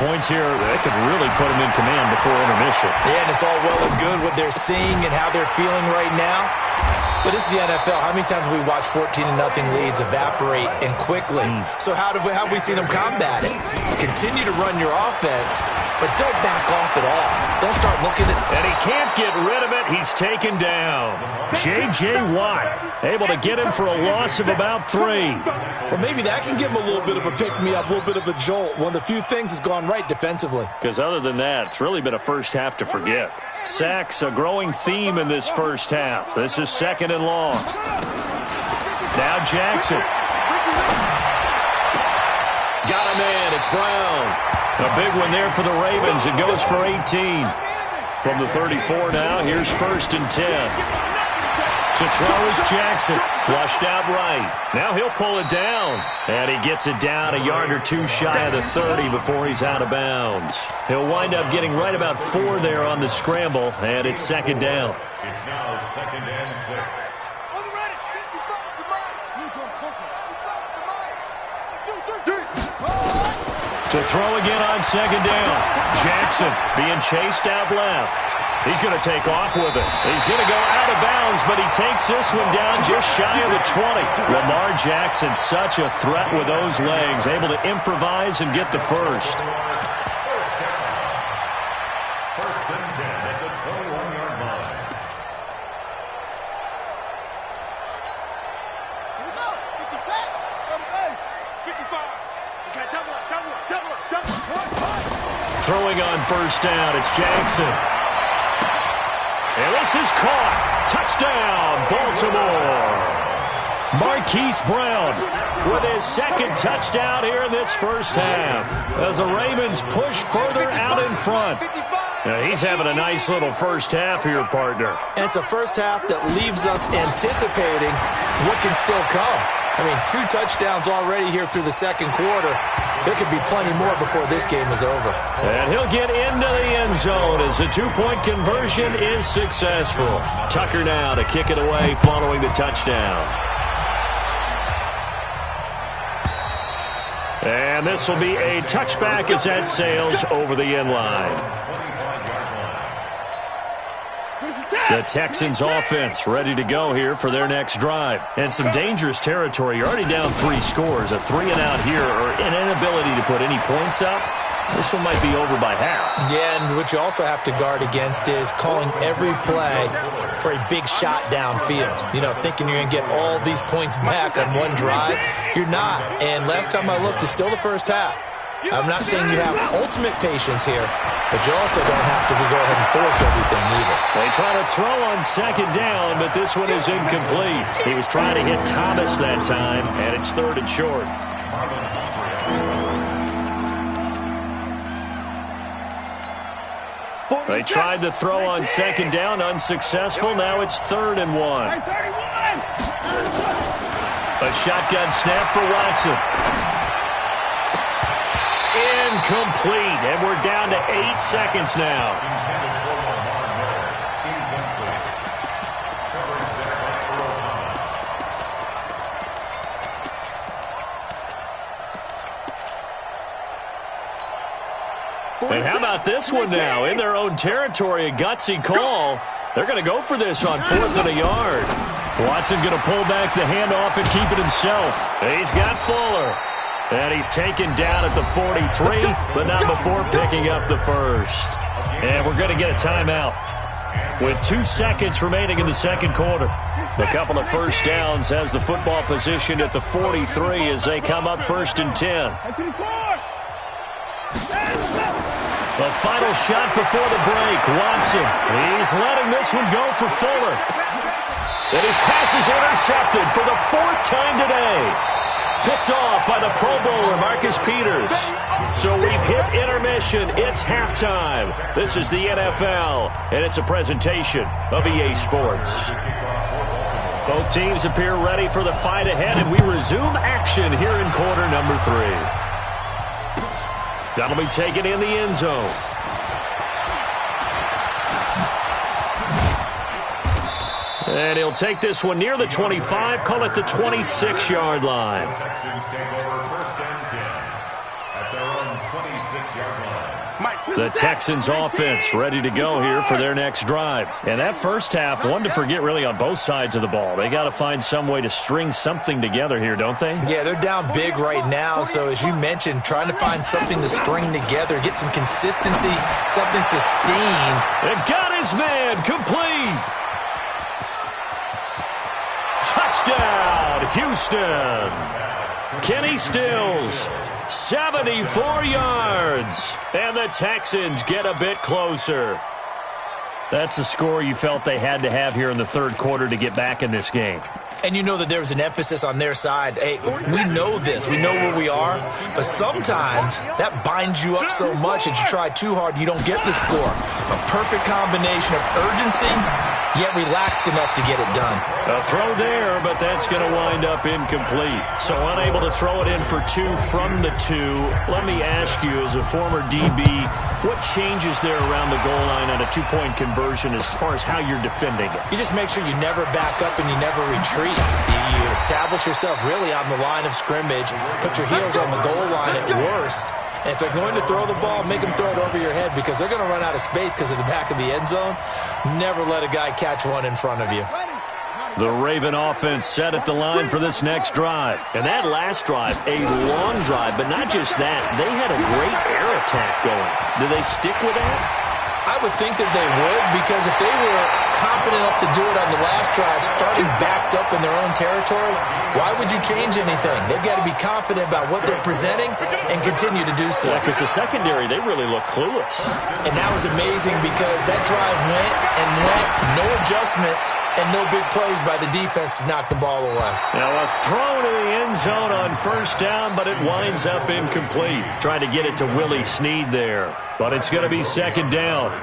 Points here, they could really put them in command before intermission. Yeah, and it's all well and good what they're seeing and how they're feeling right now. But this is the NFL. How many times have we watched 14-0 leads evaporate and quickly? So how have we seen them combat it? Continue to run your offense, but don't back off at all. Don't start looking at... And he can't get rid of it. He's taken down. J.J. Watt able to get him for a loss of about 3. Well, maybe that can give him a little bit of a pick-me-up, a little bit of a jolt. One of the few things has gone right defensively. Because other than that, it's really been a first half to forget. Sacks, a growing theme in this first half. This is 2nd and long. Now Jackson. Got a man. It's Brown. A big one there for the Ravens. It goes for 18. From the 34 now, here's 1st and 10. To throw is Jackson. Flushed out right. Now he'll pull it down. And he gets it down a yard or 2 shy of the 30 before he's out of bounds. He'll wind up getting right about 4 there on the scramble. And it's 2nd down. It's now 2nd and 6. To throw again on 2nd down. Jackson being chased out left. He's going to take off with it. He's going to go out of bounds, but he takes this one down just shy of the 20. Lamar Jackson, such a threat with those legs, able to improvise and get the first. 1st and 10 at the 21-yard line. Here we go. 57. On the base. 55. Okay, double up. Throwing on 1st down, it's Jackson. And this is caught. Touchdown, Baltimore. Marquise Brown with his 2nd touchdown here in this first half as the Ravens push further out in front. Now, he's having a nice little first half here, partner. And it's a first half that leaves us anticipating what can still come. I mean, 2 touchdowns already here through the second quarter. There could be plenty more before this game is over. And he'll get into the end zone as the 2-point conversion is successful. Tucker now to kick it away following the touchdown. And this will be a touchback as that sails over the end line. The Texans offense ready to go here for their next drive. And some dangerous territory. You're already down 3 scores. A 3-and-out here or an inability to put any points up. This one might be over by half. Yeah, and what you also have to guard against is calling every play for a big shot downfield. You know, thinking you're going to get all these points back on one drive. You're not. And last time I looked, it's still the first half. I'm not saying you have ultimate patience here, but you also don't have to go ahead and force everything either. They try to throw on second down, but this one is incomplete. He was trying to hit Thomas that time, and it's 3rd and short. They tried to throw on second down, unsuccessful. Now it's 3rd and 1. A shotgun snap for Watson. Incomplete, and we're down to 8 seconds now. And how about this one now? In their own territory, a gutsy call. They're going to go for this on 4th and a yard. Watson going to pull back the handoff and keep it himself. He's got Fuller. And he's taken down at the 43, but not before picking up the first. And we're going to get a timeout with 2 seconds remaining in the second quarter. A couple of first downs has the football position at the 43 as they come up 1st and 10. The final shot before the break. Watson, he's letting this one go for Fuller. And his pass is intercepted for the 4th time today. Picked off by the Pro Bowler, Marcus Peters. So we've hit intermission. It's halftime. This is the NFL, and it's a presentation of EA Sports. Both teams appear ready for the fight ahead, and we resume action here in quarter number 3. That'll be taken in the end zone. And he'll take this one near the 25, call it the 26-yard line. Texans take over 1st and 10 at their own 26-yard line. The Texans offense ready to go here for their next drive. And that first half, one to forget really on both sides of the ball. They got to find some way to string something together here, don't they? Yeah, they're down big right now. So as you mentioned, trying to find something to string together, get some consistency, something sustained. And got his man complete. Touchdown, Houston. Kenny Stills, 74 yards. And the Texans get a bit closer. That's a score you felt they had to have here in the third quarter to get back in this game. And you know that there was an emphasis on their side. Hey, we know this. We know where we are. But sometimes that binds you up so much that you try too hard, you don't get the score. A perfect combination of urgency, yet relaxed enough to get it done. A throw there, but that's going to wind up incomplete. So unable to throw it in for 2 from the 2. Let me ask you, as a former DB, what changes there around the goal line on a 2-point conversion as far as how you're defending it? You just make sure you never back up and you never retreat. You establish yourself really on the line of scrimmage, put your heels on the goal line at worst. And if they're going to throw the ball, make them throw it over your head because they're going to run out of space because of the back of the end zone. Never let a guy catch one in front of you. The Raven offense set at the line for this next drive. And that last drive, a long drive, but not just that. They had a great air attack going. Do they stick with that? I would think that they would, because if they were competent enough to do it on the last drive, starting backed up in their own territory, why would you change anything? They've got to be confident about what they're presenting and continue to do so. Yeah, because the secondary, they really look clueless. And that was amazing because that drive went and went, no adjustments, and no big plays by the defense to knock the ball away. Now a throw to the end zone on first down, but it winds up incomplete. Trying to get it to Willie Snead there, but it's going to be second down.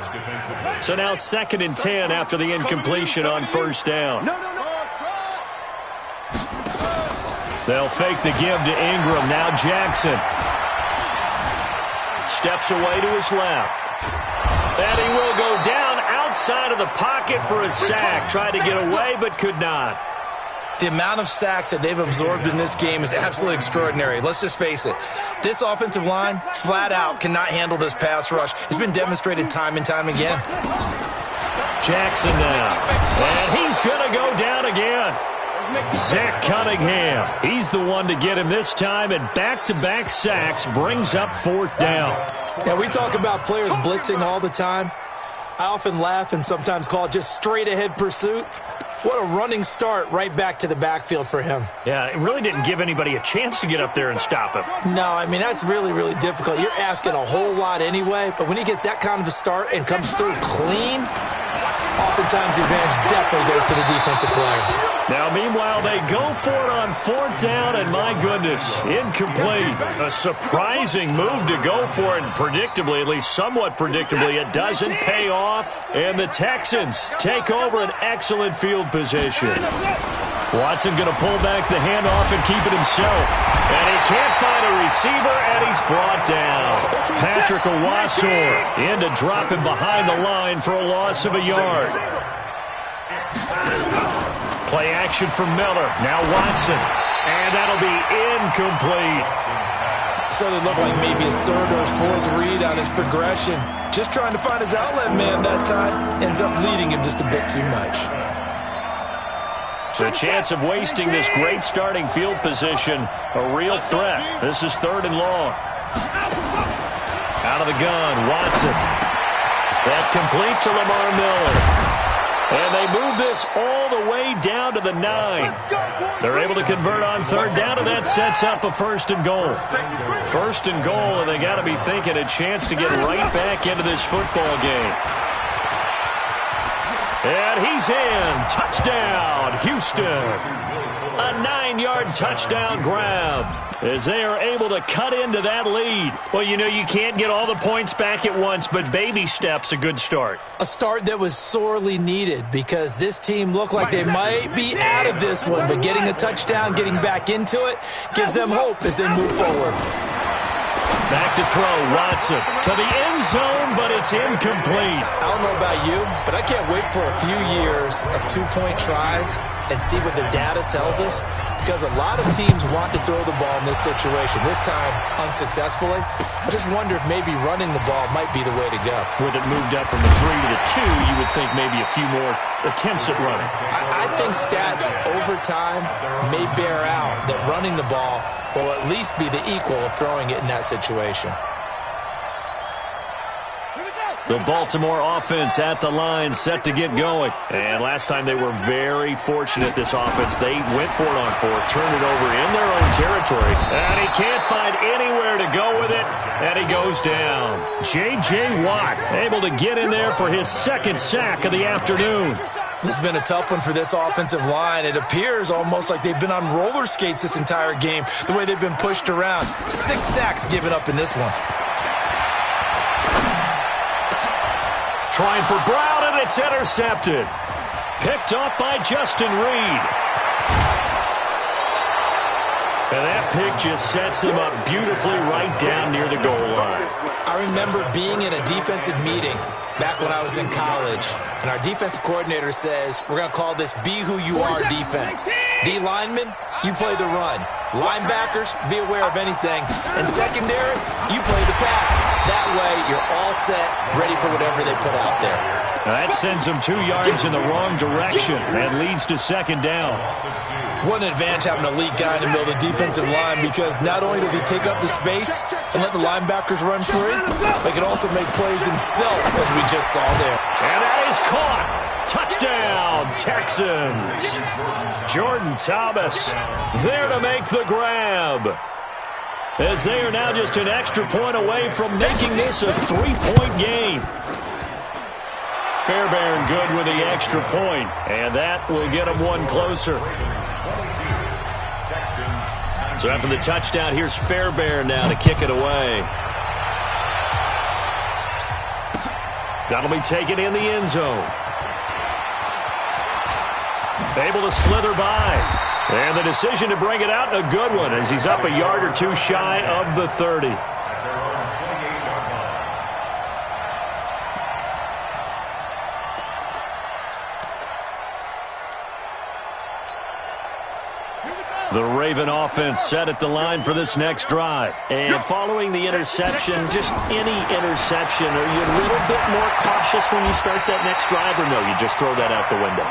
So now 2nd and 10 after the incompletion on first down. They'll fake the give to Ingram. Now Jackson. Steps away to his left. And he will go down outside of the pocket for a sack. Tried to get away, but could not. The amount of sacks that they've absorbed in this game is absolutely extraordinary. Let's just face it. This offensive line, flat out, cannot handle this pass rush. It's been demonstrated time and time again. Jackson now. And he's going to go down again. Zach Cunningham. He's the one to get him this time, and back-to-back sacks brings up 4th down. Now, we talk about players blitzing all the time. I often laugh and sometimes call it just straight-ahead pursuit. What a running start right back to the backfield for him. Yeah, it really didn't give anybody a chance to get up there and stop him. No, I mean, that's really, really difficult. You're asking a whole lot anyway, but when he gets that kind of a start and comes through clean, oftentimes the advantage definitely goes to the defensive player. Now, meanwhile, they go for it on 4th down, and my goodness, incomplete. A surprising move to go for it, and predictably, at least somewhat predictably, it doesn't pay off, and the Texans take over an excellent field position. Watson going to pull back the handoff and keep it himself. And he can't find a receiver, and he's brought down. Patrick Owasor in to drop him behind the line for a loss of a yard. Play action from Miller. Now Watson. And that'll be incomplete. So it looked like maybe his 3rd or his 4th read on his progression. Just trying to find his outlet man that time. Ends up leading him just a bit too much. The chance of wasting this great starting field position, a real threat. This is 3rd and long. Out of the gun, Watson. That complete to Lamar Miller. And they move this all the way down to the 9. They're able to convert on 3rd down, and that sets up a 1st and goal. 1st and goal, and they got to be thinking a chance to get right back into this football game. And he's in. Touchdown, Houston. A 9-yard touchdown grab as they are able to cut into that lead. Well, you know, you can't get all the points back at once, but baby steps, a good start. A start that was sorely needed because this team looked like they might be out of this one, but getting a touchdown, getting back into it, gives them hope as they move forward. Back to throw, Watson to the end zone, but it's incomplete. I don't know about you, but I can't wait for a few years of 2-point tries and see what the data tells us, because a lot of teams want to throw the ball in this situation, this time unsuccessfully. I just wonder if maybe running the ball might be the way to go. With it moved up from the 3 to the 2, you would think maybe a few more attempts at running. I think stats over time may bear out that running the ball will at least be the equal of throwing it in that situation. The Baltimore offense at the line, set to get going. And last time they were very fortunate, this offense. They went for it on 4th, turned it over in their own territory. And he can't find anywhere to go with it. And he goes down. J.J. Watt able to get in there for his 2nd sack of the afternoon. This has been a tough one for this offensive line. It appears almost like they've been on roller skates this entire game, the way they've been pushed around. 6 sacks given up in this one. Trying for Brown, and it's intercepted. Picked off by Justin Reed. And that pick just sets them up beautifully right down near the goal line. I remember being in a defensive meeting back when I was in college, and our defensive coordinator says, we're going to call this Be Who You Are defense. D linemen, you play the run. Linebackers, be aware of anything. And secondary, you play the pass. That way, you're all set, ready for whatever they put out there. Now that sends them 2 yards in the wrong direction and leads to 2nd down. What an advantage having an elite guy in the middle of the defensive line, because not only does he take up the space and let the linebackers run free, but he can also make plays himself, as we just saw there. And that is caught. Touchdown, Texans. Jordan Thomas there to make the grab, as they are now just an extra point away from making this a 3-point game. Fairbairn good with the extra point, and that will get them one closer. So after the touchdown, here's Fairbairn now to kick it away. That'll be taken in the end zone. Able to slither by. And the decision to bring it out, a good one, as he's up a yard or two shy of the 30. The Raven offense set at the line for this next drive. And following the interception, just any interception, are you a little bit more cautious when you start that next drive, or no, you just throw that out the window?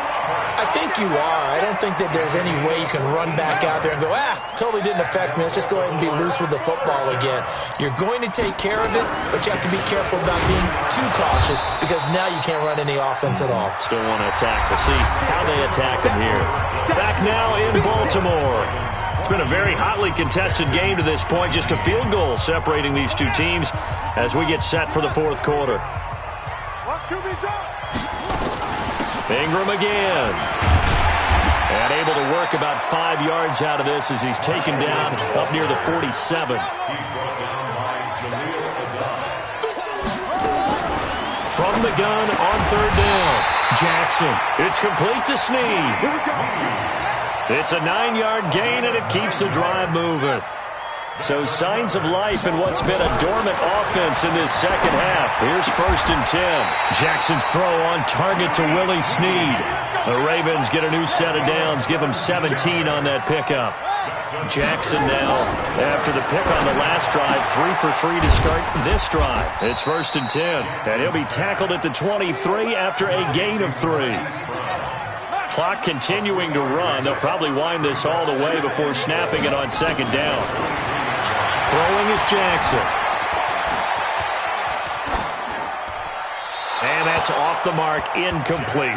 I think you are. I don't think that there's any way you can run back out there and go, totally didn't affect me. Let's just go ahead and be loose with the football again. You're going to take care of it, but you have to be careful about being too cautious because now you can't run any offense at all. Still want to attack. We'll see how they attack them here. Back now in Baltimore. It's been a very hotly contested game to this point. Just a field goal separating these two teams as we get set for the fourth quarter. Ingram again. And able to work about 5 yards out of this as he's taken down up near the 47. From the gun on third down. Jackson. It's complete to Snead. It's a 9-yard gain, and it keeps the drive moving. So signs of life in what's been a dormant offense in this second half. Here's 1st and 10. Jackson's throw on target to Willie Snead. The Ravens get a new set of downs, give him 17 on that pickup. Jackson now, after the pick on the last drive, 3 for 3 to start this drive. It's 1st and 10, and he'll be tackled at the 23 after a gain of 3. Clock continuing to run. They'll probably wind this all the way before snapping it on second down. Throwing is Jackson. And that's off the mark, incomplete.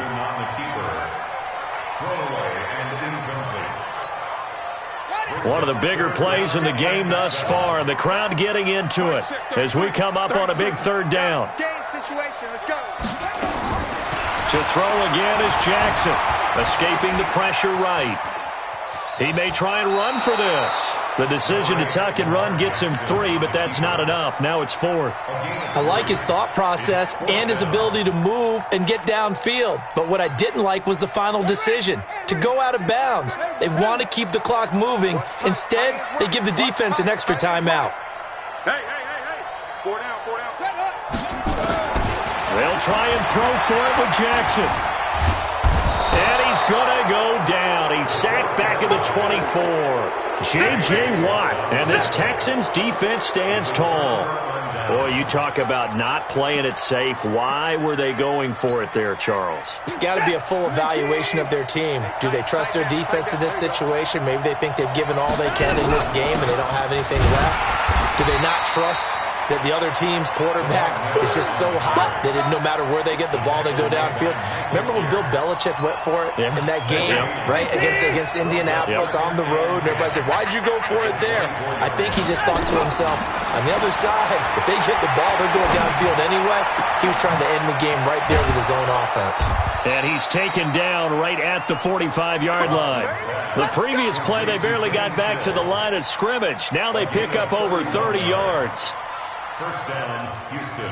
One of the bigger plays in the game thus far, and the crowd getting into it as we come up on a big third down. To throw again is Jackson, escaping the pressure right. He may try and run for this. The decision to tuck and run gets him 3, but that's not enough. Now it's 4th. I like his thought process and his ability to move and get downfield. But what I didn't like was the final decision, to go out of bounds. They want to keep the clock moving. Instead, they give the defense an extra timeout. Hey. 4 down. Set up. They'll try and throw for it with Jackson. And he's going to go down. He's sacked back at the 24. J.J. Watt. And this Texans defense stands tall. Boy, you talk about not playing it safe. Why were they going for it there, Charles? It's got to be a full evaluation of their team. Do they trust their defense in this situation? Maybe they think they've given all they can in this game and they don't have anything left. Do they not trust that the other team's quarterback is just so hot that no matter where they get the ball, they go downfield? Remember when Bill Belichick went for it in that game, right, against Indianapolis on the road? And everybody said, why'd you go for it there? I think he just thought to himself, on the other side, if they get the ball, they're going downfield anyway. He was trying to end the game right there with his own offense. And he's taken down right at the 45-yard line. The previous play, they barely got back to the line of scrimmage. Now they pick up over 30 yards. First down, Houston.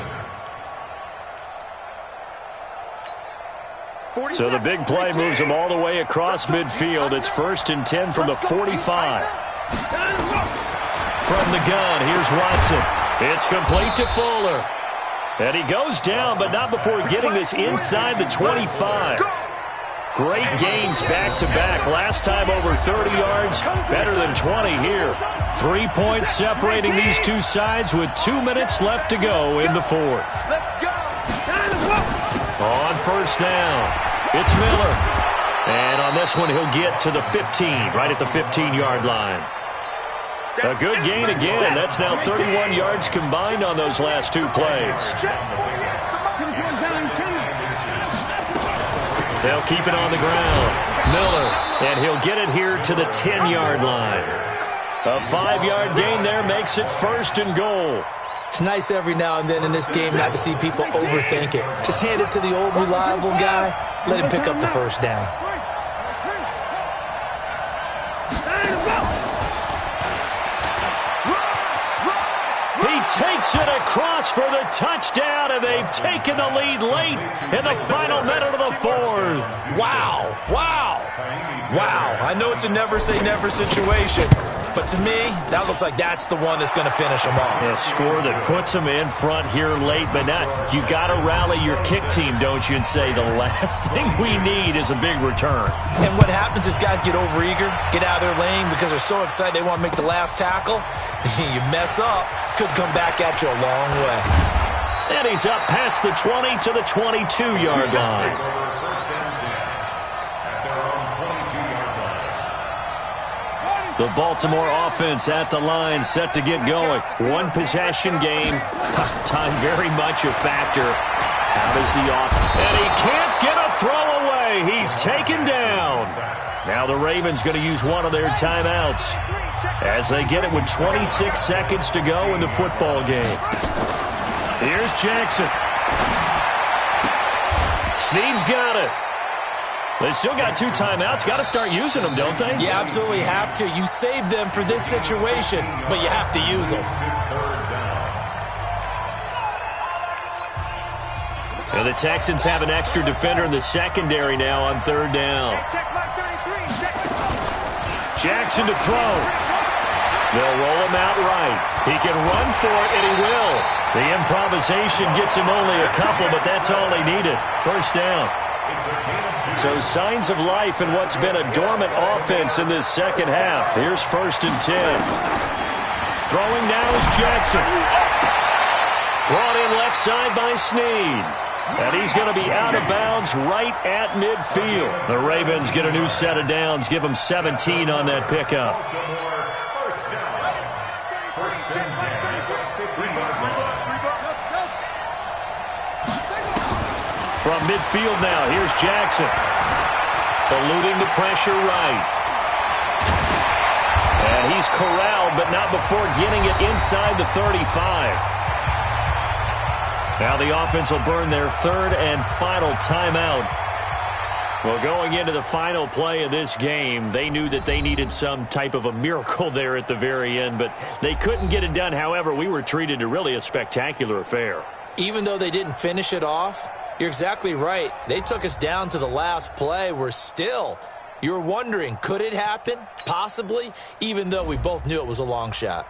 So the big play moves them all the way across midfield. It's 1st and 10 from the 45. From the gun, here's Watson. It's complete to Fuller. And he goes down, but not before getting this inside the 25. Great gains back-to-back. Last time over 30 yards, better than 20 here. 3 points separating these two sides with 2 minutes left to go in the 4th. On first down, it's Miller. And on this one, he'll get to the 15, right at the 15-yard line. A good gain again. That's now 31 yards combined on those last 2 plays. They'll keep it on the ground. Miller, and he'll get it here to the 10-yard line. A 5-yard gain there makes it 1st and goal. It's nice every now and then in this game not to see people overthink it. Just hand it to the old reliable guy. Let him pick up the first down. He takes it across for the touchdown, and they've taken the lead late in the final minute of the fourth. Wow. Wow. Wow. I know it's a never-say-never situation, but to me, that looks like that's the one that's going to finish them off. A score that puts them in front here late, but now you got to rally your kick team, don't you, and say the last thing we need is a big return. And what happens is guys get overeager, get out of their lane because they're so excited they want to make the last tackle. You mess up, could come back at you a long way. And he's up past the 20 to the 22-yard line. The Baltimore offense at the line, set to get going. One possession game. Time very much a factor. How does the offense? And he can't get a throw away. He's taken down. Now the Ravens going to use one of their timeouts as they get it with 26 seconds to go in the football game. Here's Jackson. Snead's got it. They still got 2 timeouts. Got to start using them, don't they? You absolutely have to. You save them for this situation, but you have to use them. And the Texans have an extra defender in the secondary now on 3rd down. Jackson to throw. They'll roll him out right. He can run for it, and he will. The improvisation gets him only a couple, but that's all they needed. 1st down. So signs of life in what's been a dormant offense in this second half. Here's 1st and 10. Throwing now is Jackson. Brought in left side by Snead. And he's going to be out of bounds right at midfield. The Ravens get a new set of downs. Give them 17 on that pickup. From midfield now, here's Jackson. Eluding the pressure right. And he's corralled, but not before getting it inside the 35. Now the offense will burn their 3rd and final timeout. Well, going into the final play of this game, they knew that they needed some type of a miracle there at the very end, but they couldn't get it done. However, we were treated to really a spectacular affair. Even though they didn't finish it off, you're exactly right. They took us down to the last play. You're wondering, could it happen? Possibly, even though we both knew it was a long shot.